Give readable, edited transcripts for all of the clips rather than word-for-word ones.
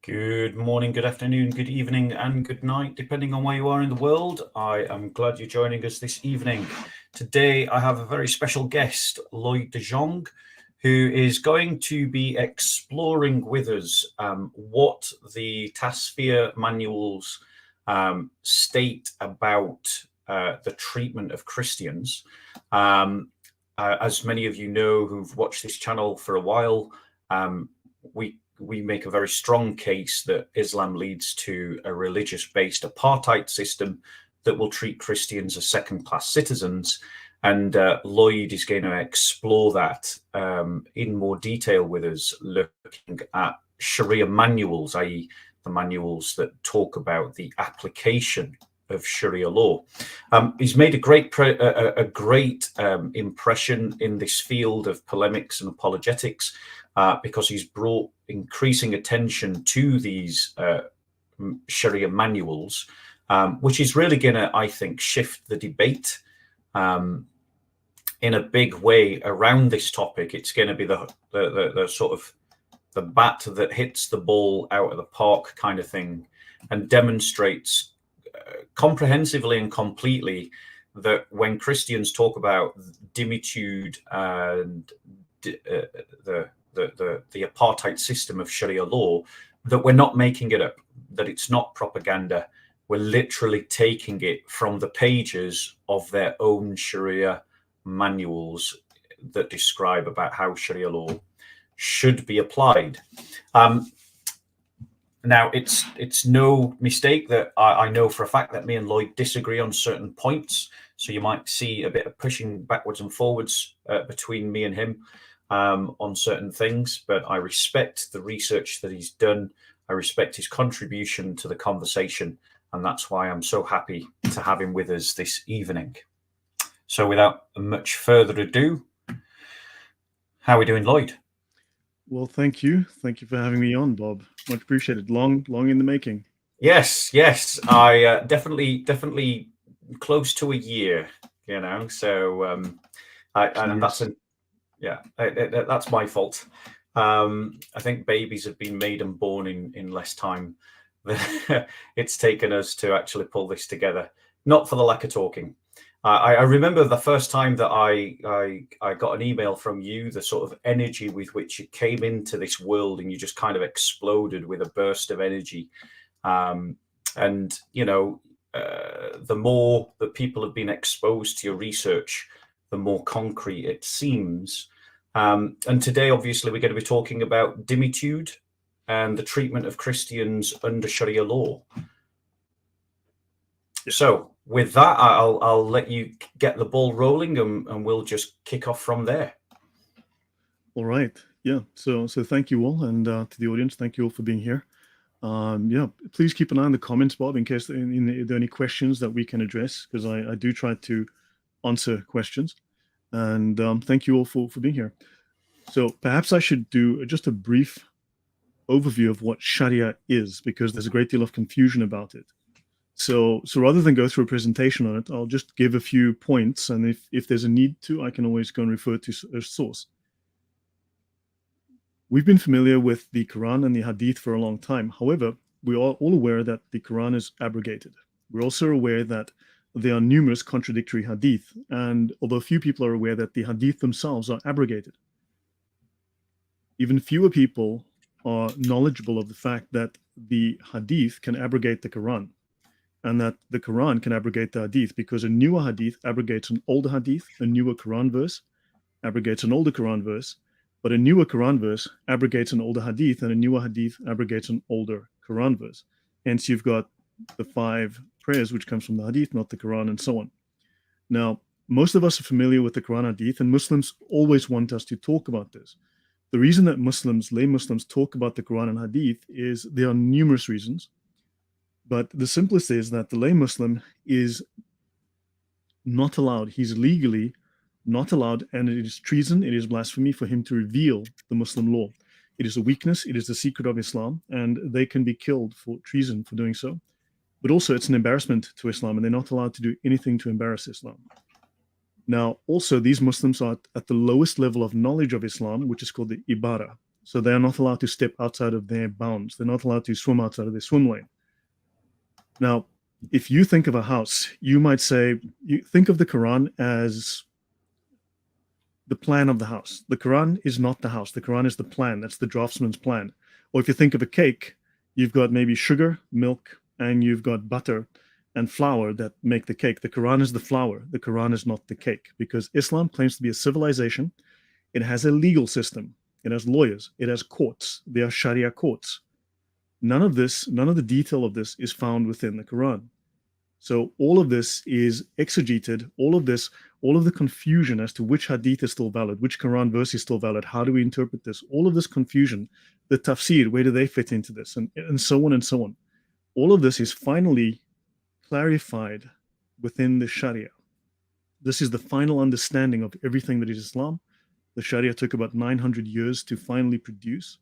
Good morning, good afternoon, good evening, and good night, depending on where you are in the world. I am glad you're joining us this evening. Today, I have a very special guest, Lloyd de Jong, who is going to be exploring with us what the Tasfir manuals state about the treatment of Christians. As many of you know who've watched this channel for a while, we make a very strong case that Islam leads to a religious-based apartheid system that will treat Christians as second-class citizens. And Lloyd is going to explore that in more detail with us, looking at Sharia manuals, i.e. the manuals that talk about the application of Sharia law. He's made a great impression in this field of polemics and apologetics because he's brought increasing attention to these Sharia manuals, which is really going to, I think, shift the debate in a big way around this topic. It's going to be the sort of the bat that hits the ball out of the park kind of thing, and demonstrates comprehensively and completely that when Christians talk about dimitude and the apartheid system of Sharia law, that we're not making it up, that it's not propaganda. We're literally taking it from the pages of their own Sharia manuals that describe about how Sharia law should be applied. Now, it's no mistake that I know for a fact that me and Lloyd disagree on certain points. So you might see a bit of pushing backwards and forwards between me and him on certain things. But I respect the research that he's done. I respect his contribution to the conversation. And that's why I'm so happy to have him with us this evening. So without much further ado, how are we doing, Lloyd? Well, thank you. Thank you for having me on, Bob. Much appreciated. Long in the making. Yes. I definitely close to a year, you know. So that's my fault. I think babies have been made and born in less time than it's taken us to actually pull this together. Not for the lack of talking. I remember the first time that I got an email from you, the sort of energy with which you came into this world, and you just kind of exploded with a burst of energy. And, you know, the more that people have been exposed to your research, the more concrete it seems. And today, obviously, we're going to be talking about dimitude and the treatment of Christians under Sharia law. So with that, I'll let you get the ball rolling, and we'll just kick off from there. All right. Yeah. So thank you all, and to the audience, thank you all for being here. Please keep an eye on the comments, Bob, in case there are any questions that we can address, because I do try to answer questions. And thank you all for being here. So perhaps I should do just a brief overview of what Sharia is, because there's a great deal of confusion about it. So rather than go through a presentation on it, I'll just give a few points, and if there's a need to, I can always go and refer to a source. We've been familiar with the Quran and the Hadith for a long time. However, we are all aware that the Quran is abrogated. We're also aware that there are numerous contradictory Hadith, and although few people are aware that the Hadith themselves are abrogated, even fewer people are knowledgeable of the fact that the Hadith can abrogate the Quran, and that the Quran can abrogate the Hadith, because a newer Hadith abrogates an older Hadith, a newer Quran verse, abrogates an older Quran verse, but a newer Quran verse abrogates an older hadith, and a newer hadith abrogates an older Quran verse. Hence, you've got the 5 prayers, which comes from the hadith, not the Quran, and so on. Now, most of us are familiar with the Quran hadith, and Muslims always want us to talk about this. The reason that lay Muslims talk about the Quran and hadith is there are numerous reasons, but the simplest is that the lay Muslim is not allowed, he's legally not allowed, and it is treason, it is blasphemy for him to reveal the Muslim law. It is a weakness, it is the secret of Islam, and they can be killed for treason for doing so. But also it's an embarrassment to Islam, and they're not allowed to do anything to embarrass Islam. Now, also, these Muslims are at the lowest level of knowledge of Islam, which is called the Ibarah. So they are not allowed to step outside of their bounds. They're not allowed to swim outside of their swim lane. Now, if you think of a house, you might say, you think of the Quran as the plan of the house. The Quran is not the house. The Quran is the plan. That's the draftsman's plan. Or if you think of a cake, you've got maybe sugar, milk, and you've got butter and flour that make the cake. The Quran is the flour. The Quran is not the cake, because Islam claims to be a civilization. It has a legal system. It has lawyers. It has courts. There are Sharia courts. None of the detail of this is found within the Quran. So all of this is exegeted, all of the confusion as to which hadith is still valid, which Quran verse is still valid, how do we interpret this, all of this confusion, the tafsir, where do they fit into this, and so on and so on. All of this is finally clarified within the Sharia. This is the final understanding of everything that is Islam. The Sharia took about 900 years to finally produce,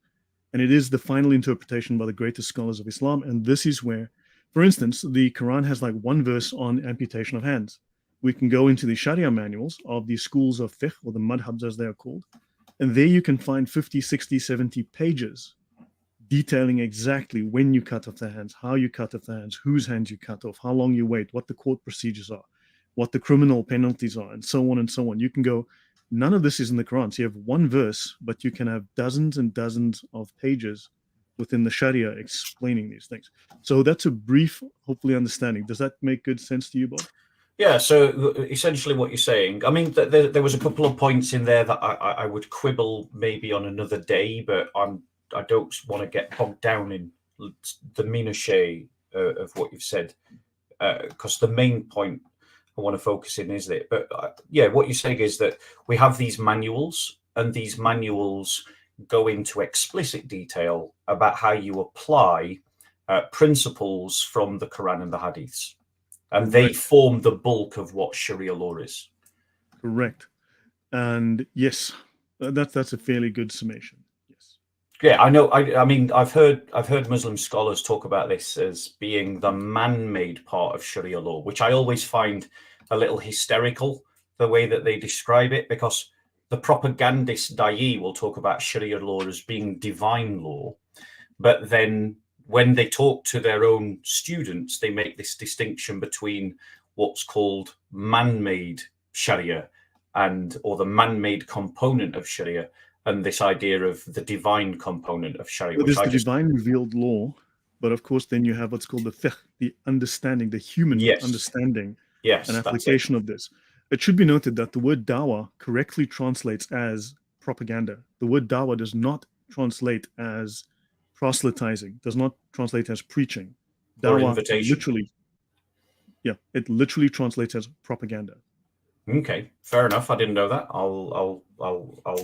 and it is the final interpretation by the greatest scholars of Islam. And this is where, for instance, the Quran has like one verse on amputation of hands. We can go into the Sharia manuals of the schools of fiqh, or the madhabs as they are called, and there you can find 50, 60, 70 pages detailing exactly when you cut off the hands, how you cut off the hands, whose hands you cut off, how long you wait, what the court procedures are, what the criminal penalties are, and so on and so on. You can go, none of this is in the Quran. So you have one verse, but you can have dozens and dozens of pages within the Sharia explaining these things. So that's a brief, hopefully, understanding. Does that make good sense to you, Bob? Yeah, so essentially what you're saying, I mean, there was a couple of points in there that I would quibble maybe on another day, but I don't want to get bogged down in the minutiae of what you've said, because the main point I want to focus in is that. But yeah, what you're saying is that we have these manuals, and these manuals go into explicit detail about how you apply principles from the Quran and the Hadiths, and they form the bulk of what Sharia law is. Correct. And yes, that's a fairly good summation. Yes. Yeah, I know. I mean, I've heard Muslim scholars talk about this as being the man-made part of Sharia law, which I always find a little hysterical, the way that they describe it, because the propagandist da'i will talk about Sharia law as being divine law, but then when they talk to their own students, they make this distinction between what's called man-made Sharia or the man-made component of Sharia, and this idea of the divine component of Sharia. Well, there's the divine revealed law, but of course then you have what's called the fiqh, the understanding, the human understanding and application of this. It should be noted that the word dawah correctly translates as propaganda. The word dawah does not translate as proselytizing, does not translate as preaching. Dawah, or invitation. It literally translates as propaganda. Okay, fair enough. I didn't know that. I'll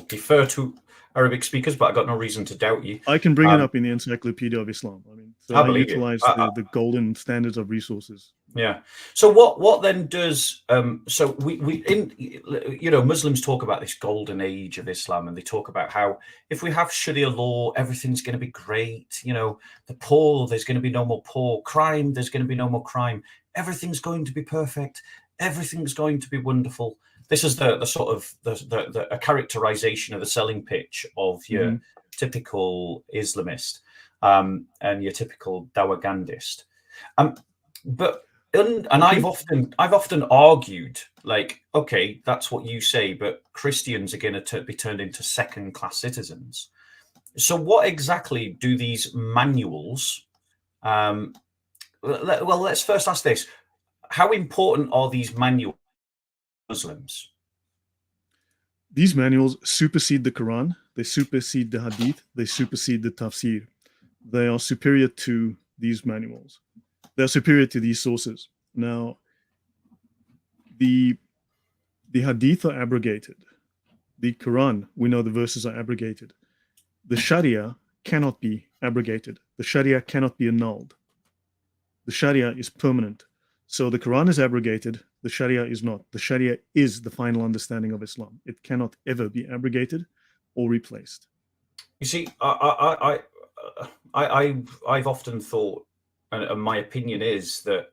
defer to Arabic speakers, but I got no reason to doubt you. I can bring it up in the Encyclopedia of Islam. I mean, so I utilize the golden standards of resources. Yeah. So what then does so we Muslims talk about this golden age of Islam, and they talk about how if we have Sharia law, everything's going to be great. The poor, there's going to be no more poor. Crime, there's going to be no more crime. Everything's going to be perfect. Everything's going to be wonderful. This is the sort of a characterization of the selling pitch of your typical Islamist and your typical dawagandist. I've often argued, like, okay, that's what you say, but Christians are going to be turned into second-class citizens. So what exactly do these manuals? Well, let's first ask this: how important are these manuals to Muslims? These manuals supersede the Quran, they supersede the Hadith, they supersede the Tafsir. They are superior to these manuals. They're superior to these sources. Now, the Hadith are abrogated. The Quran, we know the verses are abrogated. The Sharia cannot be abrogated. The Sharia cannot be annulled. The Sharia is permanent. So the Quran is abrogated, the Sharia is not. The Sharia is the final understanding of Islam. It cannot ever be abrogated or replaced. You see, I've often thought, and my opinion is that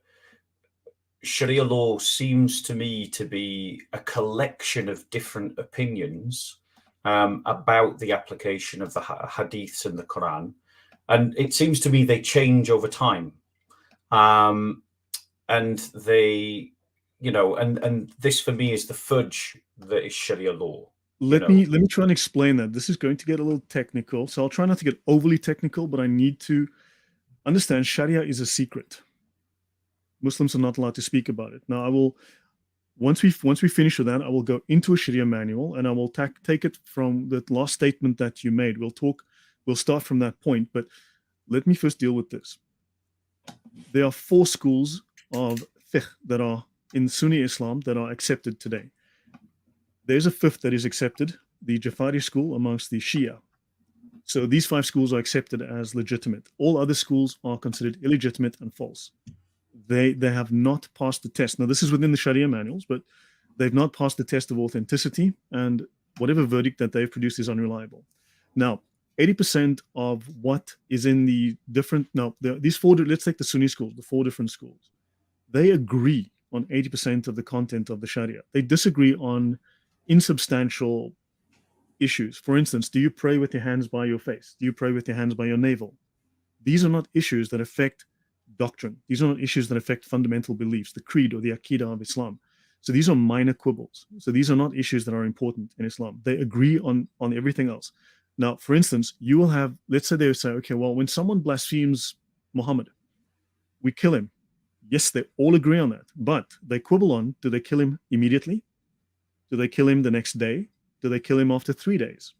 Sharia law seems to me to be a collection of different opinions about the application of the hadiths and the Quran, and it seems to me they change over time. And they, and this for me is the fudge that is Sharia law. Let me try and explain that. This is going to get a little technical, so I'll try not to get overly technical, but I need to understand Sharia is a secret. Muslims are not allowed to speak about it. Now, I will, once we finish with that, I will go into a Sharia manual and I will take it from the last statement that you made. We'll start from that point, but let me first deal with this. There are 4 schools of fiqh that are in Sunni Islam that are accepted today. There's a 5th that is accepted, the Jafari school amongst the Shia. So these 5 schools are accepted as legitimate. All other schools are considered illegitimate and false. They have not passed the test. Now, this is within the Sharia manuals, but they've not passed the test of authenticity, and whatever verdict that they've produced is unreliable. Now, 80% of what is in the different, these 4, let's take the Sunni schools, the 4 different schools. They agree on 80% of the content of the Sharia. They disagree on insubstantial issues. For instance, do you pray with your hands by your face? Do you pray with your hands by your navel? These are not issues that affect doctrine. These are not issues that affect fundamental beliefs, the creed or the aqidah of Islam. So these are minor quibbles. So these are not issues that are important in Islam. They agree on everything else. Now, for instance, you will have, let's say they say, okay, well, when someone blasphemes Muhammad, we kill him. Yes, they all agree on that, but they quibble on, do they kill him immediately? Do they kill him the next day? Do they kill him after 3 days?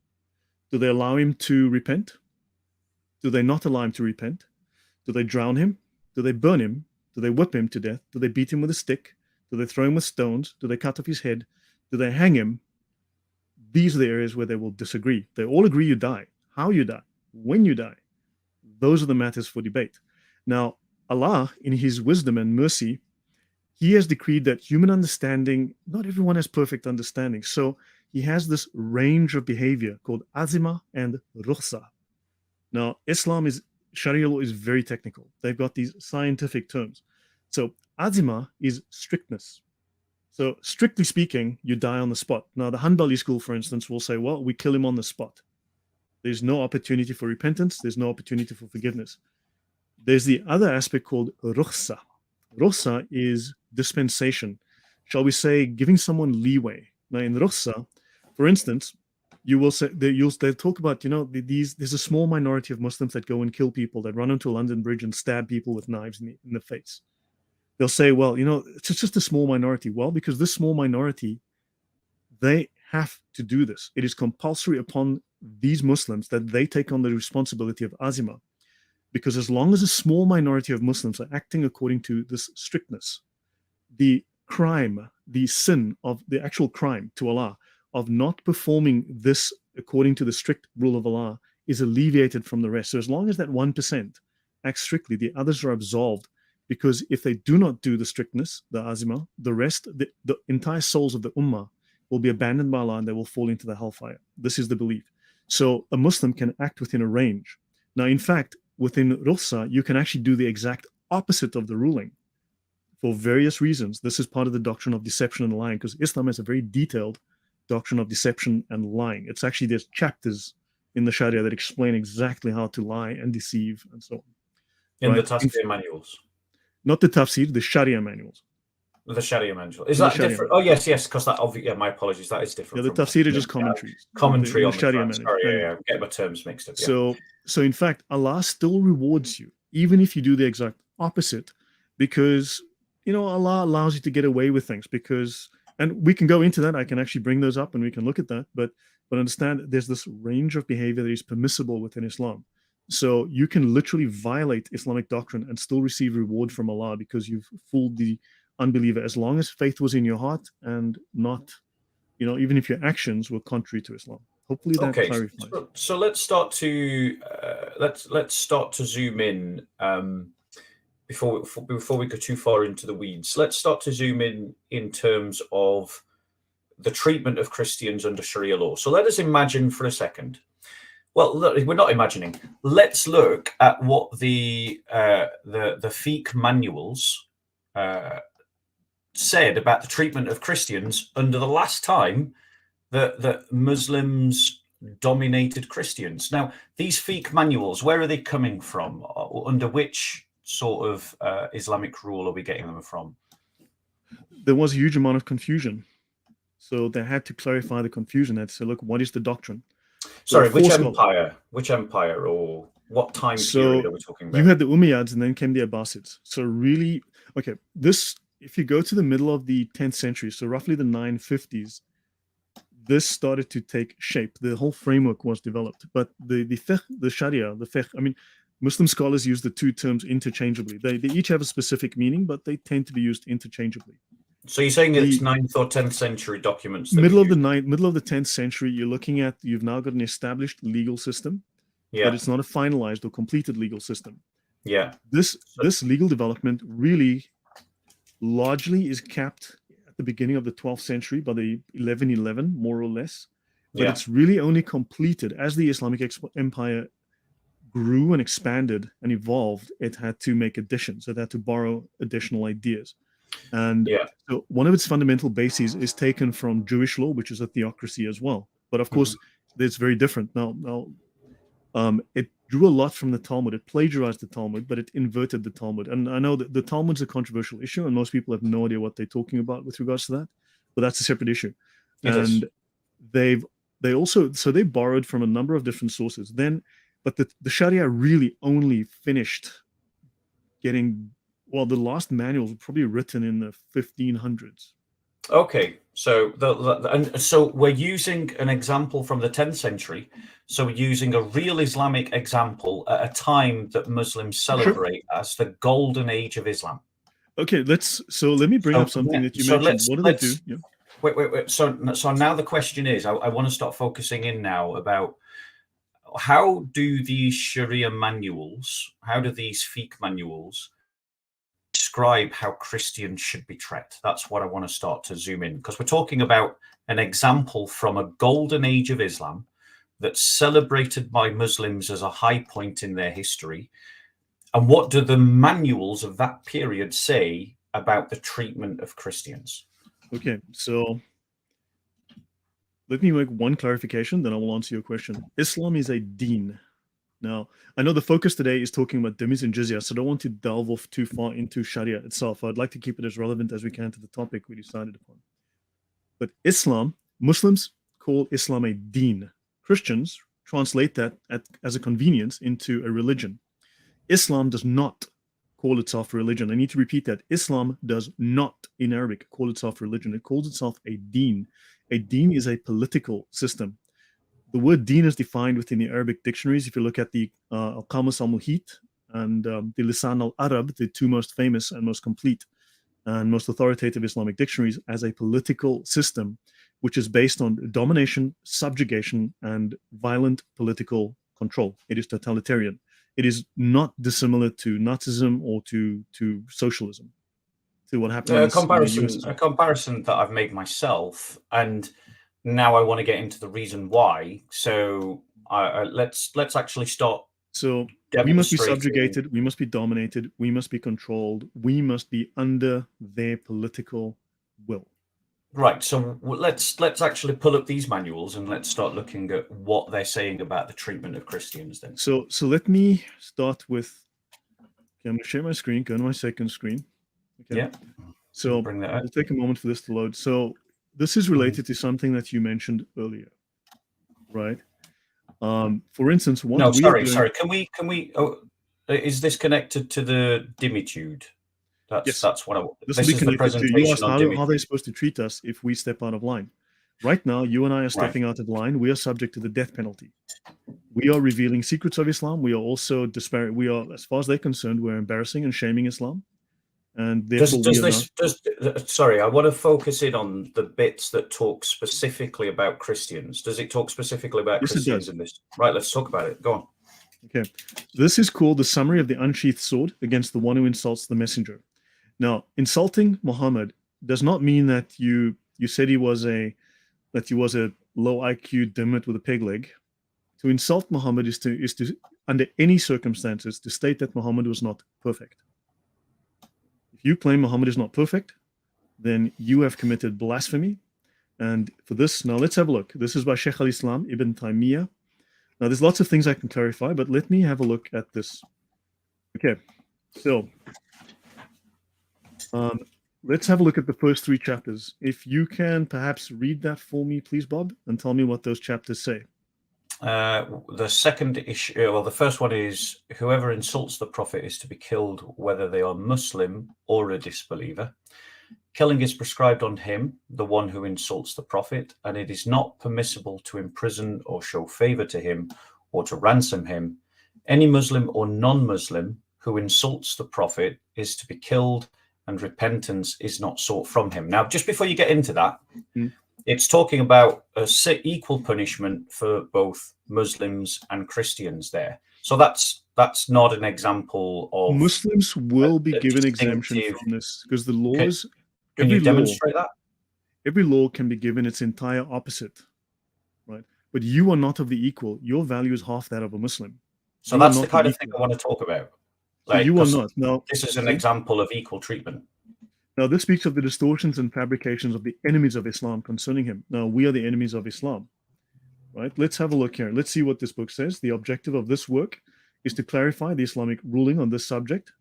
Do they allow him to repent? Do they not allow him to repent? Do they drown him? Do they burn him? Do they whip him to death? Do they beat him with a stick? Do they throw him with stones? Do they cut off his head? Do they hang him? These are the areas where they will disagree. They all agree you die. How you die, when you die, those are the matters for debate. Now, Allah, in His wisdom and mercy, He has decreed that human understanding, not everyone has perfect understanding. So He has this range of behavior called azima and rukhsa. Now, Sharia law is very technical. They've got these scientific terms. So azima is strictness. So strictly speaking, you die on the spot. Now, the Hanbali school, for instance, will say, well, we kill him on the spot. There's no opportunity for repentance. There's no opportunity for forgiveness. There's the other aspect called rukhsa. Rukhsa is dispensation. Shall we say, giving someone leeway. Now, in rukhsa, for instance, you will say, they'll talk about, there's a small minority of Muslims that go and kill people, that run onto a London Bridge and stab people with knives in the face. They'll say, well, it's just a small minority. Well, because this small minority, they have to do this. It is compulsory upon these Muslims that they take on the responsibility of azima. Because as long as a small minority of Muslims are acting according to this strictness, the crime, the sin of the actual crime to Allah of not performing this according to the strict rule of Allah is alleviated from the rest. So as long as that 1% acts strictly, the others are absolved. Because if they do not do the strictness, the azima, the rest, the entire souls of the ummah will be abandoned by Allah and they will fall into the hellfire. This is the belief. So a Muslim can act within a range. Now, in fact, within rukhsa, you can actually do the exact opposite of the ruling for various reasons. This is part of the doctrine of deception and lying, because Islam has a very detailed doctrine of deception and lying. It's actually, there's chapters in the Sharia that explain exactly how to lie and deceive and so on. In the Tafsir manuals. Not the Tafsir, the Sharia manuals. The Sharia manual. Is that different? Oh, yes, because that obviously, yeah, my apologies, that is different. Yeah, the Tafsir are just commentaries. Commentary on the Sharia manual. Sorry, yeah, get my terms mixed up. Yeah. So in fact, Allah still rewards you, even if you do the exact opposite, because, Allah allows you to get away with things and we can go into that. I can actually bring those up and we can look at that. But understand there's this range of behavior that is permissible within Islam. So you can literally violate Islamic doctrine and still receive reward from Allah because you've fooled the unbeliever, as long as faith was in your heart and not, even if your actions were contrary to Islam. Hopefully that clarifies. So let's start to let's start to zoom in before we go too far into the weeds. Let's start to zoom in terms of the treatment of Christians under Sharia law. So let us imagine for a second. Well, look, we're not imagining. Let's look at what the fiqh manuals said about the treatment of Christians under the last time that Muslims dominated Christians. Now, these fiqh manuals, where are they coming from? Under which sort of Islamic rule are we getting them from? There was a huge amount of confusion. So they had to clarify the confusion. They had to say, look, what is the doctrine? Sorry, which empire? Which empire or what time period are we talking about? You had the Umayyads and then came the Abbasids. So really, okay, if you go to the middle of the 10th century, so roughly the 950s, this started to take shape. The whole framework was developed. But the fiqh, the Sharia, the fiqh, I mean, Muslim scholars use the two terms interchangeably. They each have a specific meaning, but they tend to be used interchangeably. So you're saying it's 9th or 10th century documents? Middle of the 10th century, you've now got an established legal system, but it's not a finalized or completed legal system. Yeah. This legal development really largely is capped at the beginning of the 12th century by the 1111, more or less. But it's really only completed as the Islamic empire grew and expanded and evolved. It had to make additions. It had to borrow additional ideas. And so one of its fundamental bases is taken from Jewish law, which is a theocracy as well. But of course, it's very different. Now, it drew a lot from the Talmud. It plagiarized the Talmud, but it inverted the Talmud. And I know that the Talmud's a controversial issue, and most people have no idea what they're talking about with regards to that. But that's a separate issue. They borrowed from a number of different sources. But the Sharia really only finished getting. Well, the last manuals were probably written in the 1500s. Okay, so so we're using an example from the 10th century. So we're using a real Islamic example at a time that Muslims celebrate as the golden age of Islam. Okay, let me bring up something that you mentioned. What do they do? Yeah. Wait. So now the question is, I want to start focusing in now about how do these Sharia manuals, how do these fiqh manuals describe how Christians should be treated? That's what I want to start to zoom in, because we're talking about an example from a golden age of Islam that's celebrated by Muslims as a high point in their history. And what do the manuals of that period say about the treatment of Christians? Okay, so let me make one clarification, then I will answer your question. Islam is a deen. Now, I know the focus today is talking about dimitude and jizya, so I don't want to delve off too far into Sharia itself. I'd like to keep it as relevant as we can to the topic we decided upon. But Muslims call Islam a deen. Christians translate that as a convenience into a religion. Islam does not call itself a religion. I need to repeat that. Islam does not, in Arabic, call itself a religion. It calls itself a deen. A deen is a political system. The word deen is defined within the Arabic dictionaries. If you look at the Al-Qamus al-Muhit and the Lisan al-Arab, the two most famous and most complete and most authoritative Islamic dictionaries, as a political system which is based on domination, subjugation, and violent political control. It is totalitarian. It is not dissimilar to Nazism or to socialism, to what happened in the a comparison that I've made myself, and now I want to get into the reason why. So let's actually start. So we must be subjugated, we must be dominated, we must be controlled, we must be under their political will. Right. So let's actually pull up these manuals and let's start looking at what they're saying about the treatment of Christians then. So let me start with, okay, I'm going to share my screen, go to my second screen. Okay. Yeah. So it'll take a moment for this to load. So this is related to something that you mentioned earlier, right? For instance, sorry. Can we? Oh, is this connected to the dimitude? That's what I. This This will be is the connected to, you asked presentation on how are dimitude. they supposed to treat us if we step out of line. Right now, you and I are stepping out of line. We are subject to the death penalty. We are revealing secrets of Islam. We are also disparate. We are, as far as they're concerned, we're embarrassing and shaming Islam. And therefore sorry, I want to focus in on the bits that talk specifically about Christians. Does it talk specifically about Christians in this? Right, let's talk about it. Go on. Okay. This is called the summary of the unsheathed sword against the one who insults the messenger. Now, insulting Muhammad does not mean that you said he was a low IQ dimwit with a peg leg. To insult Muhammad is to under any circumstances to state that Muhammad was not perfect. If you claim Muhammad is not perfect, then you have committed blasphemy. And for this, now let's have a look. This is by Shaykh al-Islam Ibn Taymiyyah. Now there's lots of things I can clarify, but let me have a look at this. Okay, so let's have a look at the first 3 chapters. If you can perhaps read that for me, please, Bob, and tell me what those chapters say. The second issue, well, the first one is whoever insults the Prophet is to be killed, whether they are Muslim or a disbeliever. Killing is prescribed on him, the one who insults the Prophet, and it is not permissible to imprison or show favor to him or to ransom him. Any Muslim or non-Muslim who insults the Prophet is to be killed, and repentance is not sought from him. Now, just before you get into that, it's talking about equal punishment for both Muslims and Christians there. So that's not an example of... Muslims will be given exemption from this because the laws... Can you demonstrate that? Every law can be given its entire opposite, right? But you are not of the equal. Your value is half that of a Muslim. So that's the kind of thing I want to talk about. So you are not. Now, this is an example of equal treatment. Now, this speaks of the distortions and fabrications of the enemies of Islam concerning him. Now, we are the enemies of Islam, right? Let's have a look here. Let's see what this book says. The objective of this work is to clarify the Islamic ruling on this subject,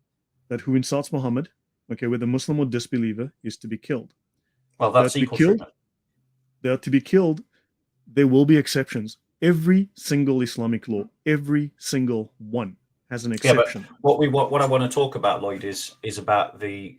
that who insults Muhammad, okay, whether Muslim or disbeliever, is to be killed. Well, that's equal treatment. They are to be killed. There will be exceptions. Every single Islamic law, every single one has an exception. Yeah, but what I want to talk about, Lloyd, is about the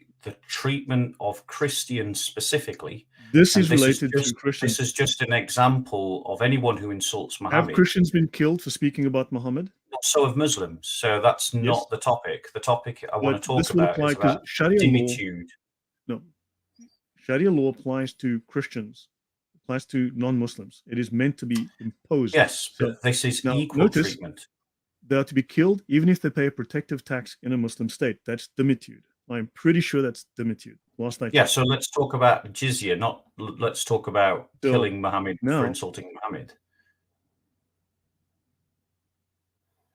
treatment of Christians specifically. This is related to Christians. This is just an example of anyone who insults Muhammad. Have Christians been killed for speaking about Muhammad? So have Muslims. So that's not the topic. The topic I want to talk about is about dimitude. No, Sharia law applies to Christians, applies to non-Muslims. It is meant to be imposed. Yes, but this is equal treatment. They are to be killed even if they pay a protective tax in a Muslim state. That's dimitude. I'm pretty sure that's dimitude. So let's talk about jizya, not let's talk about killing Muhammad for insulting Muhammad.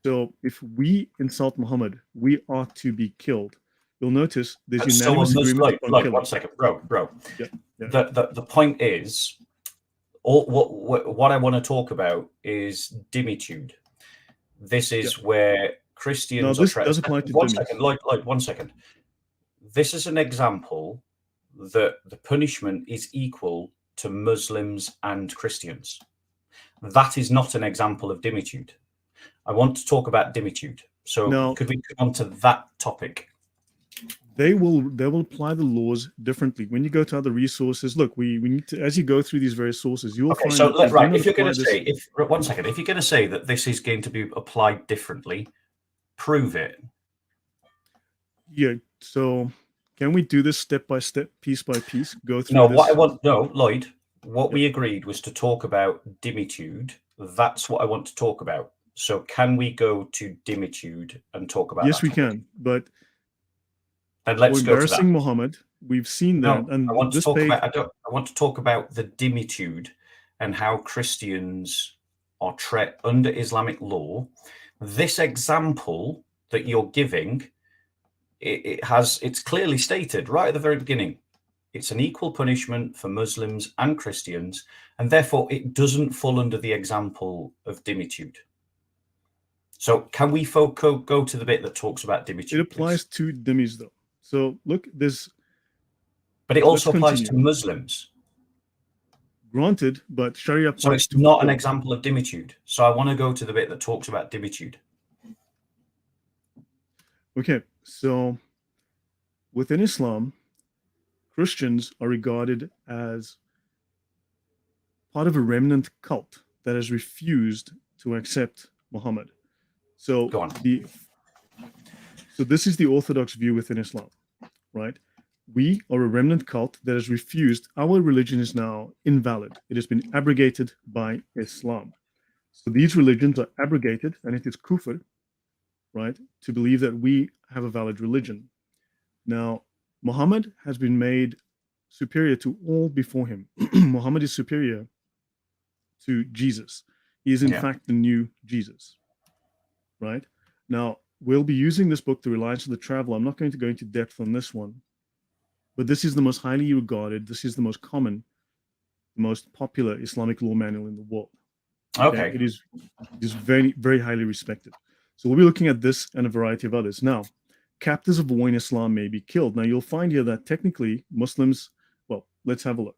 So if we insult Muhammad, we are to be killed. You'll notice there's unanimous agreement on killing. 1 second, bro. Yeah. The point is, what I want to talk about is dimitude. This is where Christians... No, this does apply to One second, Lloyd, 1 second. This is an example that the punishment is equal to Muslims and Christians. That is not an example of dimitude. I want to talk about dimitude. So could we come on to that topic? They will apply the laws differently. When you go to other resources, look, we need to, as you go through these various sources, you will find... So, if you're going to say, if you're going to say that this is going to be applied differently, prove it. Yeah, so can we do this step by step, piece by piece, go through Lloyd, what we agreed was to talk about dimitude. That's what I want to talk about. So can we go to dimitude and talk about Yes, we can, but... And let's go to that. Muhammad, we've seen that. And I want to talk about the dimitude and how Christians are treated under Islamic law. This example that you're giving, it's clearly stated right at the very beginning. It's an equal punishment for Muslims and Christians, and therefore it doesn't fall under the example of dimitude. So can we go to the bit that talks about dimitude? It applies to dhimmis, though. So look, but it also applies to Muslims. Granted, but Sharia applies so it's to not an example of dimitude. So I want to go to the bit that talks about dimitude. Okay, so within Islam, Christians are regarded as part of a remnant cult that has refused to accept Muhammad. So Go on. so this is the orthodox view within Islam, right? We are a remnant cult that has refused. Our religion is now invalid. It has been abrogated by Islam. So these religions are abrogated, and it is kufr, right, to believe that we have a valid religion. Now, Muhammad has been made superior to all before him. Muhammad is superior to Jesus. He is, in fact, the new Jesus, right? Now, we'll be using this book, The Reliance of the Traveler. I'm not going to go into depth on this one, but this is the most highly regarded, this is the most common, the most popular Islamic law manual in the world. Okay. It is very, very highly respected. So we'll be looking at this and a variety of others. Now, captives of war in Islam may be killed. Now, you'll find here that technically Muslims, well, let's have a look.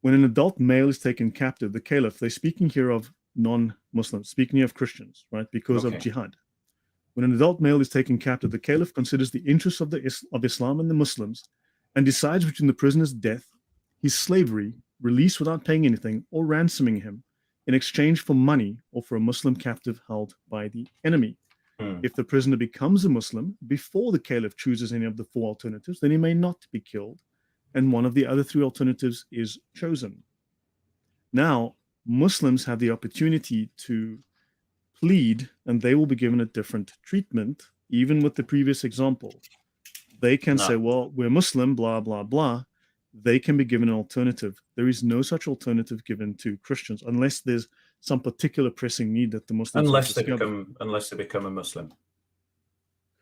When an adult male is taken captive, the caliph, they're speaking here of non-Muslims, speaking here of Christians, right, because of jihad. When an adult male is taken captive, the caliph considers the interests of Islam and the Muslims and decides between the prisoner's death, his slavery, release without paying anything, or ransoming him in exchange for money or for a Muslim captive held by the enemy. If the prisoner becomes a Muslim before the caliph chooses any of the four alternatives, then he may not be killed, and one of the other three alternatives is chosen. Now, Muslims have the opportunity to plead, and they will be given a different treatment, even with the previous example. They can say, well, we're Muslim, blah, blah, blah. They can be given an alternative. There is no such alternative given to Christians unless there's some particular pressing need that the Muslims unless they become a Muslim.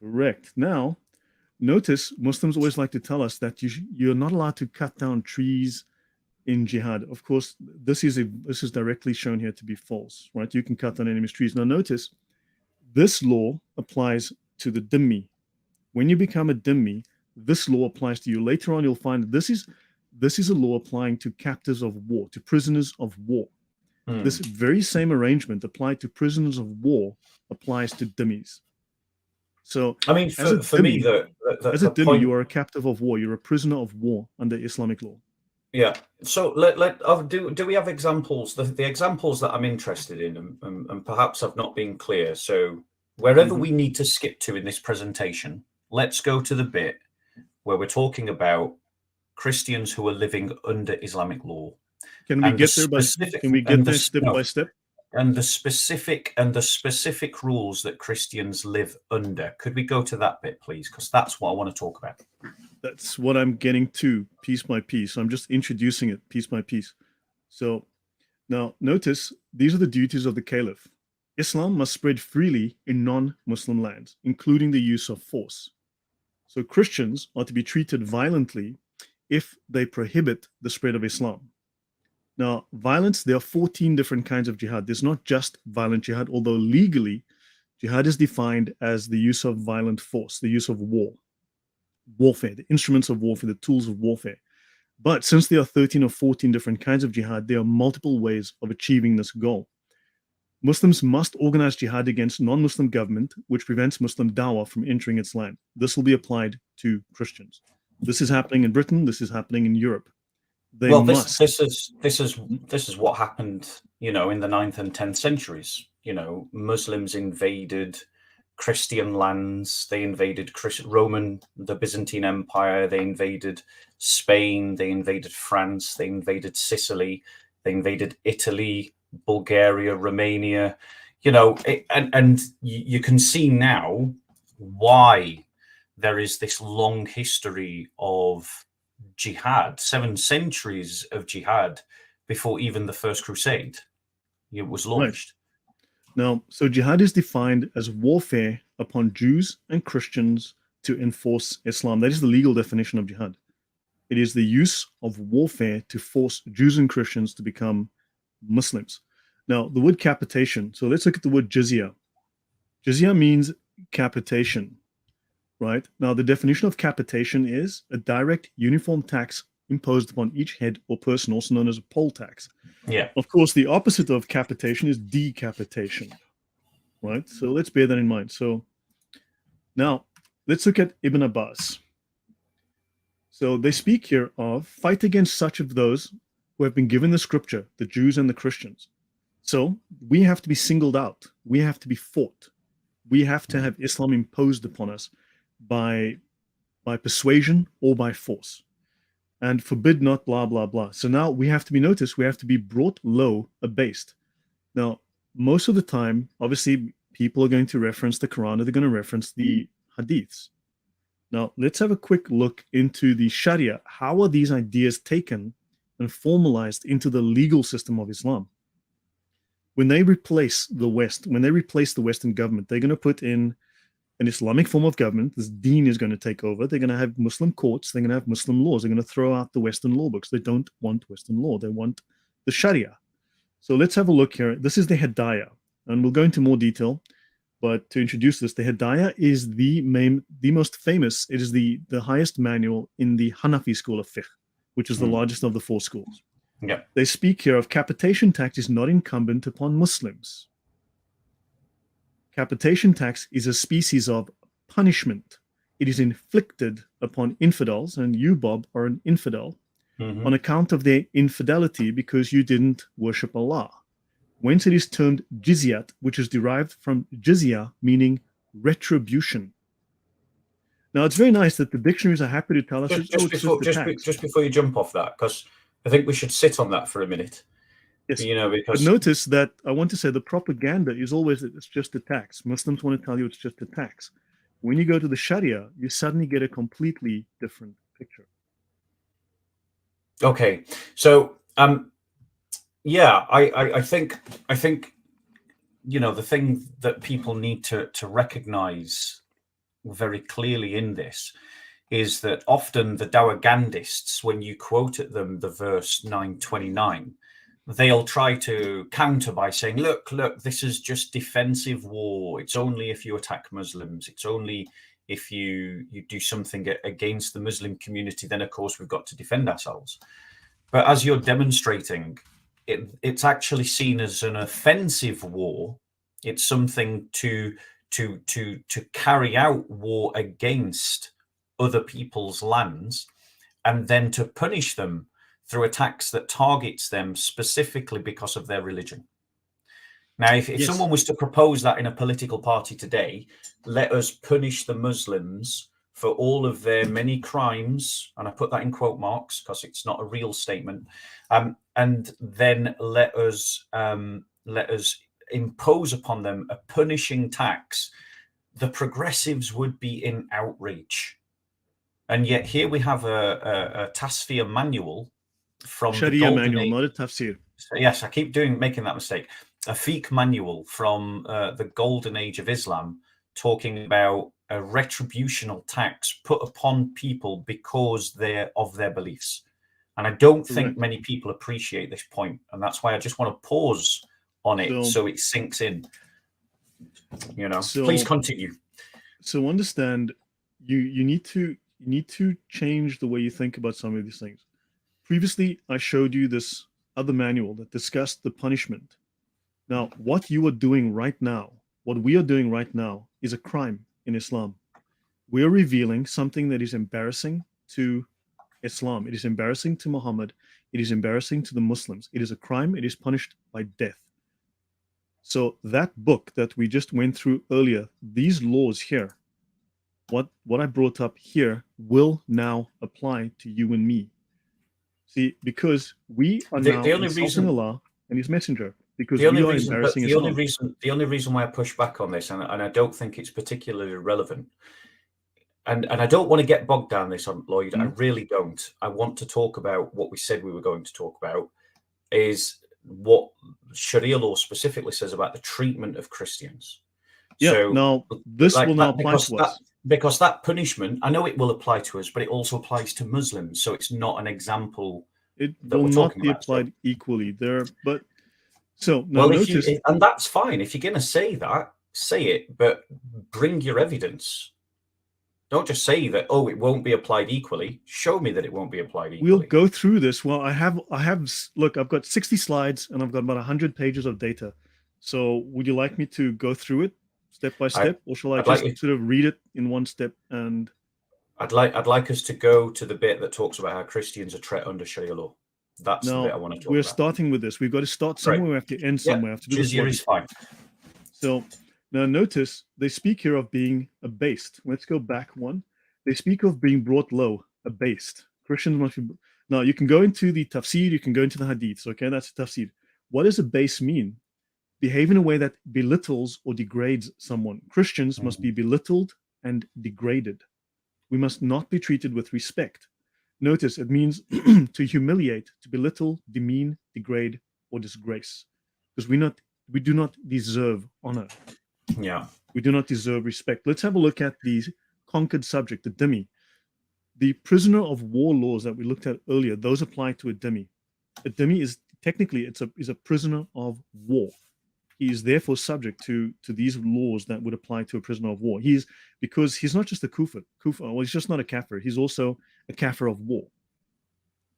Correct. Now, notice Muslims always like to tell us that you're not allowed to cut down trees in jihad. Of course, this is directly shown here to be false, right? You can cut down enemy's trees. Now, notice this law applies to the dhimmi. When you become a dhimmi, this law applies to you. Later on, you'll find this is a law applying to captives of war, to prisoners of war. This very same arrangement applied to prisoners of war applies to dhimmis. So, I mean, for me, as a dhimmi, you are a captive of war. You're a prisoner of war under Islamic law. Yeah. So do we have examples? The examples that I'm interested in, and perhaps I've not been clear. So wherever we need to skip to in this presentation, let's go to the bit where we're talking about Christians who are living under Islamic law. Can we get there step by step? And the specific rules that Christians live under. Could we go to that bit, please? Because that's what I want to talk about. That's what I'm getting to piece by piece. I'm just introducing it piece by piece. So now notice these are the duties of the caliph. Islam must spread freely in non-Muslim lands, including the use of force. So Christians are to be treated violently if they prohibit the spread of Islam. Now, violence, there are 14 different kinds of jihad. There's not just violent jihad, although legally, jihad is defined as the use of violent force, the use of warfare, the instruments of warfare, the tools of warfare. But since there are 13 or 14 different kinds of jihad, there are multiple ways of achieving this goal. Muslims must organize jihad against non-Muslim government, which prevents Muslim dawah from entering its land. This will be applied to Christians. This is happening in Britain. This is happening in Europe. This is what happened, in the 9th and 10th centuries. Muslims invaded Christian lands. They invaded the Byzantine Empire. They invaded Spain. They invaded France. They invaded Sicily. They invaded Italy, Bulgaria, Romania. And you can see now why there is this long history of jihad, 7 centuries of jihad before even the First Crusade was launched. Right. Now, so jihad is defined as warfare upon Jews and Christians to enforce Islam. That is the legal definition of jihad. It is the use of warfare to force Jews and Christians to become Muslims. Now, the word capitation. So let's look at the word jizya. Jizya means capitation. Right? Now, the definition of capitation is a direct uniform tax imposed upon each head or person, also known as a poll tax. Yeah. Of course, the opposite of capitation is decapitation. Right? So let's bear that in mind. So now let's look at Ibn Abbas. So they speak here of fight against such of those who have been given the scripture, the Jews and the Christians. So we have to be singled out. We have to be fought. We have to have Islam imposed upon us by persuasion or by force. And forbid not blah, blah, blah. So now we have to be noticed. We have to be brought low, abased. Now, most of the time, obviously, people are going to reference the Quran or they're going to reference the Hadiths. Now, let's have a quick look into the Sharia. How are these ideas taken and formalized into the legal system of Islam? When they replace the West, when they replace the Western government, they're going to put in an Islamic form of government. This deen is going to take over. They're going to have Muslim courts. They're going to have Muslim laws. They're going to throw out the Western law books. They don't want Western law. They want the Sharia. So let's have a look here. This is the Hidayah, and we'll go into more detail. But to introduce this, the Hidayah is the most famous. It is the highest manual in the Hanafi school of fiqh, which is the largest of the four schools. Yeah. They speak here of capitation tax is not incumbent upon Muslims. Capitation tax is a species of punishment. It is inflicted upon infidels, and you, Bob, are an infidel on account of their infidelity because you didn't worship Allah. Whence it is termed jizyat, which is derived from jizya, meaning retribution. Now, it's very nice that the dictionaries are happy to tell us just before you jump off that, because I think we should sit on that for a minute. Yes, because but notice that I want to say the propaganda is always that it's just a tax. Muslims want to tell you it's just a tax. When you go to the Sharia, you suddenly get a completely different picture. Okay, so yeah, I think the thing that people need to recognize very clearly in this is that often the Dawagandists, when you quote at them the verse 929, they'll try to counter by saying, look, this is just defensive war. It's only if you attack Muslims. It's only if you do something against the Muslim community, then of course we've got to defend ourselves. But as you're demonstrating, it's actually seen as an offensive war. It's something to carry out war against other people's lands and then to punish them through attacks that targets them specifically because of their religion. Now, if Yes. someone was to propose that in a political party today, let us punish the Muslims for all of their many crimes, and I put that in quote marks because it's not a real statement, and then let us impose upon them a punishing tax, the progressives would be in outrage. And yet here we have a Tasfir manual from Sharia the golden manual, age. not a tafsir. Yes, I keep making that mistake. A fiqh manual from the golden age of Islam, talking about a retributional tax put upon people because of their beliefs. And I don't think many people appreciate this point, and that's why I just want to pause on it so it sinks in. Please continue. So understand, you need to change the way you think about some of these things. Previously, I showed you this other manual that discussed the punishment. Now, what you are doing right now, what we are doing right now, is a crime in Islam. We are revealing something that is embarrassing to Islam. It is embarrassing to Muhammad. It is embarrassing to the Muslims. It is a crime. It is punished by death. So that book that we just went through earlier, these laws here, what I brought up here will now apply to you and me. See, because we are now insulting Allah and His Messenger, because we are embarrassing Islam. The only reason why I push back on this, and I don't think it's particularly relevant, and I don't want to get bogged down this, Lloyd. I really don't. I want to talk about what we said we were going to talk about, is what Sharia law specifically says about the treatment of Christians. Yeah, so, now this will not apply to us. Because that punishment, I know it will apply to us, but it also applies to Muslims. So it's not an example. It will not be applied equally there. But so now notice, and that's fine. If you're going to say that, say it, but bring your evidence. Don't just say that, oh, it won't be applied equally. Show me that it won't be applied equally. We'll go through this. Well, I have, look, I've got 60 slides and I've got about 100 pages of data. So would you like me to go through it step by step, or shall I just sort of read it in one step? And I'd like us to go to the bit that talks about how Christians are treated under Sharia law. That's the bit I want to talk we're about. starting with this. We've got to start somewhere. We have to end somewhere. We have to do this jizya is fine. So now notice they speak here of being abased. Let's go back one. They speak of being brought low, abased. Christians must be. Now you can go into the tafsir, you can go into the hadiths. Okay, that's the tafsir. What does abase mean? Behave in a way that belittles or degrades someone. Christians must be belittled and degraded. We must not be treated with respect. Notice it means to humiliate, to belittle, demean, degrade, or disgrace. Because we do not deserve honor. Yeah. We do not deserve respect. Let's have a look at the conquered subject, the dhimmi. The prisoner of war laws that we looked at earlier, those apply to a dhimmi. A dhimmi is technically is a prisoner of war. He is therefore subject to these laws that would apply to a prisoner of war. Because he's not just a kufr. Well, he's just not a kafir. He's also a kafir of war,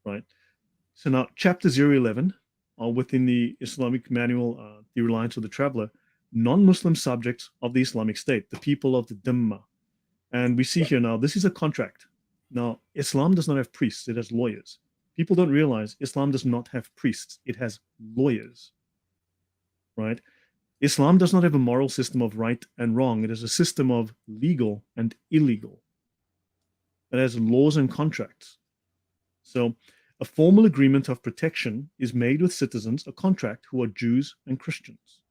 right? So now, chapter 011, within the Islamic manual, The Reliance of the Traveler, non-Muslim subjects of the Islamic State, the people of the Dhimma. And we see here now, this is a contract. Now, Islam does not have priests, it has lawyers. People don't realize Islam does not have priests, it has lawyers, right? Islam does not have a moral system of right and wrong. It is a system of legal and illegal. It has laws and contracts. So a formal agreement of protection is made with citizens, a contract, who are Jews and Christians.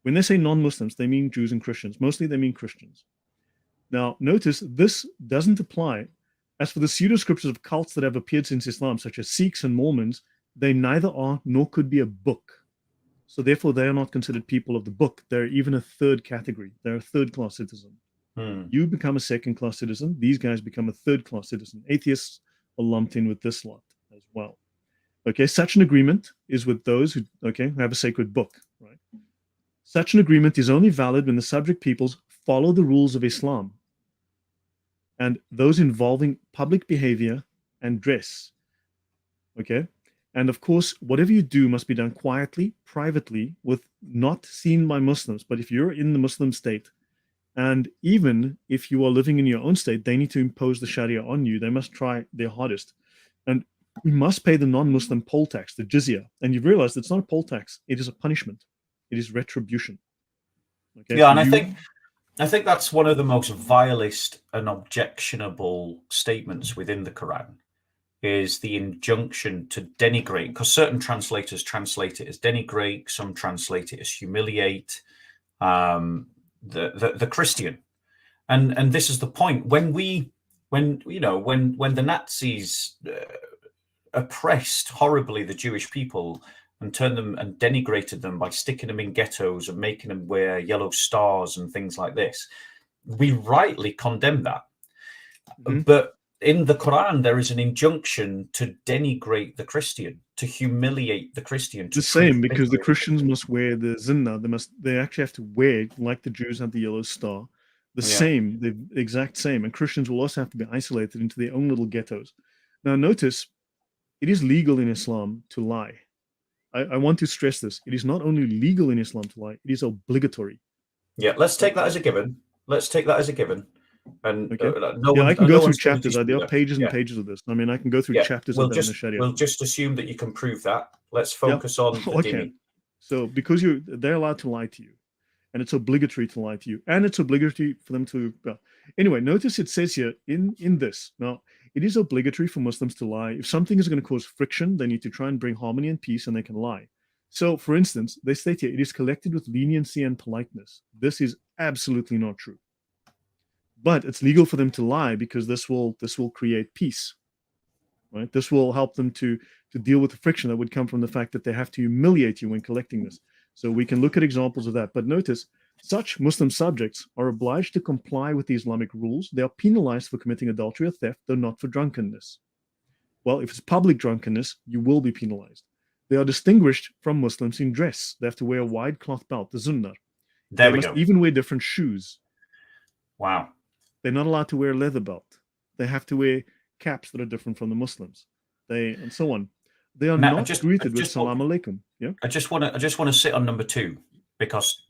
When they say non-Muslims, they mean Jews and Christians. Mostly they mean Christians. Now, notice this doesn't apply. As for the pseudo-scriptures of cults that have appeared since Islam, such as Sikhs and Mormons, they neither are nor could be a book. So therefore, they are not considered people of the book. They're even a third category. They're a third-class citizen. You become a second-class citizen. These guys become a third-class citizen. Atheists are lumped in with this lot as well. Okay, such an agreement is with those who have a sacred book, right? Such an agreement is only valid when the subject peoples follow the rules of Islam and those involving public behavior and dress. Okay? And of course, whatever you do must be done quietly, privately, with not seen by Muslims. But if you're in the Muslim state, and even if you are living in your own state, they need to impose the Sharia on you. They must try their hardest. And we must pay the non-Muslim poll tax, the jizya. And you've realized it's not a poll tax. It is a punishment. It is retribution. Okay? Yeah, and I think that's one of the most vilest and objectionable statements within the Quran, is the injunction to denigrate, because certain translators translate it as denigrate, some translate it as humiliate the Christian. And this is the point. When the Nazis oppressed horribly the Jewish people and turned them and denigrated them by sticking them in ghettos and making them wear yellow stars and things like this, we rightly condemn that. But in the Quran, there is an injunction to denigrate the Christian, to humiliate the Christian. The same, because the Christians must wear the zinnah. They actually have to wear, like the Jews have the yellow star, the exact same. And Christians will also have to be isolated into their own little ghettos. Now, notice, it is legal in Islam to lie. I want to stress this. It is not only legal in Islam to lie, it is obligatory. Yeah, let's take that as a given. And I can go through chapters. There are pages and pages of this. I mean, I can go through chapters of that in the Sharia. We'll just assume that you can prove that. Let's focus on the dhimmi. So because they're allowed to lie to you, and it's obligatory to lie to you, and it's obligatory for them to. Anyway, notice it says here in this. Now, it is obligatory for Muslims to lie. If something is going to cause friction, they need to try and bring harmony and peace, and they can lie. So, for instance, they state here, it is collected with leniency and politeness. This is absolutely not true. But it's legal for them to lie because this will create peace, right? This will help them to deal with the friction that would come from the fact that they have to humiliate you when collecting this. So we can look at examples of that. But notice, such Muslim subjects are obliged to comply with the Islamic rules. They are penalized for committing adultery or theft, though not for drunkenness. Well, if it's public drunkenness, you will be penalized. They are distinguished from Muslims in dress. They have to wear a wide cloth belt, the zunnah. They must even wear different shoes. Wow. They're not allowed to wear a leather belt. They have to wear caps that are different from the Muslims. And so on. They are not greeted with salam alaikum. Yeah. I just want to sit on number 2 because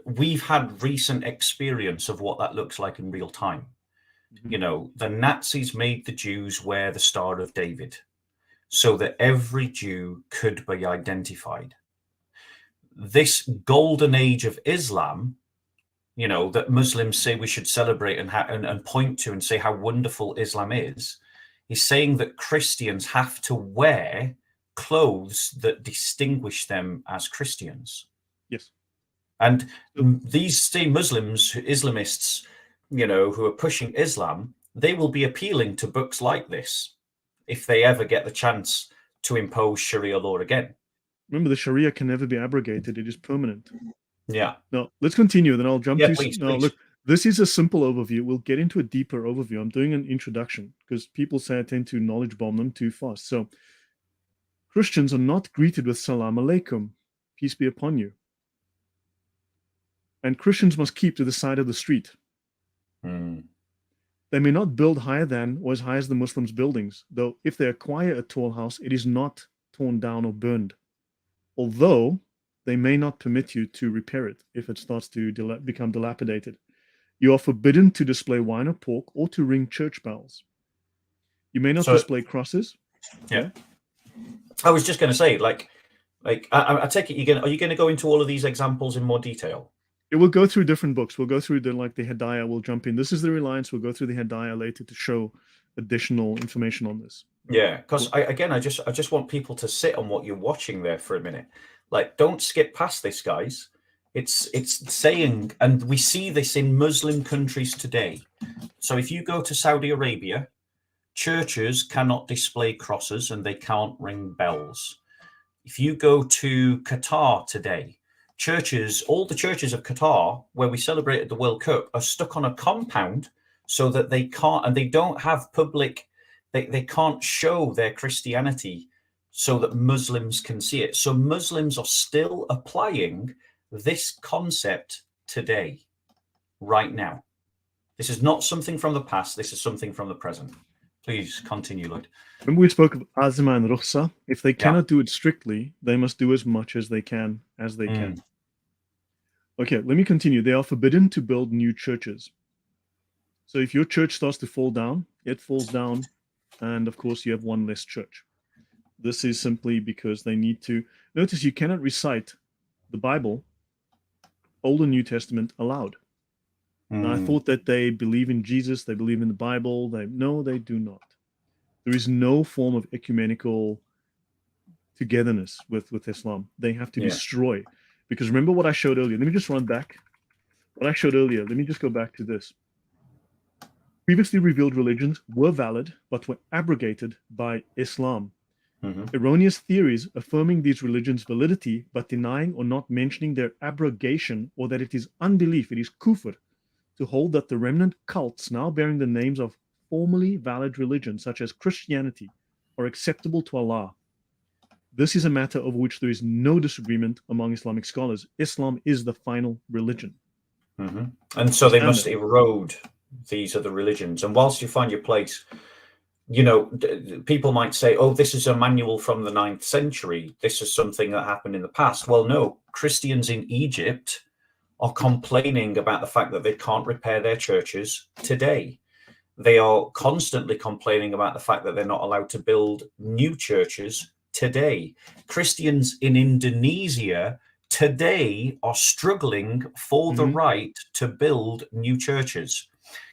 we've had recent experience of what that looks like in real time. You know, the Nazis made the Jews wear the Star of David so that every Jew could be identified. This golden age of Islam, you know, that Muslims say we should celebrate and point to and say how wonderful Islam is saying that Christians have to wear clothes that distinguish them as Christians. Yes. And these same Muslims, Islamists, you know, who are pushing Islam, they will be appealing to books like this if they ever get the chance to impose Sharia law again. Remember, the Sharia can never be abrogated. It is permanent. Yeah. Now, let's continue. Then I'll jump to... Please. Look, this is a simple overview. We'll get into a deeper overview. I'm doing an introduction because people say I tend to knowledge bomb them too fast. So, Christians are not greeted with Salam Alaikum, peace be upon you. And Christians must keep to the side of the street. They may not build higher than or as high as the Muslims' buildings, though if they acquire a tall house, it is not torn down or burned. Although they may not permit you to repair it if it starts to become dilapidated. You are forbidden to display wine or pork or to ring church bells. You may not display crosses. Yeah. I was just going to say, I take it are you going to go into all of these examples in more detail? It will go through different books. We'll go through the Hidayah. We'll jump in. This is the Reliance. We'll go through the Hidayah later to show additional information on this. Yeah, because I just want people to sit on what you're watching there for a minute. Like, don't skip past this, guys. It's saying, and we see this in Muslim countries today. So if you go to Saudi Arabia, churches cannot display crosses and they can't ring bells. If you go to Qatar today, all the churches of Qatar, where we celebrated the World Cup, are stuck on a compound so that they can't, and they don't have public, they can't show their Christianity so that Muslims can see it. So Muslims are still applying this concept today, right now. This is not something from the past. This is something from the present. Please continue, Lloyd. Remember we spoke of Azma and Rukhsa? If they cannot do it strictly, they must do as much as they can Okay, let me continue. They are forbidden to build new churches. So if your church starts to fall down, it falls down, and of course you have one less church. This is simply because they need to... Notice you cannot recite the Bible, Old and New Testament, aloud. Now, I thought that they believe in Jesus, they believe in the Bible. No, they do not. There is no form of ecumenical togetherness with Islam. They have to destroy. Because remember what I showed earlier. Let me just run back. What I showed earlier, let me just go back to this. Previously revealed religions were valid, but were abrogated by Islam. Erroneous theories affirming these religions' validity, but denying or not mentioning their abrogation, or that it is unbelief, it is kufr, to hold that the remnant cults now bearing the names of formerly valid religions, such as Christianity, are acceptable to Allah. This is a matter over which there is no disagreement among Islamic scholars. Islam is the final religion. And so they must erode these other religions. And whilst you find your place, you know, people might say, oh, this is a manual from the 9th century. This is something that happened in the past. Well, no, Christians in Egypt are complaining about the fact that they can't repair their churches today. They are constantly complaining about the fact that they're not allowed to build new churches today. Christians in Indonesia today are struggling for the right to build new churches.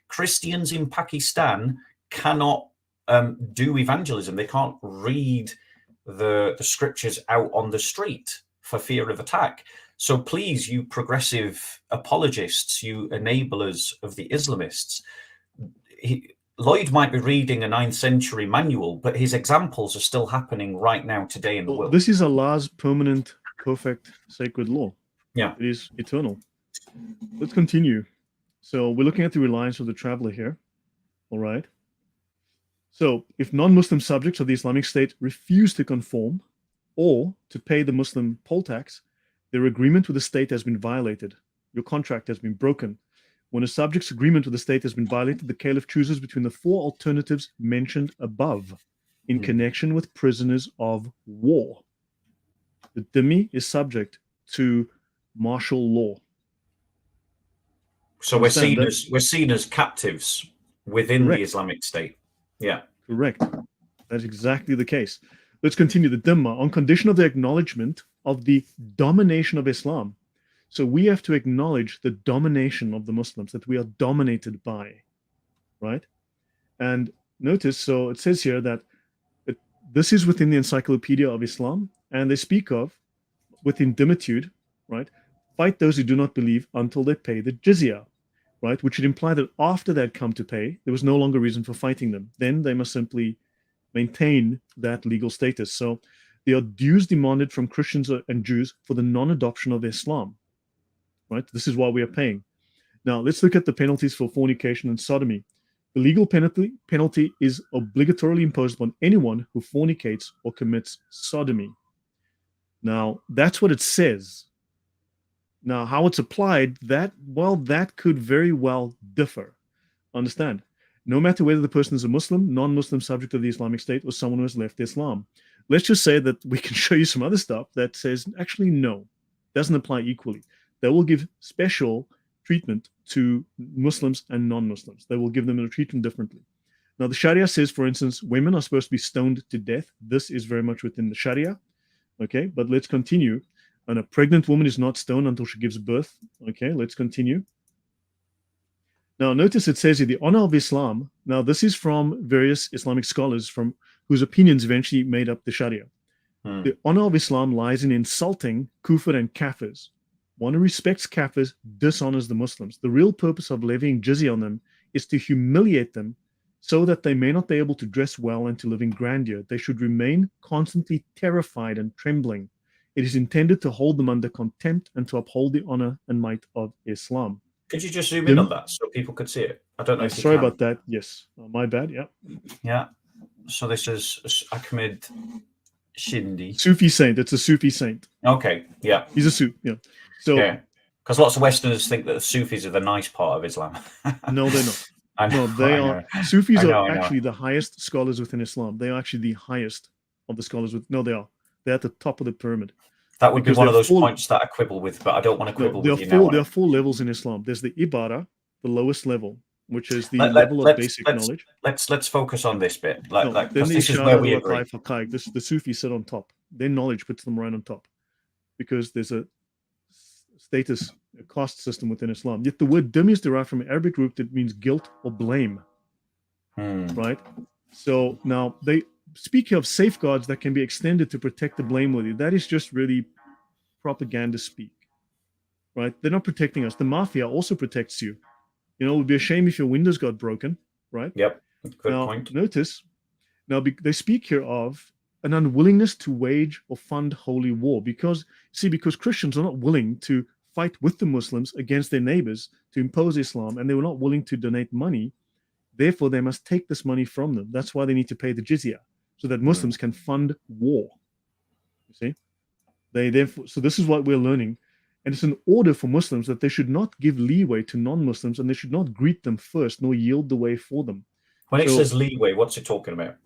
Christians in Pakistan cannot do evangelism. They can't read the scriptures out on the street for fear of attack. So please, you progressive apologists, you enablers of the Islamists, Lloyd might be reading a 9th century manual, but his examples are still happening right now today in the world. This is Allah's permanent, perfect, sacred law. Yeah. It is eternal. Let's continue. So we're looking at the reliance of the traveler here. All right. So if non-Muslim subjects of the Islamic State refuse to conform or to pay the Muslim poll tax, their agreement with the state has been violated. Your contract has been broken. When a subject's agreement with the state has been violated, the caliph chooses between the 4 alternatives mentioned above in connection with prisoners of war. The dhimmi is subject to martial law. So we're seen as captives. within the Correct. Islamic State. Yeah. Correct. That's exactly the case. Let's continue. The Dhimma, on condition of the acknowledgement of the domination of Islam. So we have to acknowledge the domination of the Muslims, that we are dominated by, right? And notice, so it says here that this is within the Encyclopedia of Islam, and they speak of, within dimitude, right? Fight those who do not believe until they pay the jizya, right? Which would imply that after they'd come to pay, there was no longer reason for fighting them. Then they must simply maintain that legal status. So there are dues demanded from Christians and Jews for the non-adoption of Islam, right? This is why we are paying. Now, let's look at the penalties for fornication and sodomy. The legal penalty is obligatorily imposed upon anyone who fornicates or commits sodomy. Now, that's what it says. Now, how it's applied, that could very well differ. Understand? No matter whether the person is a Muslim, non-Muslim subject of the Islamic State, or someone who has left Islam. Let's just say that we can show you some other stuff that says, actually, no, doesn't apply equally. They will give special treatment to Muslims and non-Muslims. They will give them a treatment differently. Now, the Sharia says, for instance, women are supposed to be stoned to death. This is very much within the Sharia. Okay, but let's continue. And a pregnant woman is not stoned until she gives birth. Okay, let's continue. Now, notice it says here, the honor of Islam. Now, this is from various Islamic scholars from whose opinions eventually made up the Sharia. The honor of Islam lies in insulting kufr and kafirs. One who respects kafirs dishonors the Muslims. The real purpose of levying jizya on them is to humiliate them so that they may not be able to dress well and to live in grandeur. They should remain constantly terrified and trembling. It is intended to hold them under contempt and to uphold the honor and might of Islam. Could you just zoom in on that so people could see it? I don't know if you sorry can. about that. Yes, my bad. Yeah. Yeah. So this is Ahmed Shindi. Sufi saint. It's a Sufi saint. Okay. Yeah. He's a Sufi. Yeah. So. Yeah. Because lots of Westerners think that the Sufis are the nice part of Islam. No, they're not. I know, no, they I are. know. Sufis are actually the highest scholars within Islam. They are actually the highest of the scholars. No, they are. They're at the top of the pyramid. That would be one of those points that I quibble with, but I don't want to quibble with you now. There are 4 levels in Islam. There's the Ibara, the lowest level, which is the level of basic knowledge. Let's focus on this bit. Then this is where we agree. The Sufis sit on top. Their knowledge puts them right on top, because there's a status, a caste system within Islam. Yet the word dhimmi is derived from an Arabic root that means guilt or blame. Right? So now they speak of safeguards that can be extended to protect the blameworthy. That is just really propaganda speak. Right? They're not protecting us. The mafia also protects you. You know, it would be a shame if your windows got broken. Right? Yep. Good point. Notice, they speak here of an unwillingness to wage or fund holy war, because Christians are not willing to fight with the Muslims against their neighbors to impose Islam, and they were not willing to donate money. Therefore, they must take this money from them. That's why they need to pay the jizya, so that Muslims can fund war. You see? So this is what we're learning. And it's an order for Muslims that they should not give leeway to non-Muslims, and they should not greet them first, nor yield the way for them. When it says leeway, what's it talking about?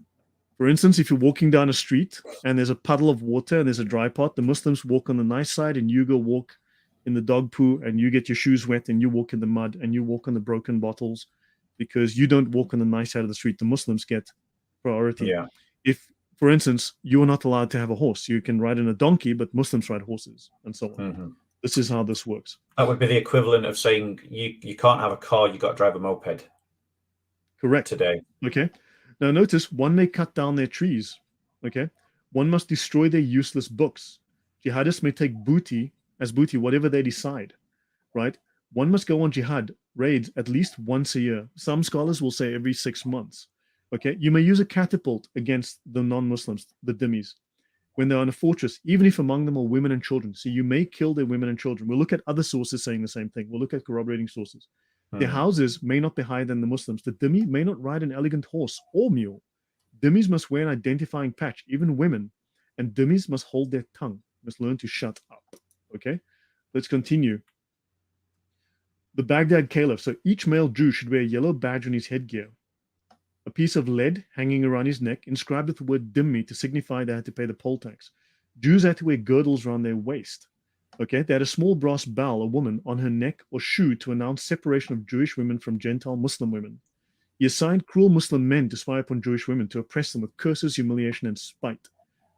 For instance, if you're walking down a street and there's a puddle of water and there's a dry pot, the Muslims walk on the nice side and you go walk in the dog poo, and you get your shoes wet and you walk in the mud and you walk on the broken bottles, because you don't walk on the nice side of the street. The Muslims get priority. Yeah. If, for instance, you are not allowed to have a horse, you can ride in a donkey, but Muslims ride horses, and so on. This is how this works. That would be the equivalent of saying you can't have a car, you got to drive a moped. Correct. Today. Okay. Now notice, one may cut down their trees. Okay. One must destroy their useless books. Jihadists may take booty as booty, whatever they decide. Right. One must go on jihad raids at least once a year. Some scholars will say every 6 months. Okay. You may use a catapult against the non-Muslims, the dhimmis, when they're in a fortress, even if among them are women and children. So you may kill their women and children. We'll look at other sources saying the same thing. We'll look at corroborating sources. Their houses may not be higher than the Muslims. The dhimmi may not ride an elegant horse or mule. Dhimmis must wear an identifying patch, even women. And dhimmis must hold their tongue, must learn to shut up. Okay? Let's continue. The Baghdad Caliph. So each male Jew should wear a yellow badge on his headgear, a piece of lead hanging around his neck, inscribed with the word dhimmi to signify they had to pay the poll tax. Jews had to wear girdles around their waist. Okay, they had a small brass bell, a woman, on her neck or shoe to announce separation of Jewish women from Gentile Muslim women. He assigned cruel Muslim men to spy upon Jewish women, to oppress them with curses, humiliation, and spite.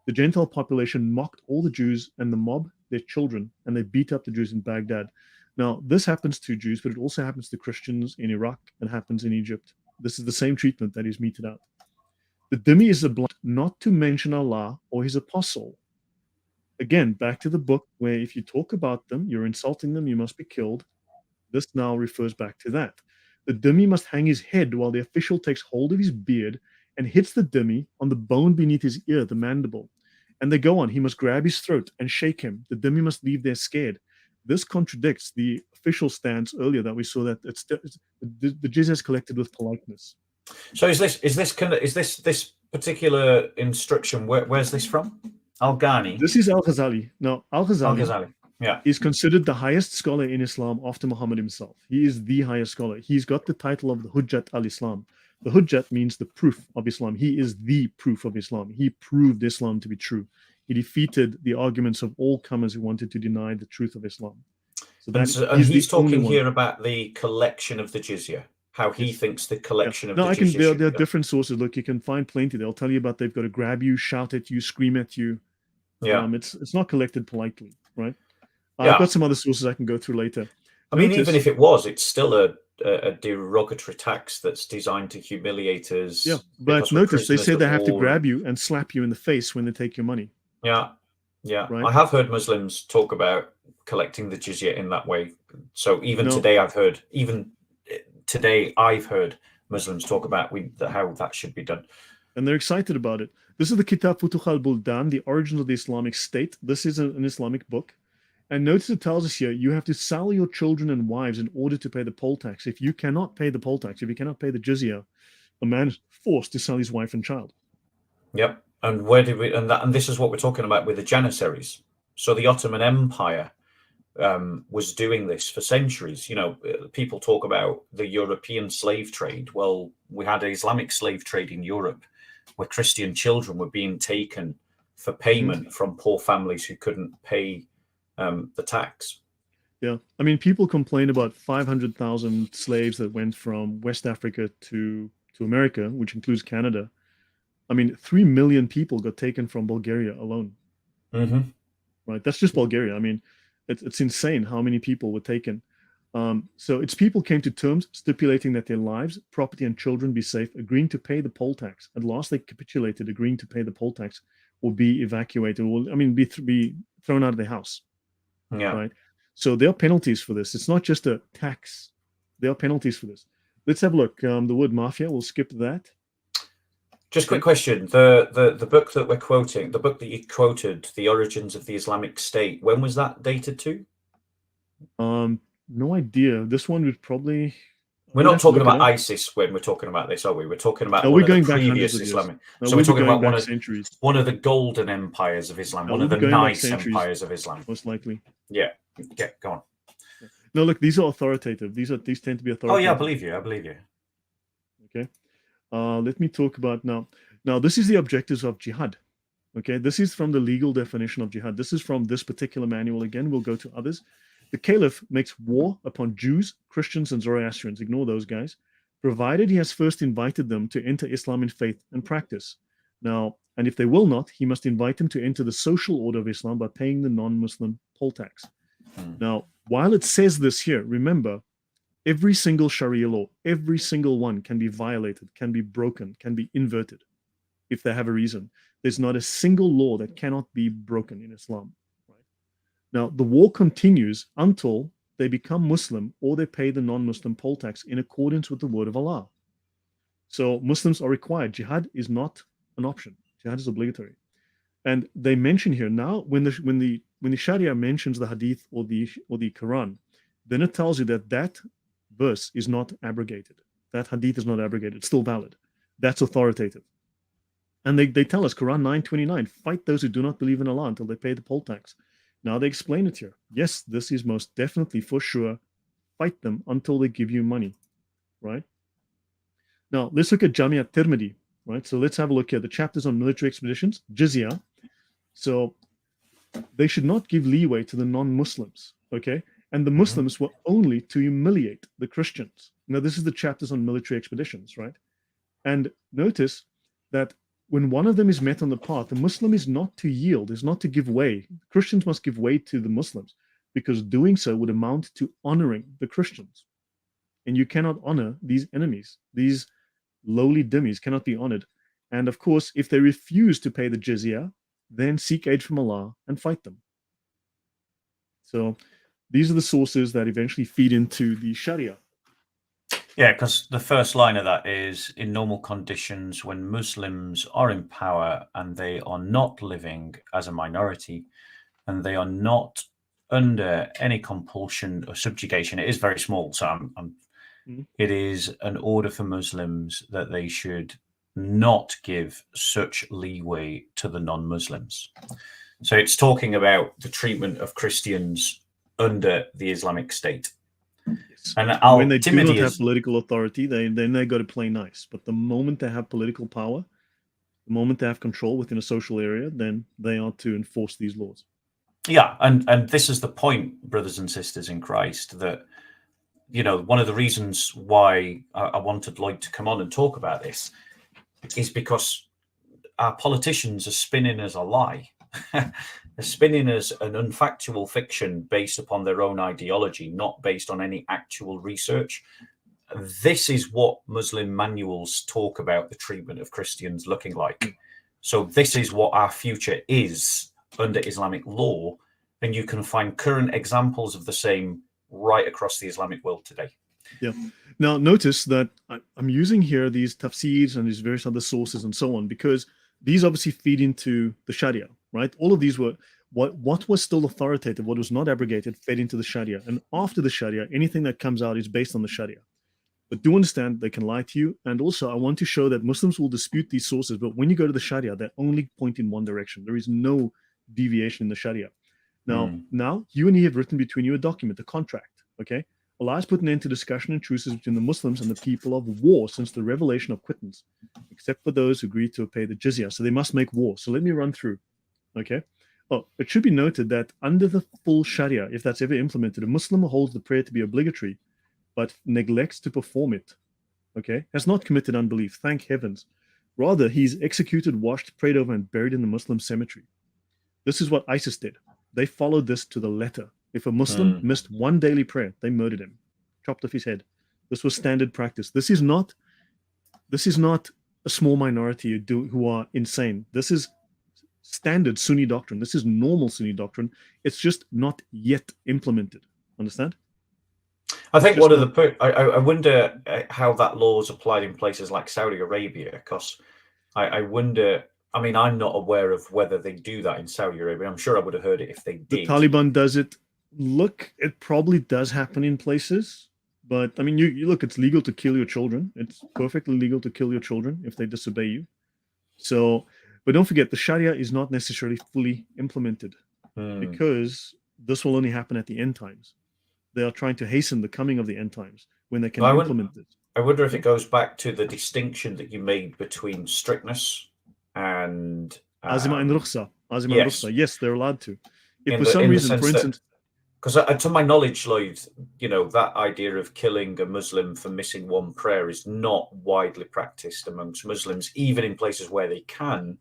The Gentile population mocked all the Jews and the mob, their children, and they beat up the Jews in Baghdad. Now, this happens to Jews, but it also happens to Christians in Iraq and happens in Egypt. This is the same treatment that is meted out. The dhimmi is obliged not to mention Allah or his apostle. Again, back to the book where if you talk about them, you're insulting them, you must be killed. This now refers back to that. The dhimmi must hang his head while the official takes hold of his beard and hits the dhimmi on the bone beneath his ear, the mandible. And they go on. He must grab his throat and shake him. The dhimmi must leave there scared. This contradicts the official stance earlier that we saw that the jizya is collected with politeness. So is this particular instruction? Where's this from? Al-Ghani. This is Al-Ghazali. Now, Al-Ghazali. Yeah. Is considered the highest scholar in Islam after Muhammad himself. He is the highest scholar. He's got the title of the Hujjat al-Islam. The Hujjat means the proof of Islam. He is the proof of Islam. He proved Islam to be true. He defeated the arguments of all comers who wanted to deny the truth of Islam. And he's talking here about the collection of the jizya, how he thinks the collection of the jizya. There are different sources. Look, you can find plenty. They'll tell you about they've got to grab you, shout at you, scream at you. Yeah. It's not collected politely, right? Yeah. I've got some other sources I can go through later. I mean, even if it was, it's still a derogatory tax that's designed to humiliate us. Yeah, but notice they say they have to grab you and slap you in the face when they take your money. Yeah, yeah. Right? I have heard Muslims talk about collecting the jizya in that way. So even today, I've heard Muslims talk about how that should be done. And they're excited about it. This is the Kitab Futuh al-Buldan, the origins of the Islamic State. This is an Islamic book. And notice it tells us here, you have to sell your children and wives in order to pay the poll tax. If you cannot pay the poll tax, if you cannot pay the jizya, a man is forced to sell his wife and child. Yep. And where did we? And this is what we're talking about with the Janissaries. So the Ottoman Empire was doing this for centuries. You know, people talk about the European slave trade. Well, we had an Islamic slave trade in Europe, where Christian children were being taken for payment from poor families who couldn't pay the tax. Yeah, I mean, people complain about 500,000 slaves that went from West Africa to America, which includes Canada. I mean, 3 million people got taken from Bulgaria alone. Mm-hmm. Right, that's just Bulgaria. I mean, it's insane how many people were taken. So its people came to terms stipulating that their lives, property, and children be safe, agreeing to pay the poll tax. At last, they capitulated, agreeing to pay the poll tax or be evacuated, or be thrown out of their house. Yeah. Right. So there are penalties for this. It's not just a tax. There are penalties for this. Let's have a look. The word mafia, we'll skip that. Just a quick question. The book that we're quoting, the book that you quoted, The Origins of the Islamic State, when was that dated to? No idea. This one would probably... We're not talking about ISIS when we're talking about this, are we? We're talking about one of the previous Islamic. So we're talking about one of the golden empires of Islam, one of the nice empires of Islam. Most likely. Yeah. Go on. No, look, these are authoritative. These tend to be authoritative. Oh yeah, I believe you. Okay. Let me talk about now. Now, this is the objectives of jihad. Okay, this is from the legal definition of jihad. This is from this particular manual. Again, we'll go to others. The caliph makes war upon Jews, Christians, and Zoroastrians. Ignore those guys, provided he has first invited them to enter Islam in faith and practice. Now, and if they will not, he must invite them to enter the social order of Islam by paying the non-Muslim poll tax. Now, while it says this here, remember, every single Sharia law, every single one can be violated, can be broken, can be inverted if they have a reason. There's not a single law that cannot be broken in Islam. Right? Now, the war continues until they become Muslim or they pay the non-Muslim poll tax in accordance with the word of Allah. So Muslims are required. Jihad is not an option. Jihad is obligatory. And they mention here now, when the Sharia mentions the Hadith or the Quran, then it tells you that verse is not abrogated. That Hadith is not abrogated. It's still valid. That's authoritative. And they tell us, Quran 9:29, fight those who do not believe in Allah until they pay the poll tax. Now they explain it here. Yes, this is most definitely for sure. Fight them until they give you money, right? Now let's look at Jami at-Tirmidhi, right? So let's have a look here. The chapters on military expeditions, jizya. So they should not give leeway to the non-Muslims, okay? And the Muslims were only to humiliate the Christians. Now, this is the chapters on military expeditions, right? And notice that when one of them is met on the path, the Muslim is not to yield, is not to give way. Christians must give way to the Muslims, because doing so would amount to honoring the Christians. And you cannot honor these enemies. These lowly dhimmis cannot be honored. And of course, if they refuse to pay the jizya, then seek aid from Allah and fight them. So these are the sources that eventually feed into the Sharia. Yeah, because the first line of that is, in normal conditions, when Muslims are in power and they are not living as a minority and they are not under any compulsion or subjugation. It is very small, so it is an order for Muslims that they should not give such leeway to the non-Muslims. So it's talking about the treatment of Christians under the Islamic State. Yes. And when they do not have political authority, then they got to play nice. But the moment they have political power, the moment they have control within a social area, then they are to enforce these laws. Yeah, and this is the point, brothers and sisters in Christ, that, you know, one of the reasons why I wanted Lloyd to come on and talk about this is because our politicians are spinning us a lie. They're spinning us an unfactual fiction based upon their own ideology, not based on any actual research. This is what Muslim manuals talk about the treatment of Christians looking like. So this is what our future is under Islamic law, and you can find current examples of the same right across the Islamic world today. Yeah. Now, notice that I'm using here these tafsirs and these various other sources and so on, because these obviously feed into the Sharia, right? All of these were what was still authoritative, what was not abrogated, fed into the Sharia. And after the Sharia, anything that comes out is based on the Sharia. But do understand they can lie to you. And also, I want to show that Muslims will dispute these sources. But when you go to the Sharia, they only point in one direction. There is no deviation in the Sharia. Now you and he have written between you a document, a contract. Okay. Allah has put an end to discussion and truces between the Muslims and the people of war since the revelation of quittance, except for those who agree to pay the jizya. So they must make war. So let me run through. Okay. Oh, it should be noted that under the full Sharia, if that's ever implemented, a Muslim who holds the prayer to be obligatory but neglects to perform it, okay, has not committed unbelief, thank heavens. Rather, he's executed, washed, prayed over, and buried in the Muslim cemetery. This is what ISIS did. They followed this to the letter. If a Muslim missed one daily prayer, they murdered him, chopped off his head. This was standard practice. This is not a small minority who are insane. This is standard Sunni doctrine. This is normal Sunni doctrine. It's just not yet implemented. Understand? I think one of the I wonder how that law is applied in places like Saudi Arabia, because I wonder. I mean, I'm not aware of whether they do that in Saudi Arabia. I'm sure I would have heard it if they did. The Taliban does it. Look, it probably does happen in places, but I mean, you look. It's legal to kill your children. It's perfectly legal to kill your children if they disobey you. So, but don't forget, the Sharia is not necessarily fully implemented because this will only happen at the end times. They are trying to hasten the coming of the end times when they can implement it. I wonder if it goes back to the distinction that you made between strictness and Azima and Rukhsa. Azima and Rukhsa. Yes, they're allowed to. If for some reason, for instance, because to my knowledge, Lloyd, you know, that idea of killing a Muslim for missing one prayer is not widely practiced amongst Muslims, even in places where they can,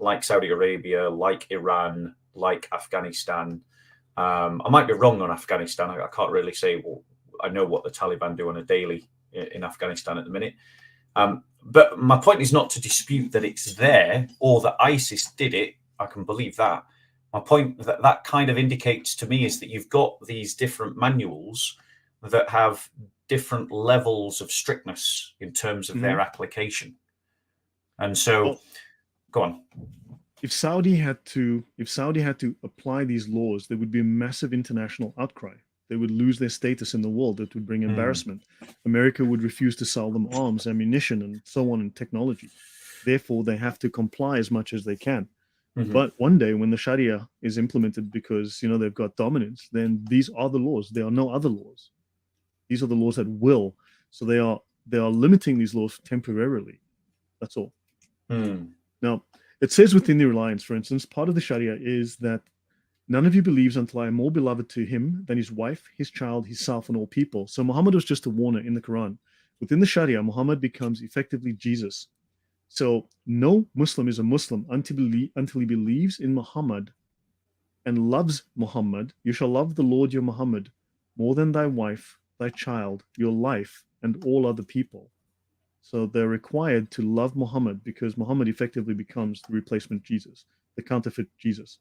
like Saudi Arabia, like Iran, like Afghanistan. I might be wrong on Afghanistan. I can't really say. Well, I know what the Taliban do on a daily in Afghanistan at the minute. But my point is not to dispute that it's there or that ISIS did it. I can believe that. My point that kind of indicates to me is that you've got these different manuals that have different levels of strictness in terms of their application. And so, go on. If Saudi had to apply these laws, there would be a massive international outcry. They would lose their status in the world. It would bring embarrassment. America would refuse to sell them arms, ammunition, and so on, and technology. Therefore, they have to comply as much as they can. But one day, when the Sharia is implemented, because they've got dominance, then these are the laws. There are no other laws. These are the laws that will. So they are limiting these laws temporarily. That's all. Now, it says within the Reliance, for instance, part of the Sharia is that None of you believes until I am more beloved to him than his wife, his child, his self, and all people. So Muhammad was just a warner in the Quran. Within the Sharia, Muhammad becomes effectively Jesus. So no Muslim is a Muslim until he believes in Muhammad and loves Muhammad. You shall love the Lord your Muhammad more than thy wife, thy child, your life, and all other people. So they're required to love Muhammad because Muhammad effectively becomes the replacement Jesus, the counterfeit Jesus.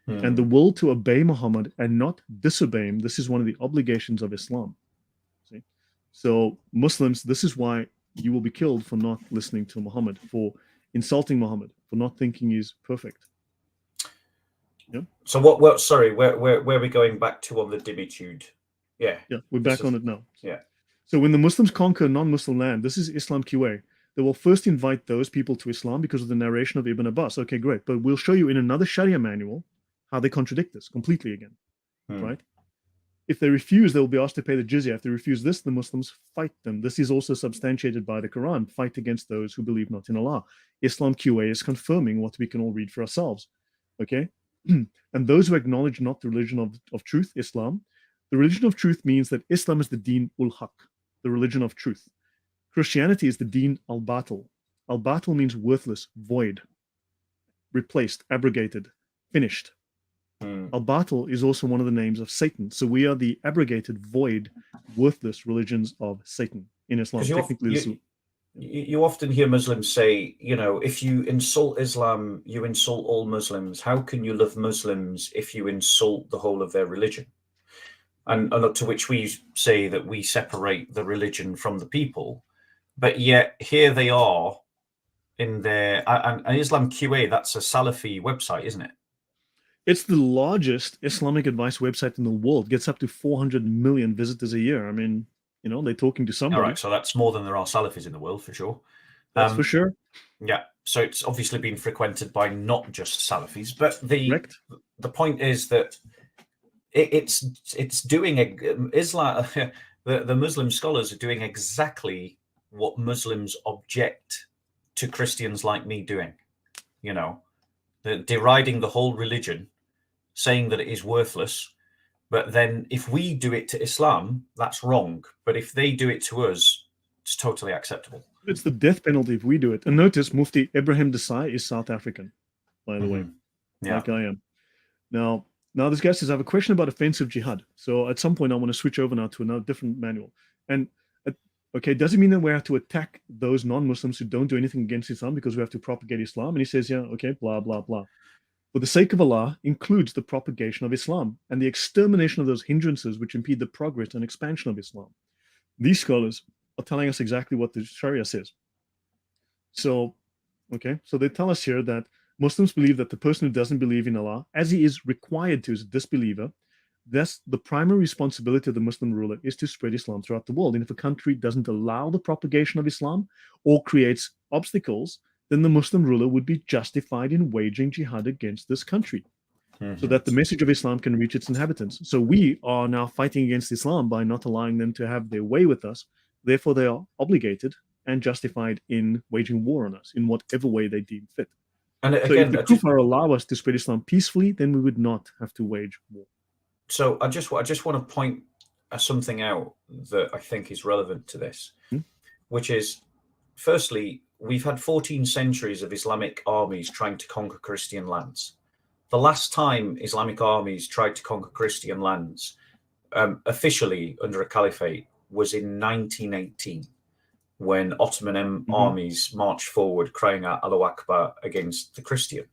And the will to obey Muhammad and not disobey him, this is one of the obligations of Islam. See? So Muslims, this is why you will be killed for not listening to Muhammad, for insulting Muhammad, for not thinking he's perfect. Yeah. So what sorry, where are we going back to on the dimitude? Yeah. Yeah, we're back on it now. Yeah. So when the Muslims conquer non-Muslim land, this is Islam QA, they will first invite those people to Islam because of the narration of Ibn Abbas. Okay, great. But we'll show you in another Sharia manual how they contradict this completely again, right? If they refuse, they will be asked to pay the jizya. If they refuse this, the Muslims fight them. This is also substantiated by the Quran. Fight against those who believe not in Allah. Islam QA is confirming what we can all read for ourselves. Okay? And those who acknowledge not the religion of truth, Islam, the religion of truth means that Islam is the deen ul-haq, the religion of truth. Christianity is the deen al-batil. Al-batil means worthless, void, replaced, abrogated, finished. Al-batil is also one of the names of Satan. So we are the abrogated, void, worthless religions of Satan in Islam. You often hear Muslims say, if you insult Islam, you insult all Muslims. How can you love Muslims if you insult the whole of their religion? And to which we say that we separate the religion from the people. But yet here they are in their, and Islam QA, that's a Salafi website, isn't it? It's the largest Islamic advice website in the world. Gets up to 400 million visitors a year. I mean, they're talking to somebody. All right, so that's more than there are Salafis in the world, for sure. That's for sure. Yeah, so it's obviously been frequented by not just Salafis, but the point is that it's doing Islam. The Muslim scholars are doing exactly what Muslims object to Christians like me doing. Deriding the whole religion, saying that it is worthless. But then if we do it to Islam, that's wrong. But if they do it to us, it's totally acceptable. It's the death penalty if we do it. And notice Mufti Ibrahim Desai is South African, by the way, like I am. Now this guy says, I have a question about offensive jihad. So at some point, I want to switch over now to another different manual. And okay, does it mean that we have to attack those non-Muslims who don't do anything against Islam because we have to propagate Islam? And he says, yeah, okay, blah, blah, blah. For the sake of Allah includes the propagation of Islam and the extermination of those hindrances which impede the progress and expansion of Islam. These scholars are telling us exactly what the Sharia says. So, okay, so they tell us here that Muslims believe that the person who doesn't believe in Allah, as he is required to, is a disbeliever. Thus, the primary responsibility of the Muslim ruler is to spread Islam throughout the world. And if a country doesn't allow the propagation of Islam or creates obstacles, then the Muslim ruler would be justified in waging jihad against this country so that the message of Islam can reach its inhabitants. So we are now fighting against Islam by not allowing them to have their way with us. Therefore, they are obligated and justified in waging war on us in whatever way they deem fit. And so again, if the kuffar allow us to spread Islam peacefully, then we would not have to wage war. So I just want to point something out that I think is relevant to this, which is, firstly, we've had 14 centuries of Islamic armies trying to conquer Christian lands. The last time Islamic armies tried to conquer Christian lands officially under a caliphate was in 1918, when Ottoman armies marched forward crying out Allahu Akbar against the Christian.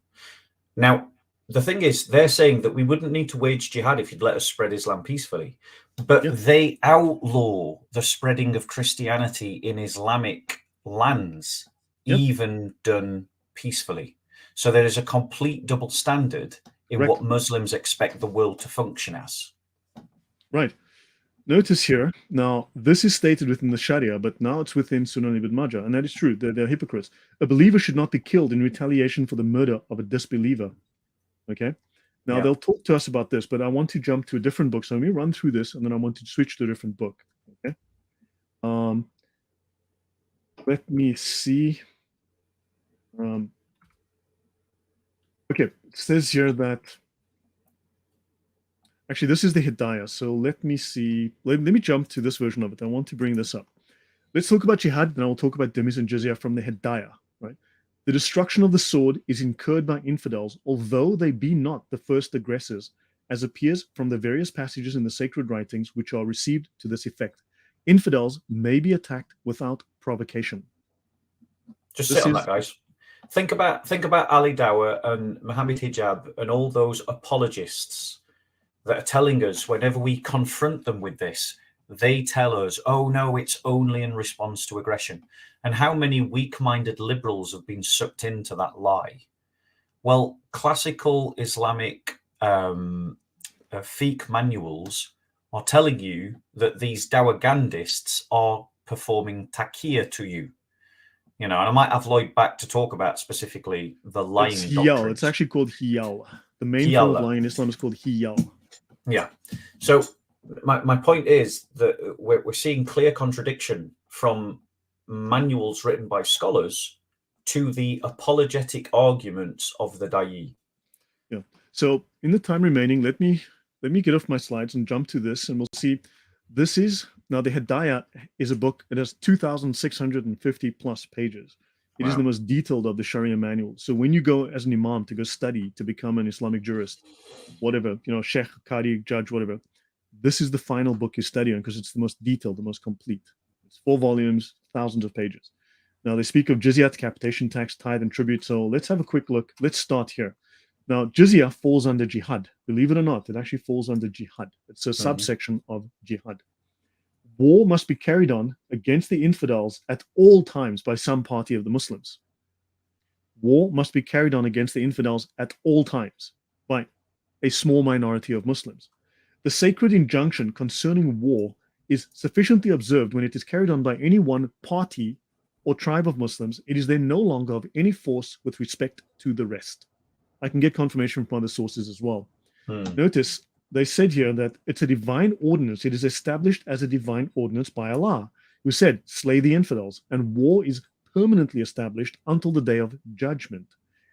Now, the thing is, they're saying that we wouldn't need to wage jihad if you'd let us spread Islam peacefully. But they outlaw the spreading of Christianity in Islamic lands, even done peacefully. So there is a complete double standard in what Muslims expect the world to function as. Right. Notice here, now, this is stated within the Sharia, but now it's within Sunan ibn Majah, and that is true. They're hypocrites. A believer should not be killed in retaliation for the murder of a disbeliever. Okay? Now, they'll talk to us about this, but I want to jump to a different book. So let me run through this, and then I want to switch to a different book. Okay? Let me see. Okay, it says here that Actually, this is the Hidayah. So let me see. Let me jump to this version of it. I want to bring this up. Let's talk about jihad, then I'll talk about dhimis and jizya from the Hidayah, right? The destruction of the sword is incurred by infidels, although they be not the first aggressors, as appears from the various passages in the sacred writings which are received to this effect. Infidels may be attacked without provocation. Just sit on that, guys. Think about Ali Dawah and Muhammad Hijab and all those apologists that are telling us whenever we confront them with this, they tell us, oh no, it's only in response to aggression. And how many weak-minded liberals have been sucked into that lie? Well, classical Islamic fiqh manuals are telling you that these Dawagandists are performing taqiyya to you. And I might have Lloyd back to talk about specifically the lying doctrine. It's actually called hiyal. The main form of lying in Islam is called hiyal. Yeah. So my point is that we're seeing clear contradiction from manuals written by scholars to the apologetic arguments of the da'i. Yeah. So in the time remaining, let me get off my slides and jump to this, and we'll see. This is now the Hidayah is a book. It has 2,650 plus pages. It is the most detailed of the Sharia manuals. So when you go as an imam to go study to become an Islamic jurist, whatever, sheikh, qadi, judge, whatever, this is the final book you study on because it's the most detailed, the most complete. It's 4 volumes, thousands of pages. Now they speak of jizyat, capitation tax, tithe, and tribute. So let's have a quick look. Let's start here. Now, jizya falls under jihad. Believe it or not, it actually falls under jihad. It's a subsection of jihad. War must be carried on against the infidels at all times by some party of the Muslims. War must be carried on against the infidels at all times by a small minority of Muslims. The sacred injunction concerning war is sufficiently observed when it is carried on by any one party or tribe of Muslims. It is then no longer of any force with respect to the rest. I can get confirmation from other sources as well. Notice they said here that it's a divine ordinance. It is established as a divine ordinance by Allah, who said, slay the infidels, and war is permanently established until the day of judgment.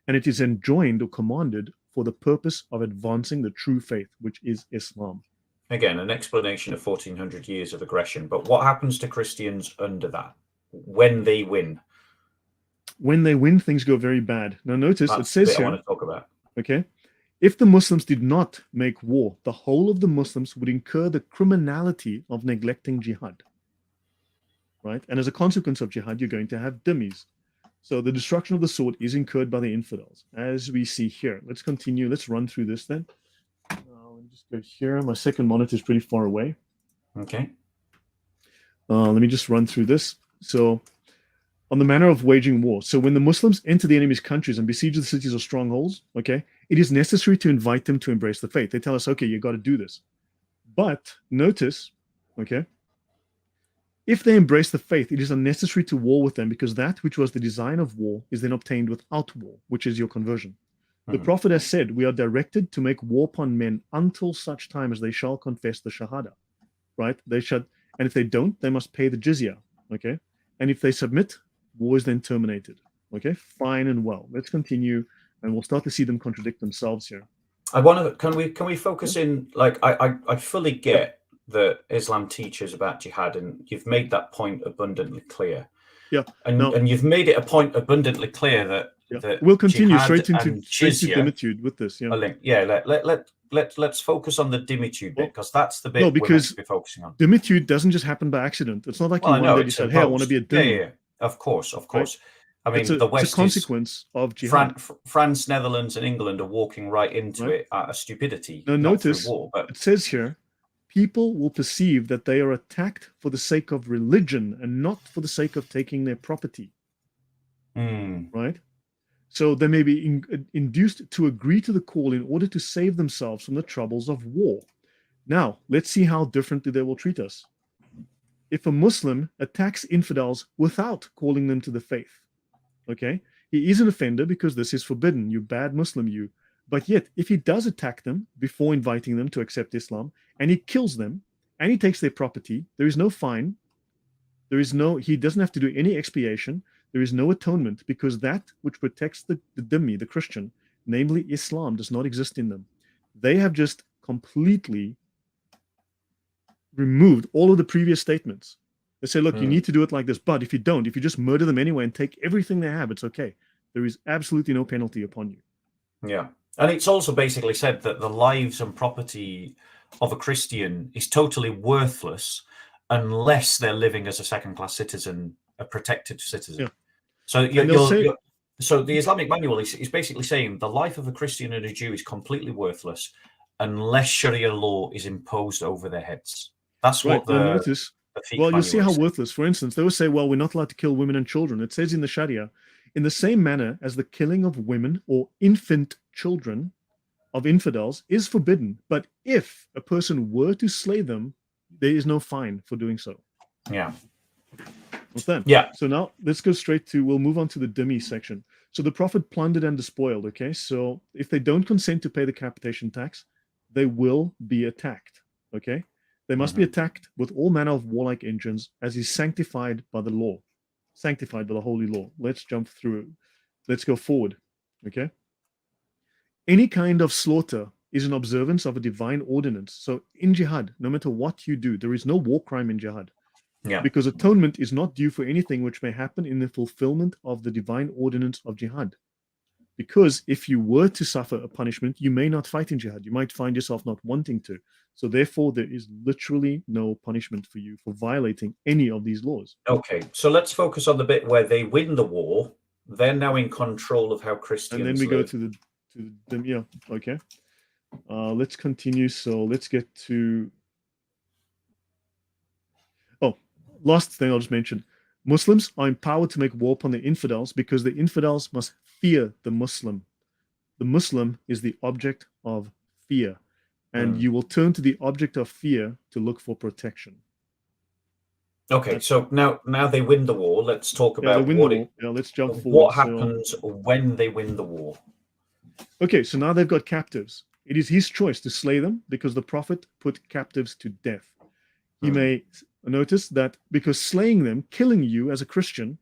And it is enjoined or commanded for the purpose of advancing the true faith, which is Islam. Again, an explanation of 1400 years of aggression. But what happens to Christians under that when they win? When they win, things go very bad. Now notice it says here, I want to talk about. Okay, if the Muslims did not make war, the whole of the Muslims would incur the criminality of neglecting jihad. Right? And as a consequence of jihad, you're going to have dhimis. So the destruction of the sword is incurred by the infidels, as we see here. Let's continue. Let's run through this then. Let me just go here. My second monitor is pretty far away. Okay. Let me just run through this. So on the manner of waging war. So when the Muslims enter the enemy's countries and besiege the cities or strongholds, okay, it is necessary to invite them to embrace the faith. They tell us, okay, you got to do this. But notice, okay, if they embrace the faith, it is unnecessary to war with them because that which was the design of war is then obtained without war, which is your conversion. The Prophet has said, we are directed to make war upon men until such time as they shall confess the Shahada, right? They should, and if they don't, they must pay the jizya, okay? And if they submit, war is then terminated. Okay, fine and well. Let's continue, and we'll start to see them contradict themselves here. I want to. Can we focus in? Like, I fully get that Islam teaches about jihad, and you've made that point abundantly clear. Yeah, and you've made it a point abundantly clear that that we'll continue straight into dimitude with this. Let's focus on the dimitude bit because that's the bit we're meant to be focusing on. Dimitude doesn't just happen by accident. It's not like one day you said, "Hey, I want to be a dhimmi." Yeah. Of course. Right? I mean, the West, it's a consequence of jihad. France, Netherlands, and England are walking right into it out of stupidity. Now, notice war, but it says here, people will perceive that they are attacked for the sake of religion and not for the sake of taking their property. Right? So they may be induced to agree to the call in order to save themselves from the troubles of war. Now, let's see how differently they will treat us. If a Muslim attacks infidels without calling them to the faith, okay, he is an offender because this is forbidden, you bad Muslim, you. But yet, if he does attack them before inviting them to accept Islam, and he kills them, and he takes their property, there is no fine, he doesn't have to do any expiation, there is no atonement, because that which protects the dhimmi, the Christian, namely Islam, does not exist in them. They have just completely removed all of the previous statements. They say, look, you need to do it like this, but if you don't, if you just murder them anyway and take everything they have, it's okay. There is absolutely no penalty upon you. Yeah. And it's also basically said that the lives and property of a Christian is totally worthless unless they're living as a second-class citizen, a protected citizen. Yeah. So so the Islamic manual is basically saying the life of a Christian and a Jew is completely worthless unless Sharia law is imposed over their heads. That's right. what the Notice. Well, you'll see how worthless. For instance, they will say, well, we're not allowed to kill women and children. It says in the Sharia, in the same manner as the killing of women or infant children of infidels is forbidden. But if a person were to slay them, there is no fine for doing so. Yeah. Understand? Yeah. So now let's go straight to, we'll move on to the dhimmi section. So the Prophet plundered and despoiled, okay? So if they don't consent to pay the capitation tax, they will be attacked, okay? They must be attacked with all manner of warlike engines as is sanctified by the law, sanctified by the holy law. Let's jump through it. Let's go forward, okay? Any kind of slaughter is an observance of a divine ordinance. So in jihad, no matter what you do, there is no war crime in jihad. Yeah. Because atonement is not due for anything which may happen in the fulfillment of the divine ordinance of jihad. Because if you were to suffer a punishment, you may not fight in jihad. You might find yourself not wanting to. So therefore, there is literally no punishment for you for violating any of these laws. Okay, so let's focus on the bit where they win the war. They're now in control of how Christians and then we live. go to the yeah, okay. Let's continue. So let's get to, last thing I'll just mention. Muslims are empowered to make war upon the infidels because the infidels must fear the Muslim. The Muslim is the object of fear, and you will turn to the object of fear to look for protection. Okay, so now they win the war. Let's talk about let's jump forward. What happens when they win the war? Okay, so now they've got captives. It is his choice to slay them because the Prophet put captives to death. He may notice that because slaying them, killing you as a Christian,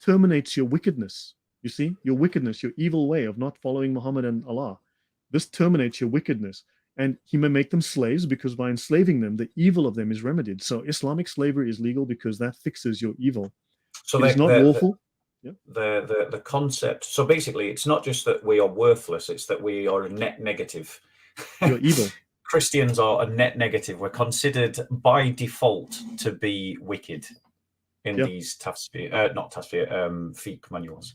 terminates your wickedness. You see, your wickedness, your evil way of not following Muhammad and Allah. This terminates your wickedness. And he may make them slaves because by enslaving them, the evil of them is remedied. So Islamic slavery is legal because that fixes your evil. So it's not lawful. The concept. So basically, it's not just that we are worthless; it's that we are a net negative. You're evil. Christians are a net negative. We're considered by default to be wicked in these fiqh manuals.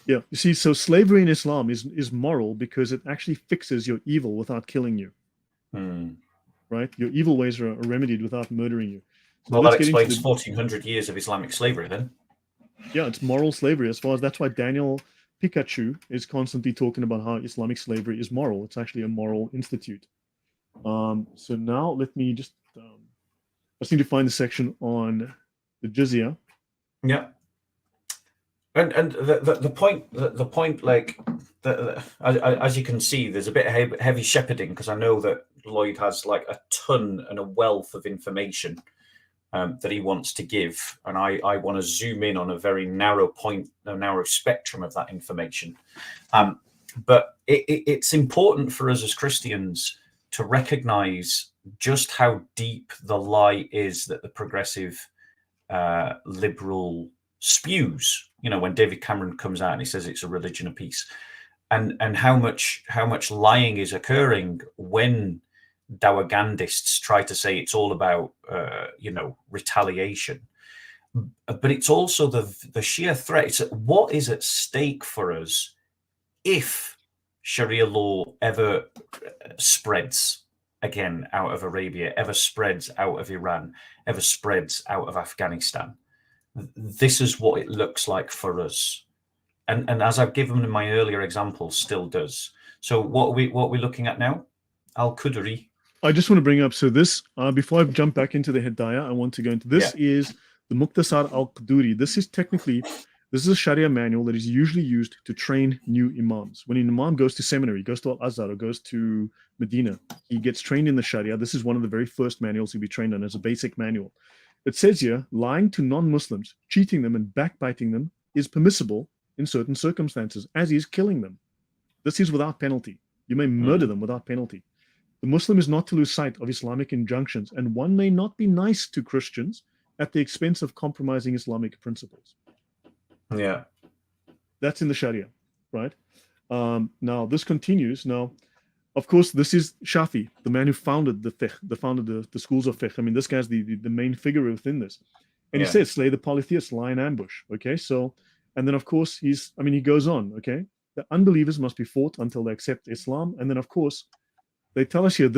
Yeah, you see, so slavery in Islam is moral because it actually fixes your evil without killing you. Right? Your evil ways are remedied without murdering you. So well, that explains 1400 years of Islamic slavery then. Yeah, it's moral slavery as far as that's why Daniel Pikachu is constantly talking about how Islamic slavery is moral. It's actually a moral institute. So now let me just I just need to find the section on the jizya. Yeah. And the point, like, as you can see, there's a bit of heavy shepherding because I know that Lloyd has like a ton and a wealth of information that he wants to give, and I want to zoom in on a very narrow point, a narrow spectrum of that information. But it's important for us as Christians to recognize just how deep the lie is that the progressive liberal spews. You know, when David Cameron comes out and he says it's a religion of peace, and how much lying is occurring when Dawagandists try to say it's all about retaliation, but it's also the sheer threat. It's what is at stake for us if Sharia law ever spreads again out of Arabia, ever spreads out of Iran, ever spreads out of Afghanistan. This is what it looks like for us, and as I've given in my earlier examples, still does. So what are we looking at now? Al-Qudri. I just want to bring up, so this, before I jump back into the Hidayah, I want to go into this. Is the Muqtasar al-Quduri. This is a Sharia manual that is usually used to train new imams. When an imam goes to seminary, goes to Al-Azhar, or goes to Medina, he gets trained in the Sharia. This is one of the very first manuals he'll be trained on as a basic manual. It says here, lying to non-Muslims, cheating them and backbiting them is permissible in certain circumstances, as is killing them. This is without penalty. You may murder them without penalty. The Muslim is not to lose sight of Islamic injunctions, and one may not be nice to Christians at the expense of compromising Islamic principles. Yeah. That's in the Sharia, right? Now, this continues. Now, of course, this is Shafi, the man who founded the fiqh, the schools of fiqh. I mean, this guy's the main figure within this. And he says, slay the polytheists, lie in ambush. Okay, so, and then of course he goes on. Okay, the unbelievers must be fought until they accept Islam. And then of course, they tell us here,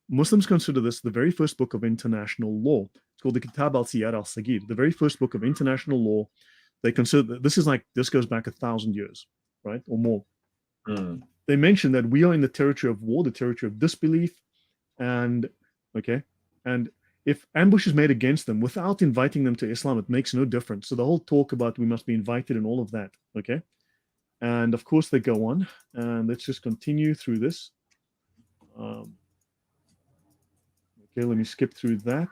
Muslims consider this the very first book of international law. It's called the Kitab al-Siyar al-Sagir, the very first book of international law. They consider this goes back 1,000 years, right, or more. They mention that we are in the territory of war, the territory of disbelief, and if ambush is made against them without inviting them to Islam, it makes no difference. So the whole talk about we must be invited and all of that, okay? And of course they go on, and let's just continue through this. Okay, let me skip through that.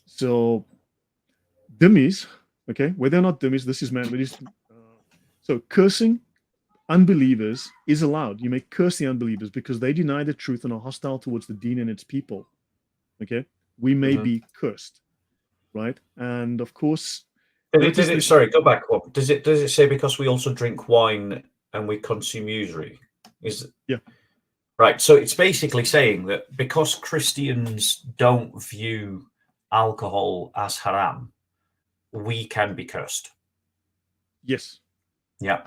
So dhimmis, okay, where they're not dhimmis, this is man, but so cursing unbelievers is allowed. You may curse the unbelievers because they deny the truth and are hostile towards the deen and its people. Okay, we may be cursed, right? And of course, sorry, go back up. Does it say because we also drink wine and we consume usury? Yeah. Right. So it's basically saying that because Christians don't view alcohol as haram, we can be cursed. Yes. Yeah.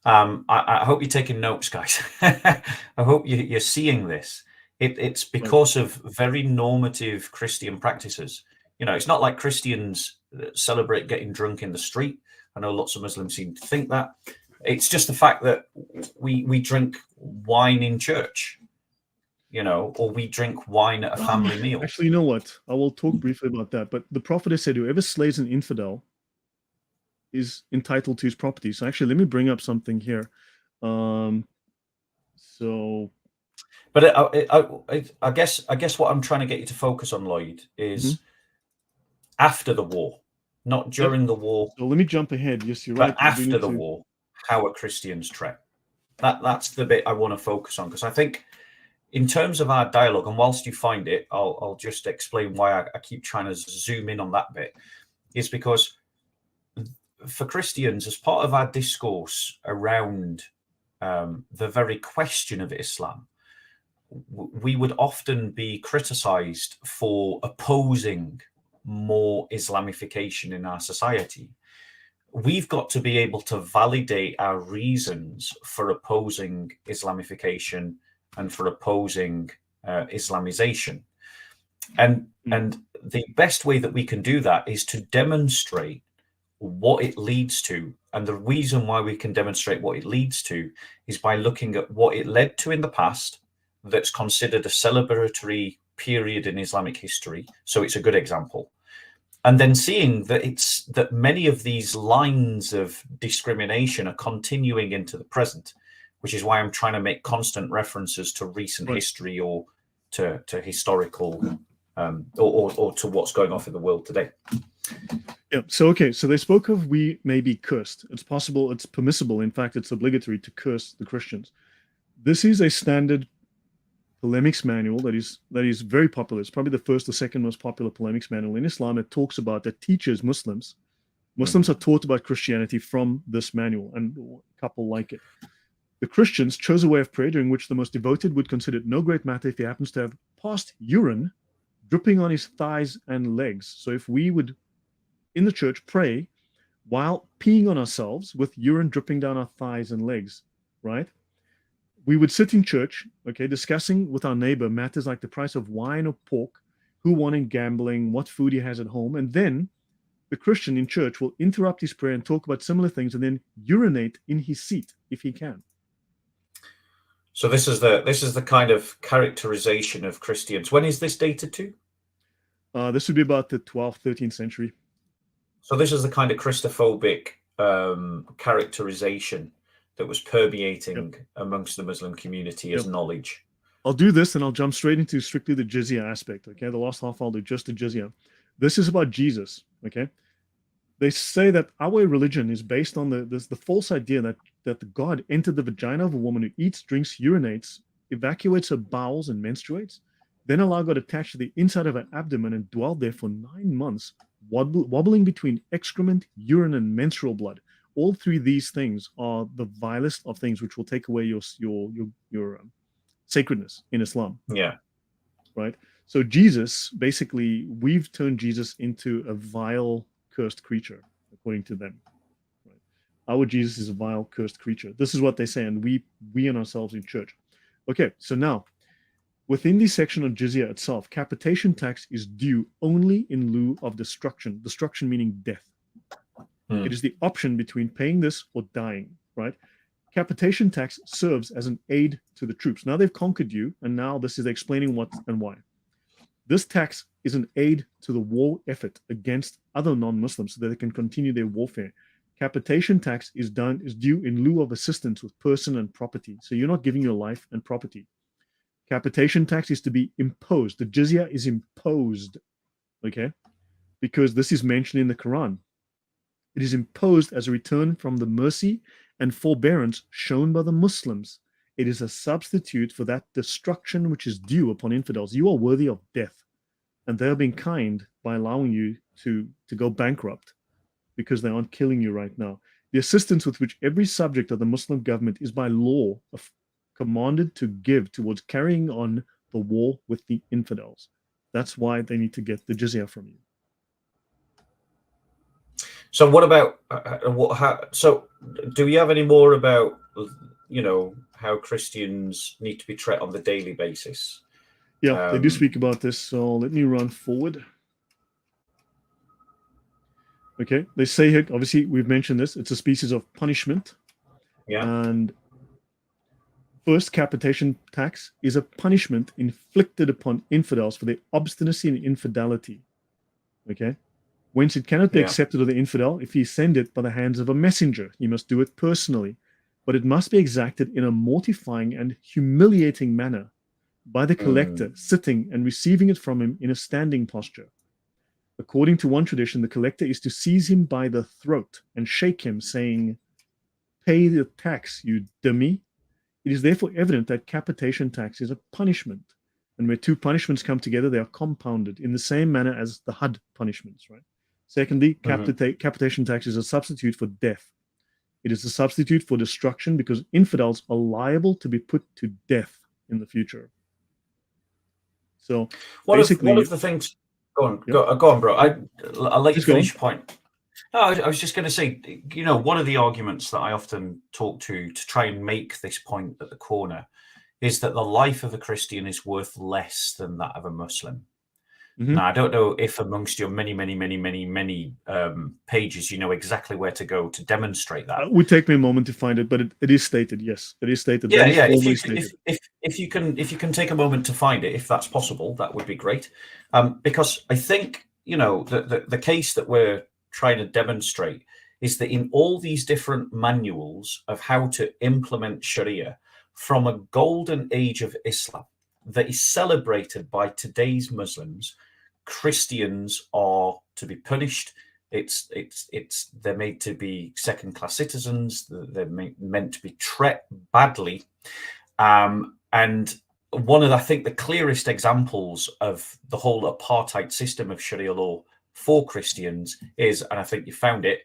I hope you're taking notes, guys. I hope you're seeing this. It's because of very normative Christian practices. You know, it's not like Christians celebrate getting drunk in the street. I know lots of Muslims seem to think that. It's just the fact that we drink wine in church, you know, or we drink wine at a family meal. Actually, you know what? I will talk briefly about that. But the Prophet has said, whoever slays an infidel is entitled to his property. So actually, let me bring up something here. But I guess what I'm trying to get you to focus on, Lloyd, is after the war, not during the war. So let me jump ahead. Yes, you're but right. after the war, how are Christians treated? That's the bit I want to focus on, because I think in terms of our dialogue, and whilst you find it, I'll just explain why I keep trying to zoom in on that bit, is because for Christians, as part of our discourse around the very question of Islam, we would often be criticized for opposing more Islamification in our society. We've got to be able to validate our reasons for opposing Islamification and for opposing Islamization. And the best way that we can do that is to demonstrate what it leads to. And the reason why we can demonstrate what it leads to is by looking at what it led to in the past that's considered a celebratory period in Islamic history. So it's a good example. And then seeing that many of these lines of discrimination are continuing into the present, which is why I'm trying to make constant references to recent history or to historical or to what's going on in the world today. Yeah. So they spoke of we may be cursed. It's possible, it's permissible. In fact, it's obligatory to curse the Christians. This is a standard polemics manual that is very popular. It's probably the first or second most popular polemics manual in Islam that teaches Muslims are taught about Christianity from this manual, and a couple like it. The Christians chose a way of prayer during which the most devoted would consider it no great matter if he happens to have past urine dripping on his thighs and legs. So if we would, in the church, pray while peeing on ourselves with urine dripping down our thighs and legs, right? We would sit in church, discussing with our neighbor matters like the price of wine or pork, who won in gambling, what food he has at home, and then the Christian in church will interrupt his prayer and talk about similar things and then urinate in his seat if he can. So this is the kind of characterization of Christians. When is this dated to? This would be about the 12th, 13th century. So this is the kind of Christophobic characterization that was permeating amongst the Muslim community as knowledge. I'll do this and I'll jump straight into strictly the jizya aspect. Okay, the last half I'll do just the jizya. This is about Jesus. Okay, They say that our religion is based on the false idea that the God entered the vagina of a woman who eats, drinks, urinates, evacuates her bowels, and menstruates, then Allah got attached to the inside of her abdomen and dwelled there for 9 months, wobbling between excrement, urine, and menstrual blood. All three of these things are the vilest of things, which will take away your sacredness in Islam. Yeah. Right. So Jesus, basically, we've turned Jesus into a vile, cursed creature, according to them. Right? Our Jesus is a vile, cursed creature. This is what they say, and we in ourselves in church. Okay, so now, within the section on jizya itself, capitation tax is due only in lieu of destruction. Destruction meaning death. It is the option between paying this or dying, right? Capitation tax serves as an aid to the troops. Now they've conquered you, and now this is explaining what and why. This tax is an aid to the war effort against other non-Muslims so that they can continue their warfare. Capitation tax is due in lieu of assistance with person and property. So you're not giving your life and property. Capitation tax is to be imposed. The jizya is imposed, okay? Because this is mentioned in the Quran. It is imposed as a return from the mercy and forbearance shown by the Muslims. It is a substitute for that destruction which is due upon infidels. You are worthy of death, and they are being kind by allowing you to go bankrupt because they aren't killing you right now. The assistance with which every subject of the Muslim government is by law commanded to give towards carrying on the war with the infidels. That's why they need to get the jizya from you. So what about so do we have any more about how Christians need to be treated on the daily basis? Yeah, they do speak about this. So let me run forward. Okay, they say here, obviously we've mentioned this, it's a species of punishment. Yeah. And first, capitation tax is a punishment inflicted upon infidels for their obstinacy and infidelity. Okay, whence it cannot be accepted of the infidel if he send it by the hands of a messenger. He must do it personally, but it must be exacted in a mortifying and humiliating manner by the collector, sitting and receiving it from him in a standing posture. According to one tradition, the collector is to seize him by the throat and shake him, saying, "Pay the tax, you dummy." It is therefore evident that capitation tax is a punishment, and where two punishments come together, they are compounded in the same manner as the had punishments, right? Secondly, capitation tax is a substitute for death. It is a substitute for destruction because infidels are liable to be put to death in the future. So one of the things. Go on, bro. I'll let you finish your point. No, I was just going to say, one of the arguments that I often talk to try and make this point at the corner is that the life of a Christian is worth less than that of a Muslim. Now, I don't know if amongst your many pages, you know exactly where to go to demonstrate that. It would take me a moment to find it, but it is stated. Yes, it is stated. Yeah. If you can take a moment to find it, if that's possible, that would be great. Because I think the case that we're trying to demonstrate is that in all these different manuals of how to implement Sharia from a golden age of Islam that is celebrated by today's Muslims, Christians are to be punished. They're made to be second-class citizens. They're meant to be treated badly. And one of I think the clearest examples of the whole apartheid system of Sharia law for Christians is, and I think you found it,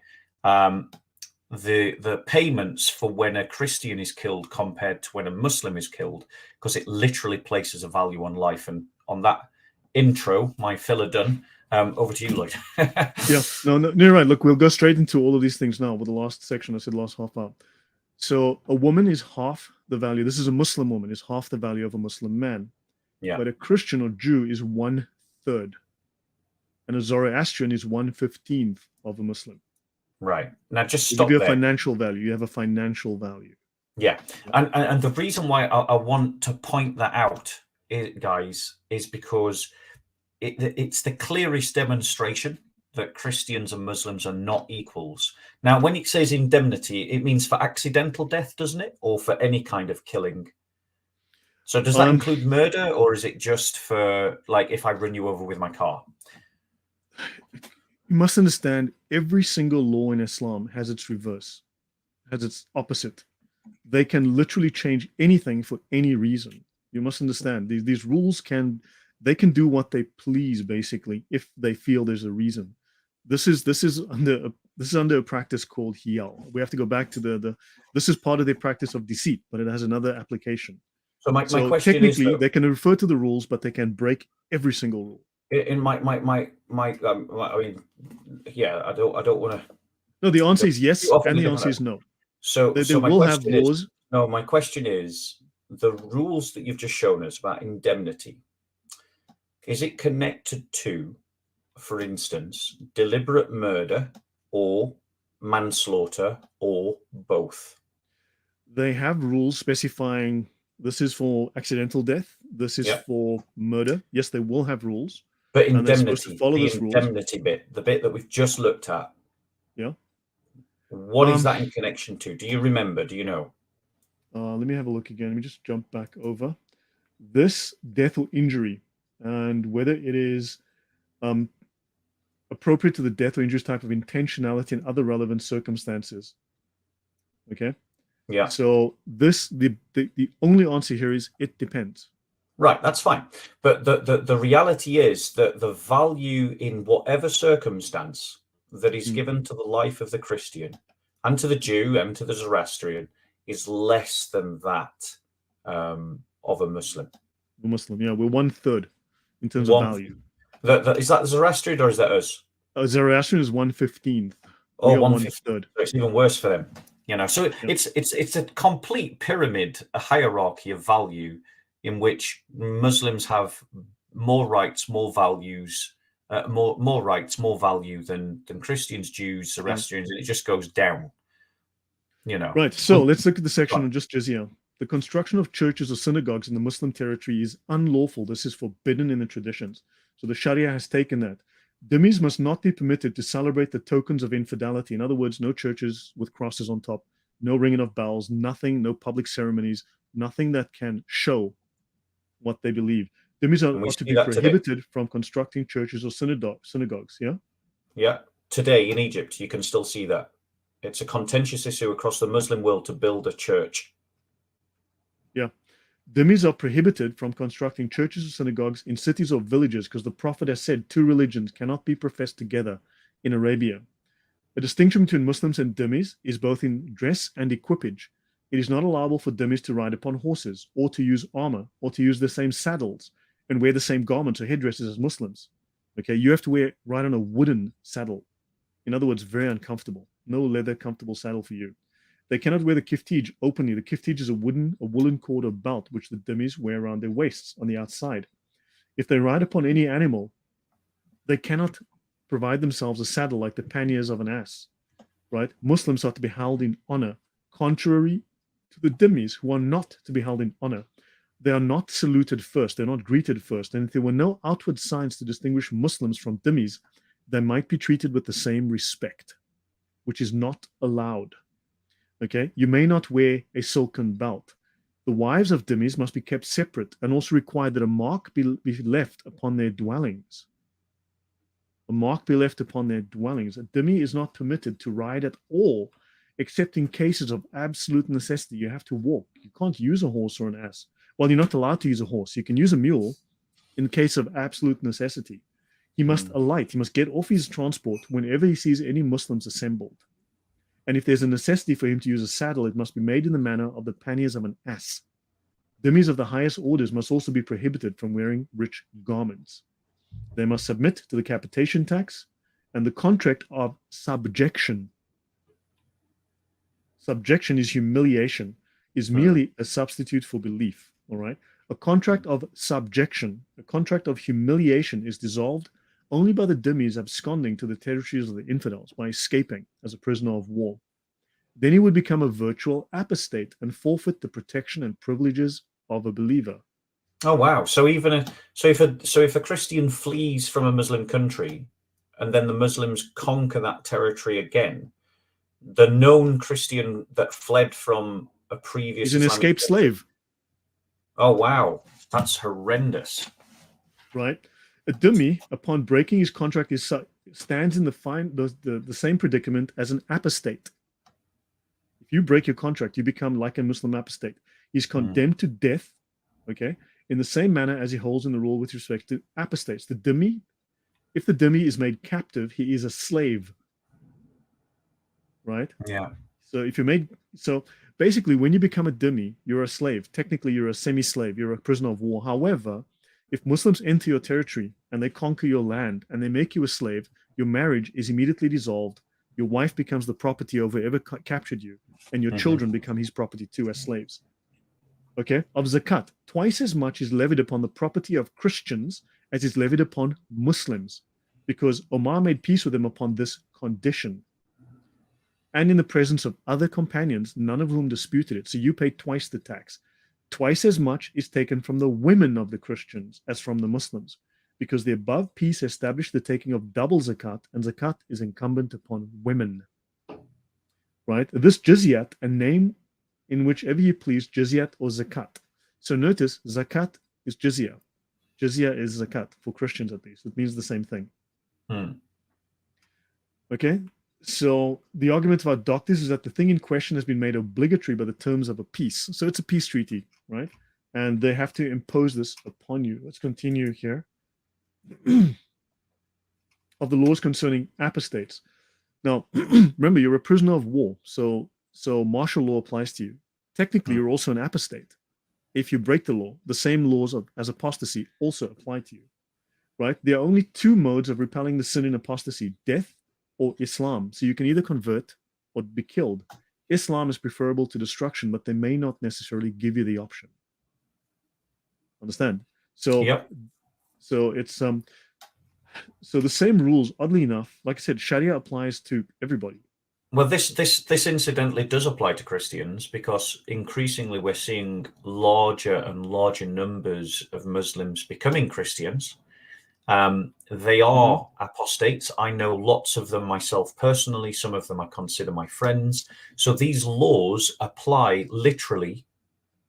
the payments for when a Christian is killed compared to when a Muslim is killed, because it literally places a value on life. And on that intro, my filler done. Over to you, Lloyd. Yeah, no, you're right. Look, we'll go straight into all of these things now with the last section. I said last half hour. So a woman is half the value. This is a Muslim woman, is half the value of a Muslim man. Yeah. But a Christian or Jew is 1/3. And a Zoroastrian is 1/15 of a Muslim. Right. Now just stop there. There. Financial value. You have a financial value. Yeah. And the reason why I want to point that out, guys, is because it's the clearest demonstration that Christians and Muslims are not equals. Now, when it says indemnity, it means for accidental death, doesn't it? Or for any kind of killing? So does that include murder, or is it just for, like, if I run you over with my car? You must understand every single law in Islam has its reverse, has its opposite. They can literally change anything for any reason. You must understand these rules they can do what they please basically if they feel there's a reason. This is under a practice called hiyal. We have to go back to this is part of their practice of deceit, but it has another application. So my So question is, technically, though, they can refer to the rules, but they can break every single rule. in I mean, yeah, I don't want to. No, the answer is yes, Often and the different. answer is no. So They my will have question is, laws. no, my question is, the rules that you've just shown us about indemnity, is it connected to, for instance, deliberate murder or manslaughter or both? They have rules specifying this is for accidental death, this is Yeah. for murder. Yes, they will have rules, But and they're supposed to indemnity, follow the those rules. indemnity bit, the bit that we've just looked at, Yeah. what is that in connection to? Do you remember? Do you know? Let me have a look again. Let me just jump back over. This death or injury, and whether it is appropriate to the death or injury type of intentionality and other relevant circumstances. Okay. Yeah. So the only answer here is it depends. Right, that's fine. But the reality is that the value in whatever circumstance that is given to the life of the Christian and to the Jew and to the Zoroastrian is less than that of a Muslim. The Muslim, yeah, we're 1/3 in terms of value. Is that the Zoroastrian or is that us? Zoroastrian is 1/15. Oh, we are 1/3. So it's even worse for them. You know, so it's a complete pyramid, a hierarchy of value in which Muslims have more rights, more values, more rights, more value than Christians, Jews, Zoroastrians, and it just goes down. You know. Right. So let's look at the section on just jizya. The construction of churches or synagogues in the Muslim territory is unlawful. This is forbidden in the traditions. So the Sharia has taken that. Dhimmis must not be permitted to celebrate the tokens of infidelity. In other words, no churches with crosses on top, no ringing of bells, nothing, no public ceremonies, nothing that can show what they believe. Dhimmis are to be prohibited from constructing churches or synagogues. Yeah? Yeah. Today in Egypt, you can still see that. It's a contentious issue across the Muslim world to build a church. Yeah. Dhimmis are prohibited from constructing churches or synagogues in cities or villages because the Prophet has said two religions cannot be professed together in Arabia. The distinction between Muslims and dhimmis is both in dress and equipage. It is not allowable for dhimmis to ride upon horses or to use armor or to use the same saddles and wear the same garments or headdresses as Muslims. Okay, you have to ride on a wooden saddle. In other words, very uncomfortable. No leather comfortable saddle for you. They cannot wear the kiftij openly. The kiftij is a woolen cord or belt which the dhimmis wear around their waists on the outside. If they ride upon any animal, they cannot provide themselves a saddle like the panniers of an ass. Right? Muslims are to be held in honor, contrary to the dhimmis, who are not to be held in honor. They are not saluted first. They're not greeted first. And if there were no outward signs to distinguish Muslims from dhimmis, they might be treated with the same respect, which is not allowed. Okay, you may not wear a silken belt. The wives of dhimmis must be kept separate and also require that a mark be left upon their dwellings. A mark be left upon their dwellings. A dhimmi is not permitted to ride at all, except in cases of absolute necessity. You have to walk. You can't use a horse or an ass. Well, you're not allowed to use a horse. You can use a mule in case of absolute necessity. He must alight. He must get off his transport whenever he sees any Muslims assembled. And if there's a necessity for him to use a saddle, it must be made in the manner of the panniers of an ass. Dhimmis of the highest orders must also be prohibited from wearing rich garments. They must submit to the capitation tax and the contract of subjection. Subjection is humiliation, is merely a substitute for belief. All right. A contract of subjection, a contract of humiliation is dissolved only by the dhimmis absconding to the territories of the infidels by escaping as a prisoner of war. Then he would become a virtual apostate and forfeit the protection and privileges of a believer. Oh wow! So if a Christian flees from a Muslim country, and then the Muslims conquer that territory again, the known Christian that fled from a previous is an escaped slave. Oh wow, that's horrendous. Right. A dhimmi, upon breaking his contract, is stands in the same predicament as an apostate. If you break your contract, you become like a Muslim apostate. He's condemned to death, okay, in the same manner as he holds in the rule with respect to apostates. The dhimmi, if the dhimmi is made captive, he is a slave, right? Yeah. So basically, when you become a dhimmi, you're a slave. Technically, you're a semi-slave. You're a prisoner of war. However, if Muslims enter your territory and they conquer your land and they make you a slave, your marriage is immediately dissolved. Your wife becomes the property of whoever captured you, and your children become his property too as slaves. Okay? Of zakat, twice as much is levied upon the property of Christians as is levied upon Muslims, because Omar made peace with them upon this condition. And in the presence of other companions, none of whom disputed it. So you pay twice the tax. Twice as much is taken from the women of the Christians as from the Muslims, because the above peace established the taking of double zakat, and zakat is incumbent upon women. Right? This jizyat, a name in whichever you please, jizyat or zakat. So notice, zakat is jizya. Jizya is zakat, for Christians at least. It means the same thing. Okay? So the argument about doctors is that the thing in question has been made obligatory by the terms of a peace. So it's a peace treaty, right? And they have to impose this upon you. Let's continue here. Of the laws concerning apostates. Now, remember, you're a prisoner of war, so martial law applies to you. Technically, you're also an apostate. If you break the law, the same laws as apostasy also apply to you, right? There are only two modes of repelling the sin in apostasy: death or Islam. So you can either convert or be killed. Islam is preferable to destruction, but they may not necessarily give you the option. Understand? So, so it's so the same rules, oddly enough, like I said, Sharia applies to everybody. Well, this incidentally does apply to Christians, because increasingly we're seeing larger and larger numbers of Muslims becoming Christians. They are apostates. I know lots of them myself personally. Some of them I consider my friends. So these laws apply literally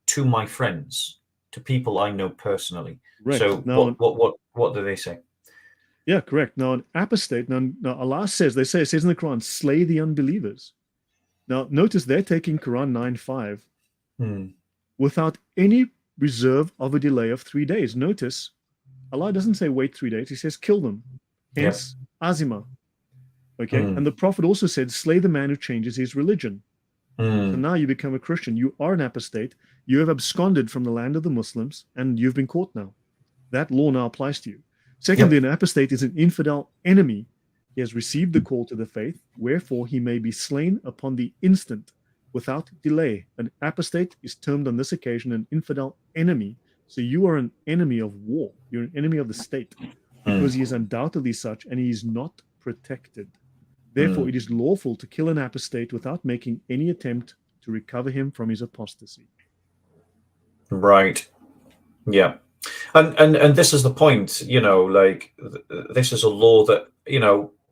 to my friends, to people I know personally. Right. So now, what do they say? Yeah, correct. Now, an apostate, now Allah says, it says in the Quran, slay the unbelievers. Now, notice they're taking Quran 9:5 without any reserve of a delay of 3 days. Notice, Allah doesn't say wait 3 days. He says kill them. Hence, azima. Okay? And the Prophet also said, slay the man who changes his religion. So now you become a Christian. You are an apostate. You have absconded from the land of the Muslims, and you've been caught now. That law now applies to you. Secondly, an apostate is an infidel enemy. He has received the call to the faith, wherefore he may be slain upon the instant without delay. An apostate is termed on this occasion an infidel enemy. So you are an enemy of war. You're an enemy of the state, because he is undoubtedly such, and he is not protected. Therefore, it is lawful to kill an apostate without making any attempt to recover him from his apostasy. Right. Yeah. And this is the point, like this is a law that,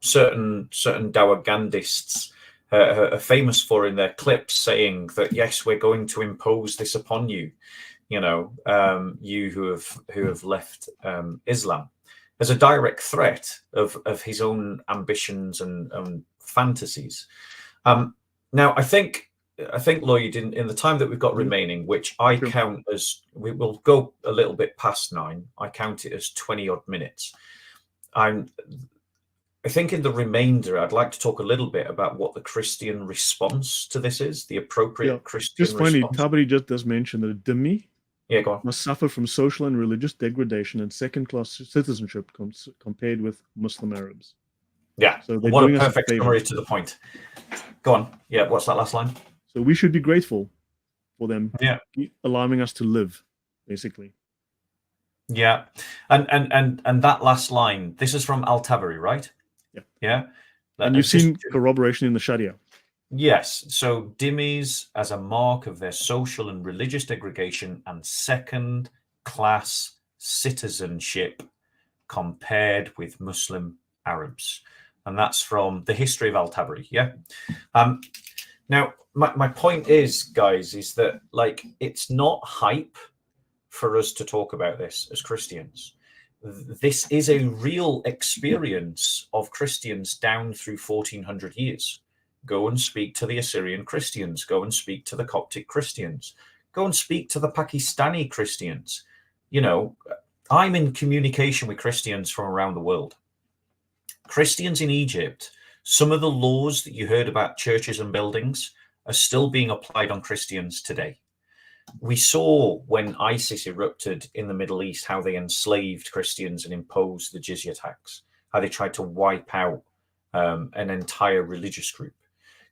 certain Dawagandists are famous for in their clips, saying that, yes, we're going to impose this upon you, you who have left Islam, as a direct threat of his own ambitions and fantasies. Now, I think, Lloyd, in the time that we've got remaining, which I count as, we will go a little bit past 9, I count it as 20 odd minutes. I think in the remainder, I'd like to talk a little bit about what the Christian response to this is, the appropriate Christian just finally, response. Tabari just does mention that a dhimmi go on. must suffer from social and religious degradation and second-class citizenship compared with Muslim Arabs. Yeah, so what a perfect summary to the point. Go on. Yeah, what's that last line? So we should be grateful for them allowing us to live, basically. Yeah. And that last line, this is from Al-Tabari, right? Yeah. Yeah. And you've seen corroboration in the Sharia. Yes. So dhimmis as a mark of their social and religious degradation and second-class citizenship compared with Muslim Arabs. And that's from the history of Al-Tabari. Yeah. Now, my point is, guys, is that, like, it's not hype for us to talk about this as Christians. this is a real experience of Christians down through 1400 years. Go and speak to the Assyrian Christians. Go and speak to the Coptic Christians. Go and speak to the Pakistani Christians. You know, I'm in communication with Christians from around the world. Christians in Egypt, some of the laws that you heard about churches and buildings are still being applied on Christians today. We saw when ISIS erupted in the Middle East how they enslaved Christians and imposed the jizya tax, how they tried to wipe out an entire religious group.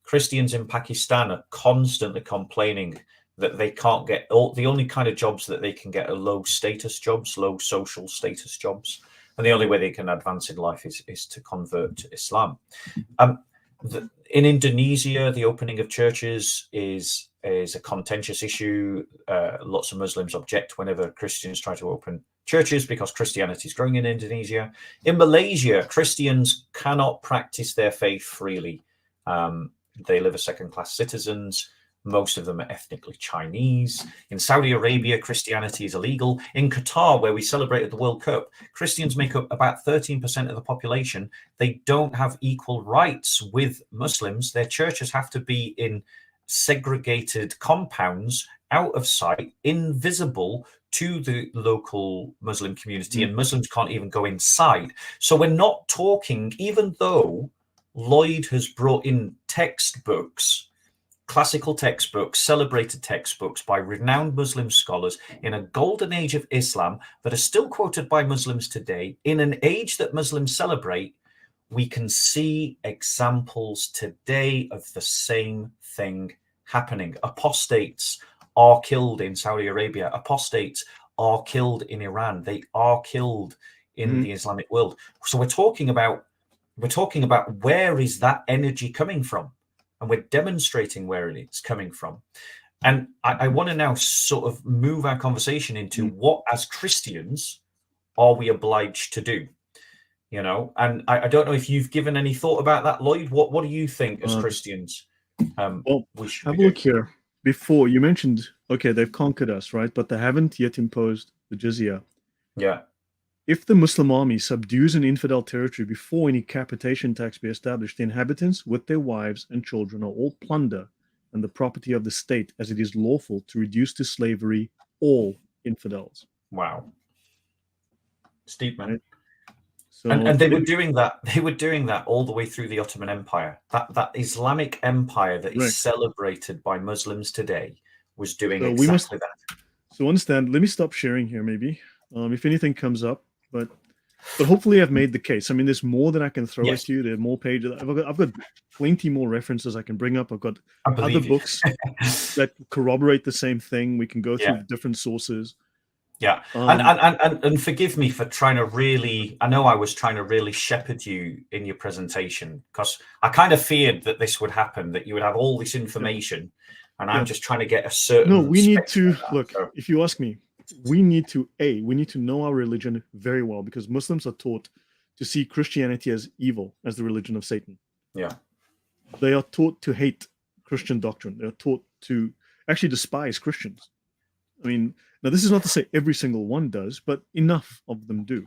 Christians in Pakistan are constantly complaining that they can't get the only kind of jobs that they can get are low status jobs, low social status jobs. And the only way they can advance in life is to convert to Islam. In Indonesia, the opening of churches is a contentious issue. Lots of Muslims object whenever Christians try to open churches because Christianity is growing in Indonesia. In Malaysia, Christians cannot practice their faith freely. They live as second-class citizens. Most of them are ethnically Chinese. In Saudi Arabia, Christianity is illegal. In Qatar, where we celebrated the World Cup, Christians make up about 13% of the population. They don't have equal rights with Muslims. Their churches have to be in segregated compounds, out of sight, invisible to the local Muslim community, and Muslims can't even go inside. So we're not talking, even though Lloyd has brought in textbooks, classical textbooks, celebrated textbooks by renowned Muslim scholars in a golden age of Islam that are still quoted by Muslims today, in an age that Muslims celebrate, we can see examples today of the same thing happening. Apostates are killed in Saudi Arabia. Apostates are killed in Iran. They are killed in the Islamic world. So we're talking about where is that energy coming from? And we're demonstrating where it's coming from. And I want to now sort of move our conversation into what, as Christians, are we obliged to do? You know, and I don't know if you've given any thought about that, Lloyd. What do you think as Christians? Well, we should have be a look doing? here. Before you mentioned, okay, they've conquered us, right? But they haven't yet imposed the jizya. Yeah. If the Muslim army subdues an infidel territory before any capitation tax be established, the inhabitants with their wives and children are all plunder and the property of the state, as it is lawful to reduce to slavery all infidels. Wow. Steep, man. Right? So And they were doing that. They were doing that all the way through the Ottoman Empire. That Islamic empire that is celebrated by Muslims today was doing exactly that. So understand. Let me stop sharing here, maybe. If anything comes up, but hopefully I've made the case. I mean, there's more that I can throw at you. There are more pages. I've got plenty more references I can bring up. I've got other books that corroborate the same thing. We can go through different sources. Yeah, and forgive me for trying to really, I know I was trying to really shepherd you in your presentation, because I kind of feared that this would happen, that you would have all this information, and I'm just trying to get a certain... No, we need to, look, if you ask me, we need to know our religion very well, because Muslims are taught to see Christianity as evil, as the religion of Satan. Yeah. They are taught to hate Christian doctrine. They're taught to actually despise Christians. I mean, now this is not to say every single one does, but enough of them do,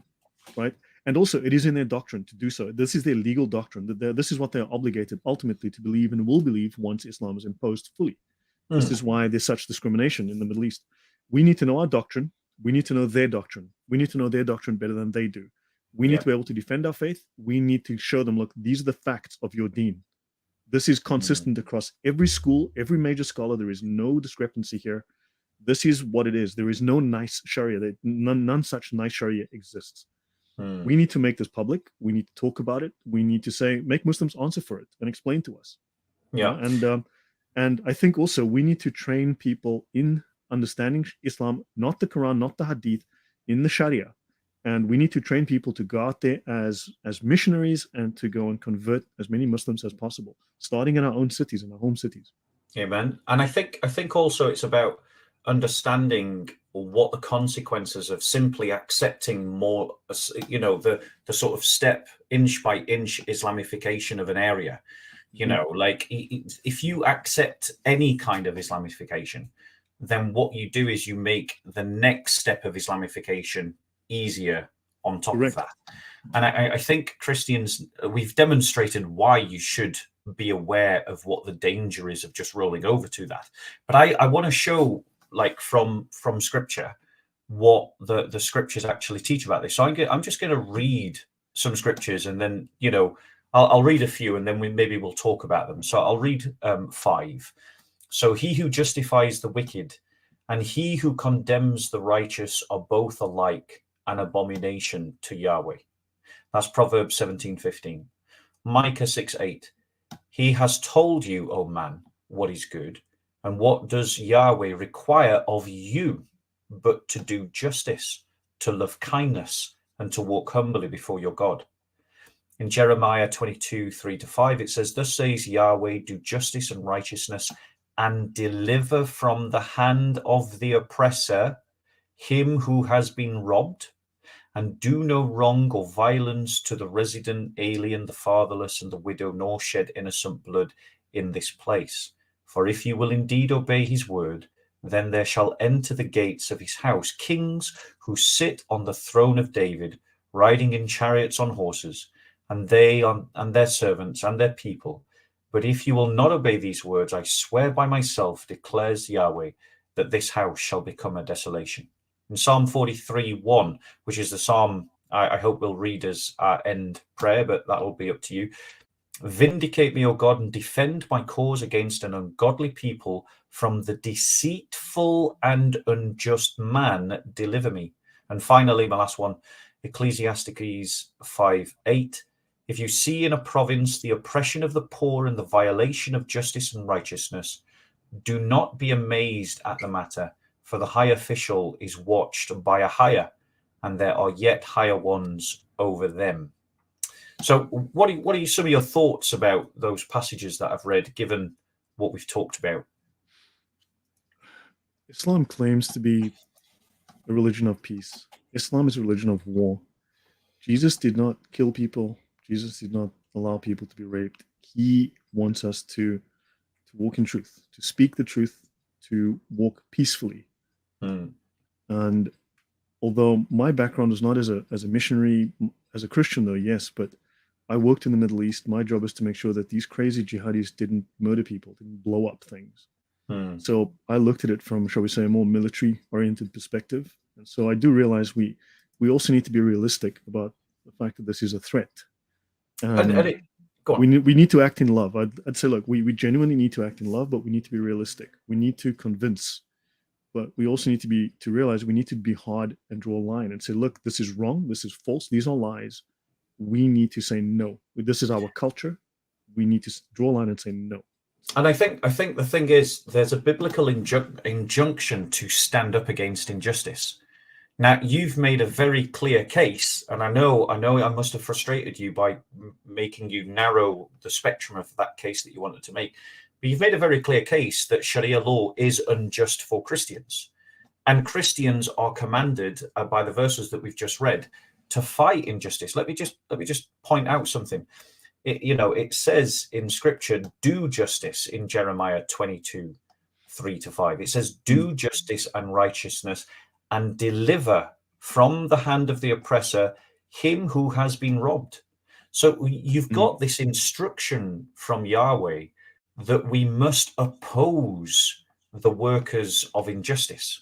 right? And also, it is in their doctrine to do so. This is their legal doctrine. This is what they're obligated ultimately to believe and will believe once Islam is imposed fully. This is why there's such discrimination in the Middle East. We need to know our doctrine. We need to know their doctrine. We need to know their doctrine better than they do. We need to be able to defend our faith. We need to show them, look, these are the facts of your deen. This is consistent across every school, every major scholar. There is no discrepancy here. This is what it is. There is no nice Sharia. None such nice Sharia exists. We need to make this public. We need to talk about it. We need to say, make Muslims answer for it and explain to us. Yeah. And I think also we need to train people in understanding Islam, not the Quran, not the Hadith, in the Sharia. And we need to train people to go out there as missionaries and to go and convert as many Muslims as possible, starting in our own cities, in our home cities. Amen. And I think also it's about understanding what the consequences of simply accepting more, you know, the sort of step inch by inch Islamification of an area. You know, like if you accept any kind of Islamification, then what you do is you make the next step of Islamification easier on top Correct. of that. And I think Christians, we've demonstrated why you should be aware of what the danger is of just rolling over to that. But I want to show, like, from Scripture, what the Scriptures actually teach about this. So I'm just going to read some Scriptures, and then, you know, I'll read a few, and then maybe we'll talk about them. So I'll read 5. So he who justifies the wicked and he who condemns the righteous are both alike an abomination to Yahweh. That's Proverbs 17:15. Micah 6:8. He has told you, O man, what is good, and what does Yahweh require of you but to do justice, to love kindness, and to walk humbly before your God. In Jeremiah 22:3-5, it says, Thus says Yahweh, do justice and righteousness, and deliver from the hand of the oppressor him who has been robbed, and do no wrong or violence to the resident alien, the fatherless, and the widow, nor shed innocent blood in this place. For if you will indeed obey his word, then there shall enter the gates of his house kings who sit on the throne of David, riding in chariots on horses, and they and their servants and their people. But if you will not obey these words, I swear by myself, declares Yahweh, that this house shall become a desolation. In Psalm 43:1, which is the psalm I hope we'll read as our end prayer, but that'll be up to you. Vindicate me, O God, and defend my cause against an ungodly people. From the deceitful and unjust man, deliver me. And finally, my last one, Ecclesiastes 5:8. If you see in a province the oppression of the poor and the violation of justice and righteousness, do not be amazed at the matter, for the high official is watched by a higher, and there are yet higher ones over them. So what are some of your thoughts about those passages that I've read, given what we've talked about? Islam claims to be a religion of peace. Islam is a religion of war. Jesus did not kill people. Jesus did not allow people to be raped. He wants us to walk in truth, to speak the truth, to walk peacefully. And although my background is not as a missionary, as a Christian though, yes, but I worked in the Middle East. My job is to make sure that these crazy jihadis didn't murder people, didn't blow up things. So I looked at it from, shall we say, a more military-oriented perspective. And so I do realize we also need to be realistic about the fact that this is a threat. We need to act in love. I'd say, look, we genuinely need to act in love, but we need to be realistic. We need to convince, but we also need to realize we need to be hard and draw a line and say, look, this is wrong, this is false, these are lies. We need to say no. This is our culture. We need to draw a line and say no. And I think the thing is, there's a biblical injunction to stand up against injustice. Now, you've made a very clear case, and I know I must have frustrated you by making you narrow the spectrum of that case that you wanted to make. But you've made a very clear case that Sharia law is unjust for Christians, and Christians are commanded by the verses that we've just read to fight injustice. Let me just point out something. It says in Scripture, do justice in Jeremiah 22:3-5. It says, do justice and righteousness and deliver from the hand of the oppressor him who has been robbed. So you've got this instruction from Yahweh that we must oppose the workers of injustice,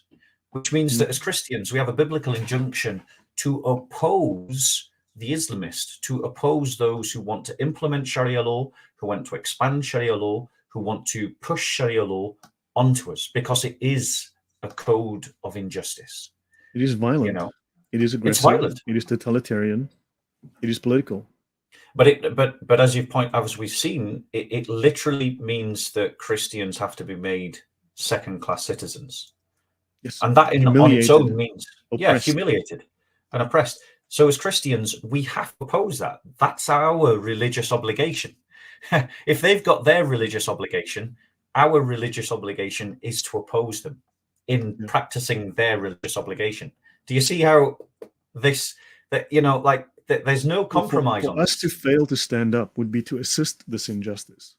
which means that as Christians, we have a biblical injunction to oppose the Islamists, to oppose those who want to implement Sharia law, who want to expand Sharia law, who want to push Sharia law onto us, because it is a code of injustice. It is violent. It is aggressive. It's violent. It is totalitarian. It is political. But as we've seen, it literally means that Christians have to be made second-class citizens. Yes. And that on its own means humiliated and oppressed. So as Christians, we have to oppose that. That's our religious obligation. If they've got their religious obligation, our religious obligation is to oppose them in practicing their religious obligation. Do you see how there's no compromise on us. To fail to stand up would be to assist this injustice.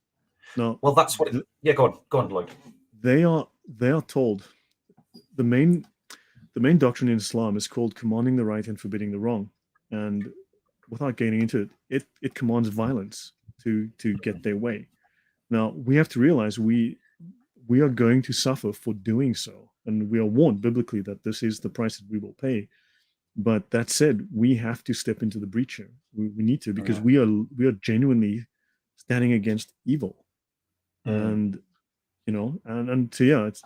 No. Well, that's what. Go on, Lloyd. They are told the main doctrine in Islam is called commanding the right and forbidding the wrong. and without getting into it, it commands violence to get their way. Now we have to realize we are going to suffer for doing so, and we are warned biblically that this is the price that we will pay. But that said, we have to step into the breach here. We need to, because we are genuinely standing against evil, and and so yeah, it's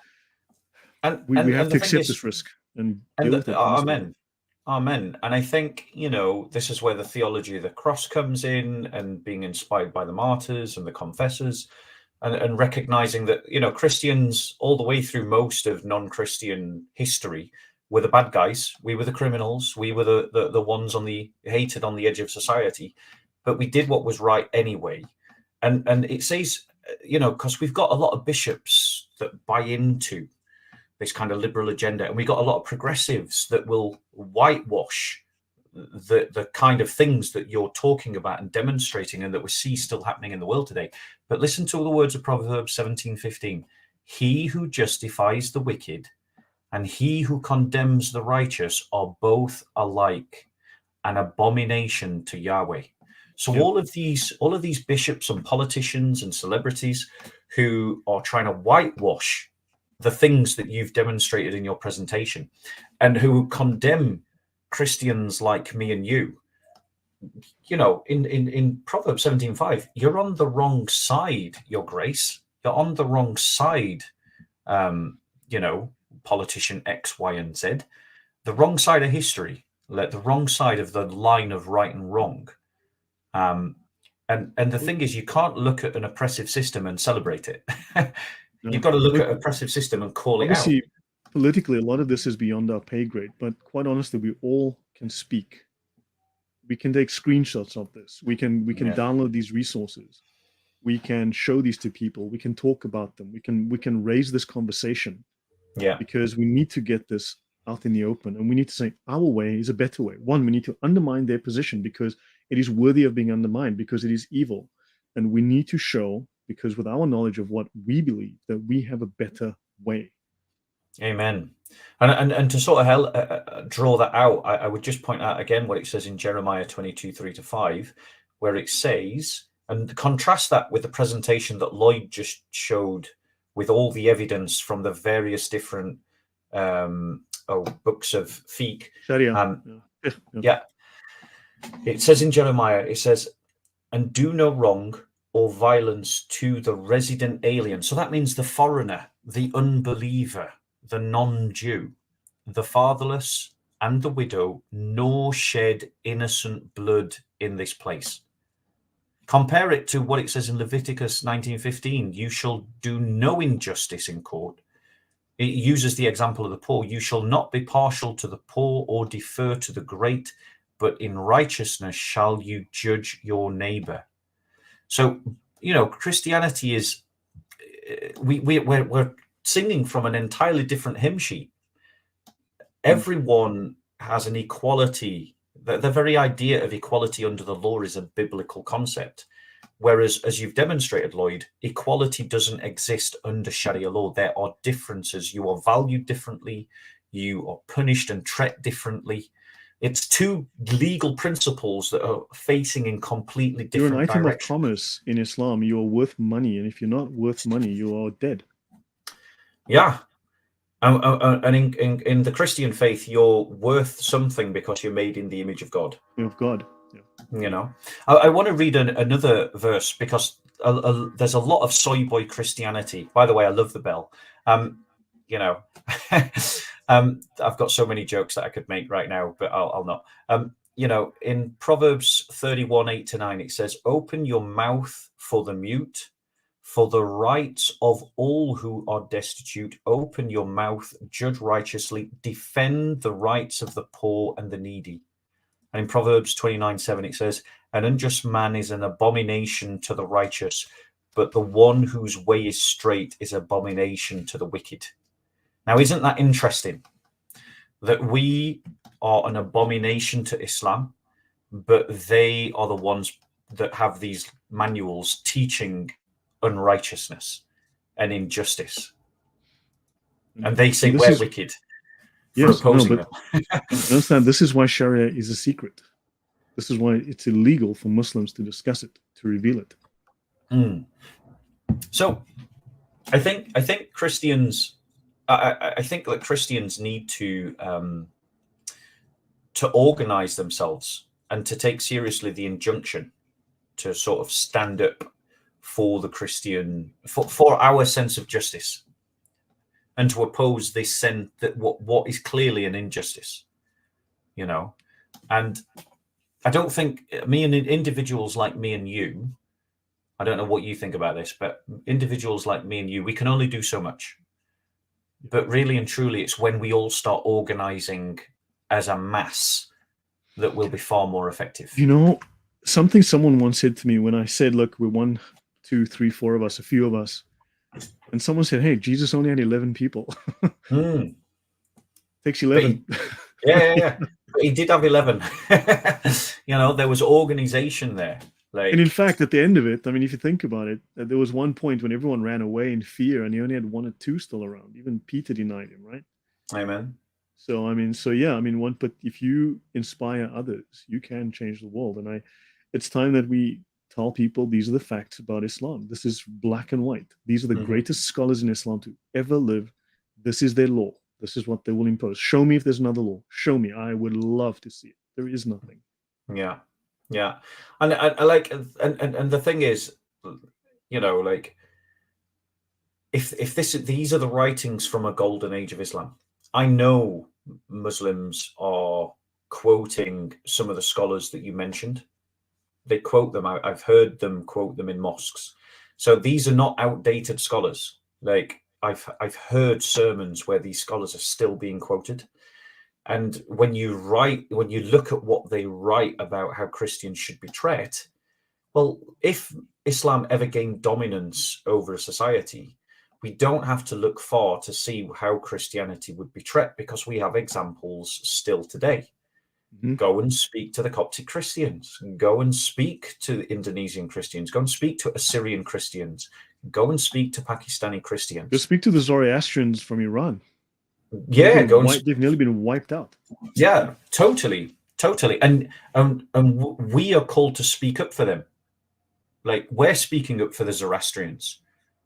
we have to accept this risk and deal with it. Amen. Amen. And I think, this is where the theology of the cross comes in, and being inspired by the martyrs and the confessors, and recognizing that, Christians all the way through most of non-Christian history were the bad guys. We were the criminals. We were the ones hated on the edge of society, but we did what was right anyway. And it says, because we've got a lot of bishops that buy into this kind of liberal agenda, and we got a lot of progressives that will whitewash the kind of things that you're talking about and demonstrating, and that we see still happening in the world today. But listen to the words of Proverbs 17:15. He who justifies the wicked and he who condemns the righteous are both alike an abomination to Yahweh. So all of these bishops and politicians and celebrities who are trying to whitewash the things that you've demonstrated in your presentation, and who condemn Christians like me and you, in Proverbs 17:5, you're on the wrong side, Your Grace. You're on the wrong side, politician X, Y, and Z. The wrong side of history, the wrong side of the line of right and wrong. And the thing is, you can't look at an oppressive system and celebrate it. You've got to look at an oppressive system and call it out. Obviously, politically, a lot of this is beyond our pay grade, but quite honestly, we all can speak. We can take screenshots of this. We can download these resources. We can show these to people. We can talk about them. We can raise this conversation. Yeah. Because we need to get this out in the open, and we need to say our way is a better way. One, we need to undermine their position because it is worthy of being undermined, because it is evil. And we need to show, because with our knowledge of what we believe, that we have a better way. Amen. And to sort of draw that out, I would just point out again what it says in Jeremiah 22:3-5, where it says, and contrast that with the presentation that Lloyd just showed, with all the evidence from the various different books of fiqh. Sharia. Yeah. It says in Jeremiah, it says, and do no wrong or violence to the resident alien. So that means the foreigner, the unbeliever, the non-Jew, the fatherless, and the widow, nor shed innocent blood in this place. Compare it to what it says in Leviticus 19:15. You shall do no injustice in court. It uses the example of the poor. You shall not be partial to the poor or defer to the great, but in righteousness shall you judge your neighbor. So, Christianity is, we're singing from an entirely different hymn sheet. Everyone has an equality. The very idea of equality under the law is a biblical concept. Whereas, as you've demonstrated, Lloyd, equality doesn't exist under Sharia law. There are differences. You are valued differently. You are punished and treated differently. It's two legal principles that are facing in completely different directions. You're an item of commerce in Islam. You are worth money. And if you're not worth money, you are dead. Yeah. And in the Christian faith, you're worth something because you're made in the image of God. Of God. Yeah. I want to read another verse, because there's a lot of soy boy Christianity. By the way, I love the bell. I've got so many jokes that I could make right now, but I'll not. In Proverbs 31:8-9, it says, "Open your mouth for the mute, for the rights of all who are destitute. Open your mouth, judge righteously, defend the rights of the poor and the needy." And in Proverbs 29:7, it says, "An unjust man is an abomination to the righteous, but the one whose way is straight is abomination to the wicked." Now, isn't that interesting? That we are an abomination to Islam, but they are the ones that have these manuals teaching unrighteousness and injustice. And they say we're wicked for opposing them. Understand, this is why Sharia is a secret. This is why it's illegal for Muslims to discuss it, to reveal it. So I think Christians, I think that Christians need to organize themselves and to take seriously the injunction to sort of stand up for the Christian, for our sense of justice, and to oppose this sense that what is clearly an injustice, you know. And I don't think individuals like me and you, I don't know what you think about this, but individuals like me and you, we can only do so much. But really and truly, it's when we all start organizing as a mass that will be far more effective. You know, something someone once said to me when I said, look, we're 1, 2, 3, 4 of us, a few of us. And someone said, hey, Jesus only had 11 people. Takes 11. Yeah. But he did have 11. You know, there was organization there. Like, and in fact, at the end of it, I mean, if you think about it, there was one point when everyone ran away in fear and he only had 1 or 2 still around. Even Peter denied him, right? Amen. So, I mean, but if you inspire others, you can change the world. And it's time that we tell people these are the facts about Islam. This is black and white. These are the greatest scholars in Islam to ever live. This is their law. This is what they will impose. Show me if there's another law. Show me. I would love to see it. There is nothing. Yeah. And I like, and the thing is, you know, like, if these are the writings from a golden age of Islam, I know Muslims are quoting some of the scholars that you mentioned. They quote them. I've heard them quote them in mosques. So these are not outdated scholars. Like, I've heard sermons where these scholars are still being quoted. And when you look at what they write about how Christians should be treated, well, if Islam ever gained dominance over a society, we don't have to look far to see how Christianity would be treated, because we have examples still today. Go and speak to the Coptic Christians. Go and speak to Indonesian Christians. Go and speak to Assyrian Christians. Go and speak to Pakistani Christians. Go speak to the Zoroastrians from Iran. Yeah, they've nearly been wiped out. Yeah, totally. And we are called to speak up for them. Like, we're speaking up for the Zoroastrians.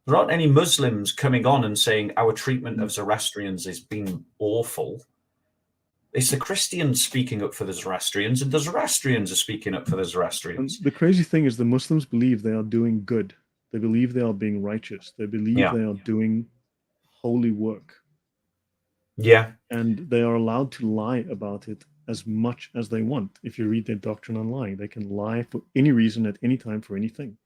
There aren't any Muslims coming on and saying our treatment of Zoroastrians has been awful. It's the Christians speaking up for the Zoroastrians, and the Zoroastrians are speaking up for the Zoroastrians. And the crazy thing is the Muslims believe they are doing good. They believe they are being righteous. They believe they are doing holy work. Yeah. And they are allowed to lie about it as much as they want. If you read their doctrine on lying, they can lie for any reason at any time for anything.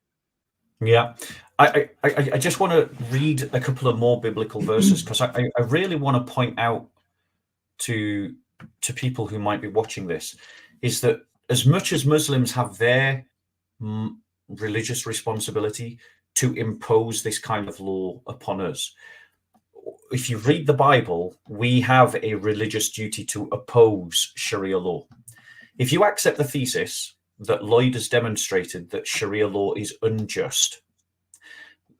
Yeah. I just want to read a couple of more biblical verses, because I really want to point out to people who might be watching this, is that as much as Muslims have their religious responsibility to impose this kind of law upon us, if you read the Bible, we have a religious duty to oppose Sharia law. If you accept the thesis that Lloyd has demonstrated that Sharia law is unjust,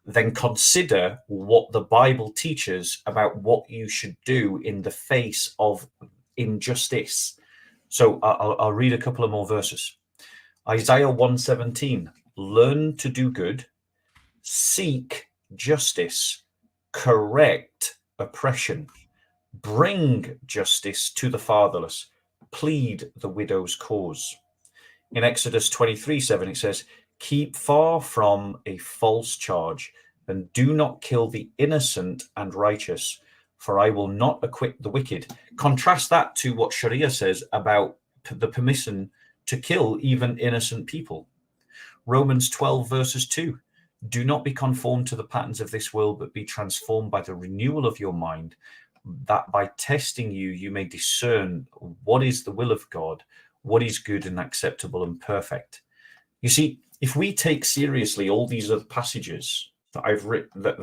then consider what the Bible teaches about what you should do in the face of injustice. So I'll read a couple of more verses. Isaiah 1:17, learn to do good, seek justice, correct oppression, bring justice to the fatherless, plead the widow's cause. In Exodus 23:7, it says, keep far from a false charge and do not kill the innocent and righteous, for I will not acquit the wicked. Contrast that to what Sharia says about the permission to kill even innocent people. Romans 12:2, do not be conformed to the patterns of this world, but be transformed by the renewal of your mind, that by testing you may discern what is the will of God, what is good and acceptable and perfect. You see, if we take seriously all these other passages that I've written, that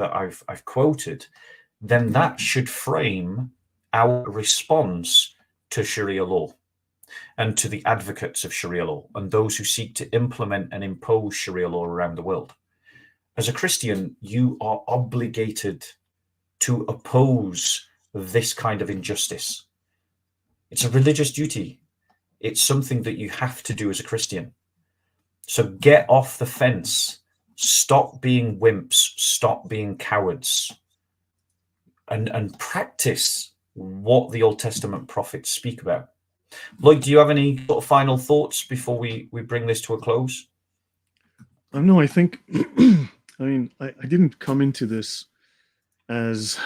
I've quoted, then that should frame our response to Sharia law and to the advocates of Sharia law and those who seek to implement and impose Sharia law around the world. As a Christian, you are obligated to oppose this kind of injustice. It's a religious duty. It's something that you have to do as a Christian. So get off the fence. Stop being wimps. Stop being cowards. And practice what the Old Testament prophets speak about. Lloyd, do you have any sort of final thoughts before we bring this to a close? No, I think, I mean, I didn't come into this as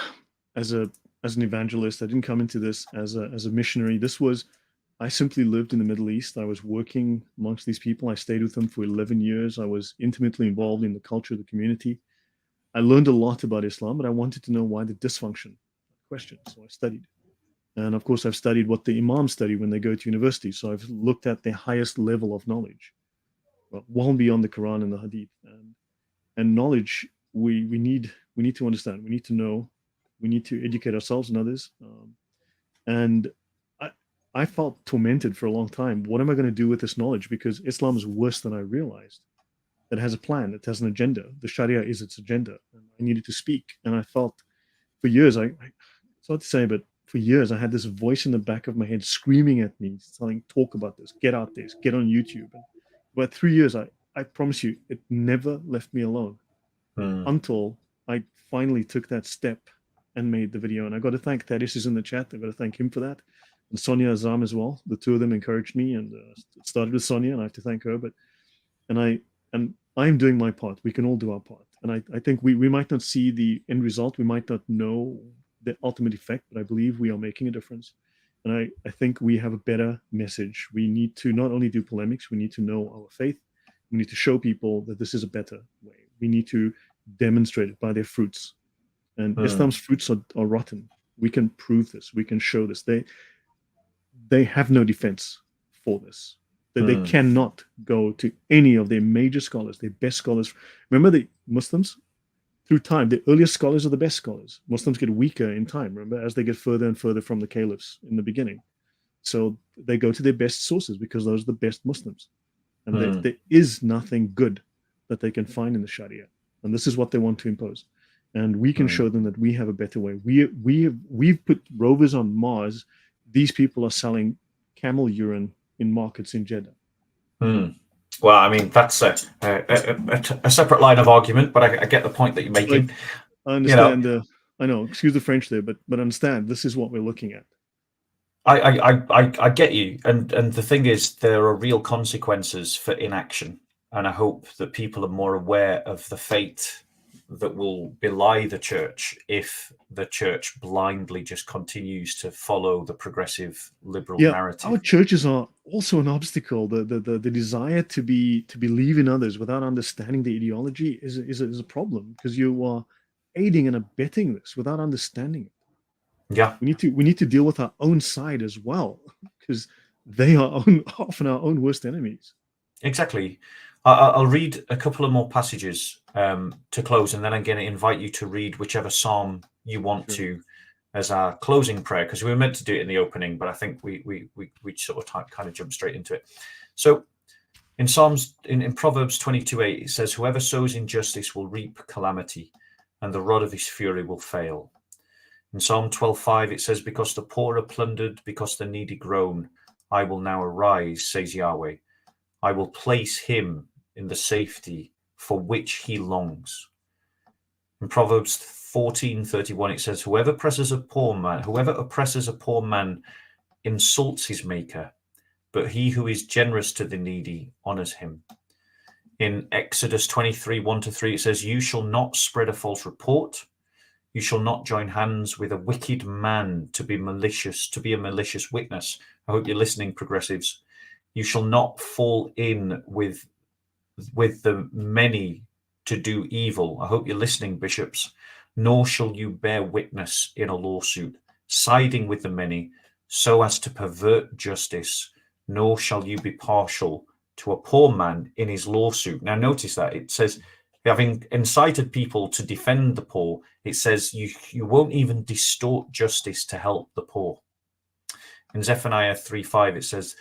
an evangelist. I didn't come into this as a missionary. I simply lived in the Middle East. I was working amongst these people. I stayed with them for 11 years. I was intimately involved in the culture of the community. I learned a lot about Islam, but I wanted to know why the dysfunction question. So I studied. And of course, I've studied what the imams study when they go to university. So I've looked at their highest level of knowledge, well beyond the Quran and the Hadith. And knowledge, we need to understand. We need to know. We need to educate ourselves and others. And I felt tormented for a long time. What am I going to do with this knowledge? Because Islam is worse than I realized. It has a plan. It has an agenda. The Sharia is its agenda. And I needed to speak. And I felt for years, it's hard to say, but for years, I had this voice in the back of my head screaming at me, telling, talk about this, get out there, get on YouTube. And about 3 years, I promise you, it never left me alone until I finally took that step and made the video. And I got to thank Thaddeus is in the chat. I got to thank him for that. And Sonia Azam as well. The two of them encouraged me, and it started with Sonia, and I have to thank her. But I'm doing my part. We can all do our part. And I think we might not see the end result. We might not know the ultimate effect, but I believe we are making a difference. And I think we have a better message. We need to not only do polemics, we need to know our faith. We need to show people that this is a better way. We need to demonstrate it by their fruits. And Islam's fruits are rotten. We can prove this. We can show this. They have no defense for this. They cannot go to any of their major scholars, their best scholars. Remember, the Muslims, through time, the earliest scholars are the best scholars. Muslims get weaker in time, remember, as they get further and further from the caliphs in the beginning. So they go to their best sources because those are the best Muslims. And there is nothing good that they can find in the Sharia. And this is what they want to impose. And we can show them that we have a better way. We've put rovers on Mars. These people are selling camel urine in markets in Jeddah. Well, I mean, that's a separate line of argument, but I get the point that you're making. I understand. I know, excuse the French there, but understand, this is what we're looking at. I get you. And the thing is, there are real consequences for inaction. And I hope that people are more aware of the fate that will belie the church if the church blindly just continues to follow the progressive liberal narrative. Our churches are also an obstacle. The desire to believe in others without understanding the ideology is a problem, because you are aiding and abetting this without understanding it. Yeah, we need to deal with our own side as well, because they are often our own worst enemies. Exactly. I'll read a couple of more passages to close, and then I'm going to invite you to read whichever psalm you want to as our closing prayer, because we were meant to do it in the opening, but I think we sort of kind of jump straight into it. So in Proverbs 22:8, it says, "Whoever sows injustice will reap calamity, and the rod of his fury will fail." In Psalm 12:5, it says, "Because the poor are plundered, because the needy groan, I will now arise, says Yahweh. I will place him in the safety for which he longs." In Proverbs 14:31, it says, whoever oppresses a poor man insults his maker, but he who is generous to the needy honors him. In Exodus 23:1-3, it says, "You shall not spread a false report. You shall not join hands with a wicked man to be a malicious witness." I hope you're listening, progressives. "You shall not fall in with the many to do evil." I hope you're listening, bishops. "Nor shall you bear witness in a lawsuit, siding with the many, so as to pervert justice. Nor shall you be partial to a poor man in his lawsuit." Now notice that it says, having incited people to defend the poor, it says you won't even distort justice to help the poor. In Zephaniah 3:5, it says,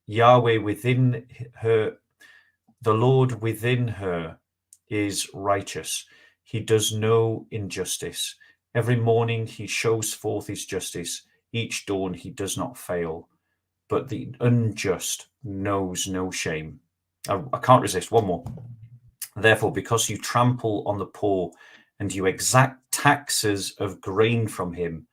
"Yahweh within her, the Lord within her is righteous. He does no injustice. Every morning he shows forth his justice. Each dawn he does not fail. but the unjust knows no shame. I can't resist one more. Therefore, because you trample on the poor and you exact taxes of grain from him,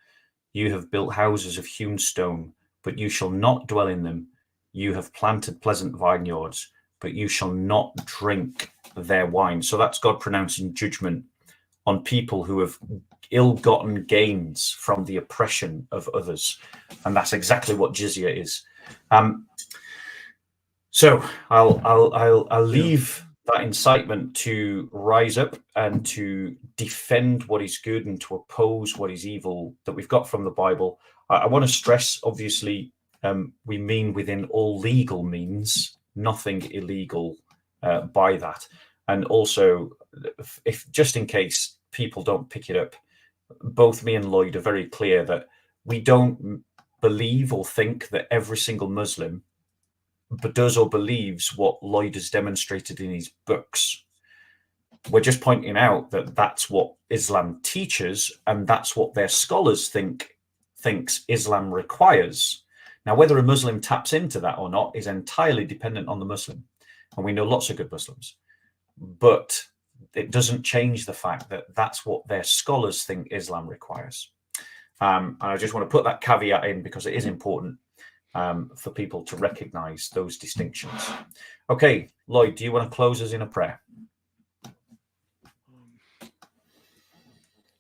you have built houses of hewn stone, but you shall not dwell in them. You have planted pleasant vineyards, but you shall not drink their wine. So that's God pronouncing judgment on people who have ill-gotten gains from the oppression of others. And that's exactly what jizya is. So I'll leave that incitement to rise up and to defend what is good and to oppose what is evil that we've got from the Bible. I want to stress, obviously, we mean within all legal means, nothing illegal by that. And also, if just in case people don't pick it up, both me and Lloyd are very clear that we don't believe or think that every single Muslim but does or believes what Lloyd has demonstrated in his books. We're just pointing out that that's what Islam teaches, and that's what their scholars thinks Islam requires. Now, whether a Muslim taps into that or not is entirely dependent on the Muslim, and we know lots of good Muslims. But it doesn't change the fact that that's what their scholars think Islam requires. And I just want to put that caveat in because it is important for people to recognize those distinctions. Okay, Lloyd, do you want to close us in a prayer?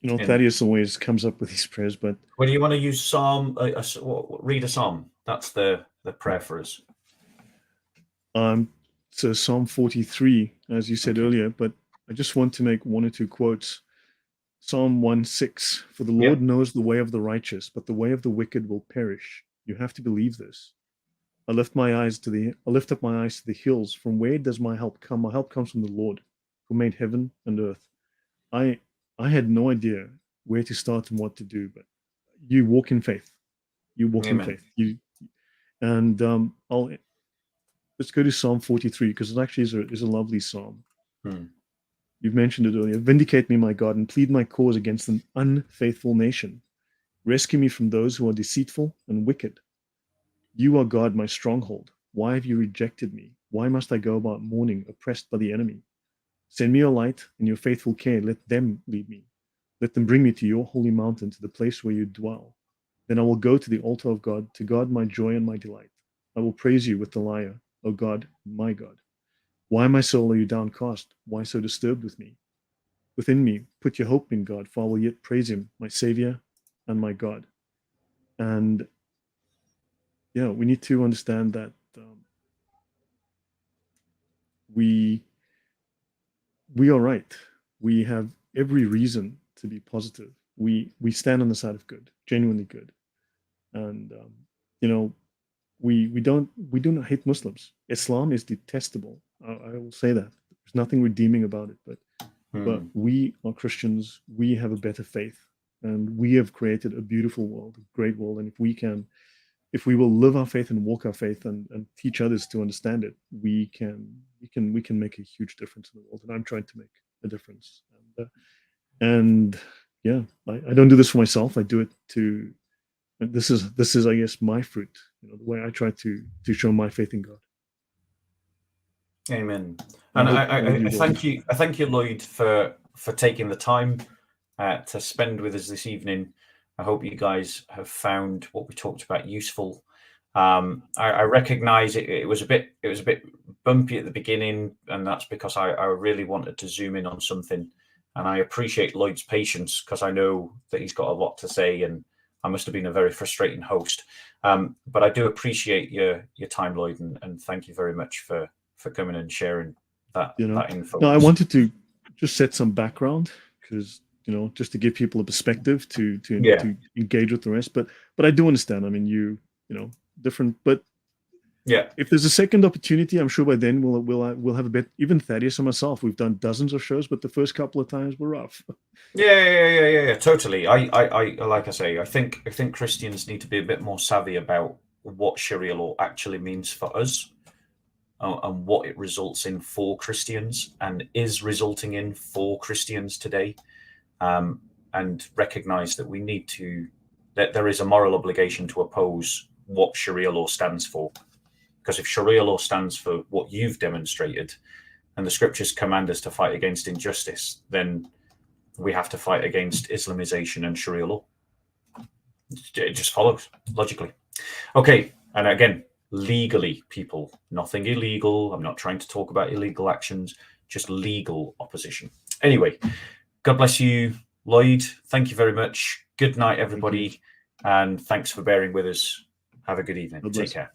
Thaddeus always comes up with these prayers, but well, do you want to use Psalm? Read a Psalm. That's the prayer for us. So Psalm 43, as you said earlier, but I just want to make one or two quotes. Psalm 1:6, for the Lord knows the way of the righteous, but the way of the wicked will perish. You have to believe this. I lift up my eyes to the hills. From where does my help come? My help comes from the Lord, who made heaven and earth. I had no idea where to start and what to do, but you walk in faith. You walk in faith. Let's go to Psalm 43 because it actually is a lovely psalm. You've mentioned it earlier. Vindicate me, my God, and plead my cause against an unfaithful nation. Rescue me from those who are deceitful and wicked. You are God, my stronghold. Why have you rejected me? Why must I go about mourning, oppressed by the enemy? Send me your light and your faithful care. Let them lead me. Let them bring me to your holy mountain, to the place where you dwell. Then I will go to the altar of God, to God my joy and my delight. I will praise you with the lyre, O God, my God. Why, my soul, are you downcast? Why so disturbed within me? Put your hope in God, for I will yet praise him, my Savior and my God. And we need to understand that we are right. We have every reason to be positive. We stand on the side of good, genuinely good, and we do not hate Muslims. Islam is detestable. I will say that. There's nothing redeeming about it, but we are Christians. We have a better faith, and we have created a beautiful world, a great world. And if we will live our faith and walk our faith and teach others to understand it, we can make a huge difference in the world. And I'm trying to make a difference. I don't do this for myself. I do it to. This is I guess my fruit. The way I try to show my faith in God. Amen. And I thank you. I thank you, Lloyd, for taking the time to spend with us this evening. I hope you guys have found what we talked about useful. I recognise it was a bit bumpy at the beginning, and that's because I really wanted to zoom in on something. And I appreciate Lloyd's patience because I know that he's got a lot to say, and I must have been a very frustrating host. But I do appreciate your time, Lloyd, and thank you very much for coming and sharing that info. No, I wanted to just set some background because just to give people a perspective to engage with the rest. But I do understand. I mean, different. But if there's a second opportunity, I'm sure by then we'll have a bit. Even Thaddeus and myself, we've done dozens of shows, but the first couple of times were rough. Yeah, totally. I like I say, I think Christians need to be a bit more savvy about what Sharia law actually means for us. And what it results in for Christians and is resulting in for Christians today, and recognize that that there is a moral obligation to oppose what Sharia law stands for. Because if Sharia law stands for what you've demonstrated, and the scriptures command us to fight against injustice, then we have to fight against Islamization and Sharia law. It just follows logically. Okay, and again, legally, people, nothing illegal. I'm not trying to talk about illegal actions, just legal opposition. Anyway, God bless you, Lloyd. Thank you very much. Good night, everybody. And thanks for bearing with us. Have a good evening. Take care.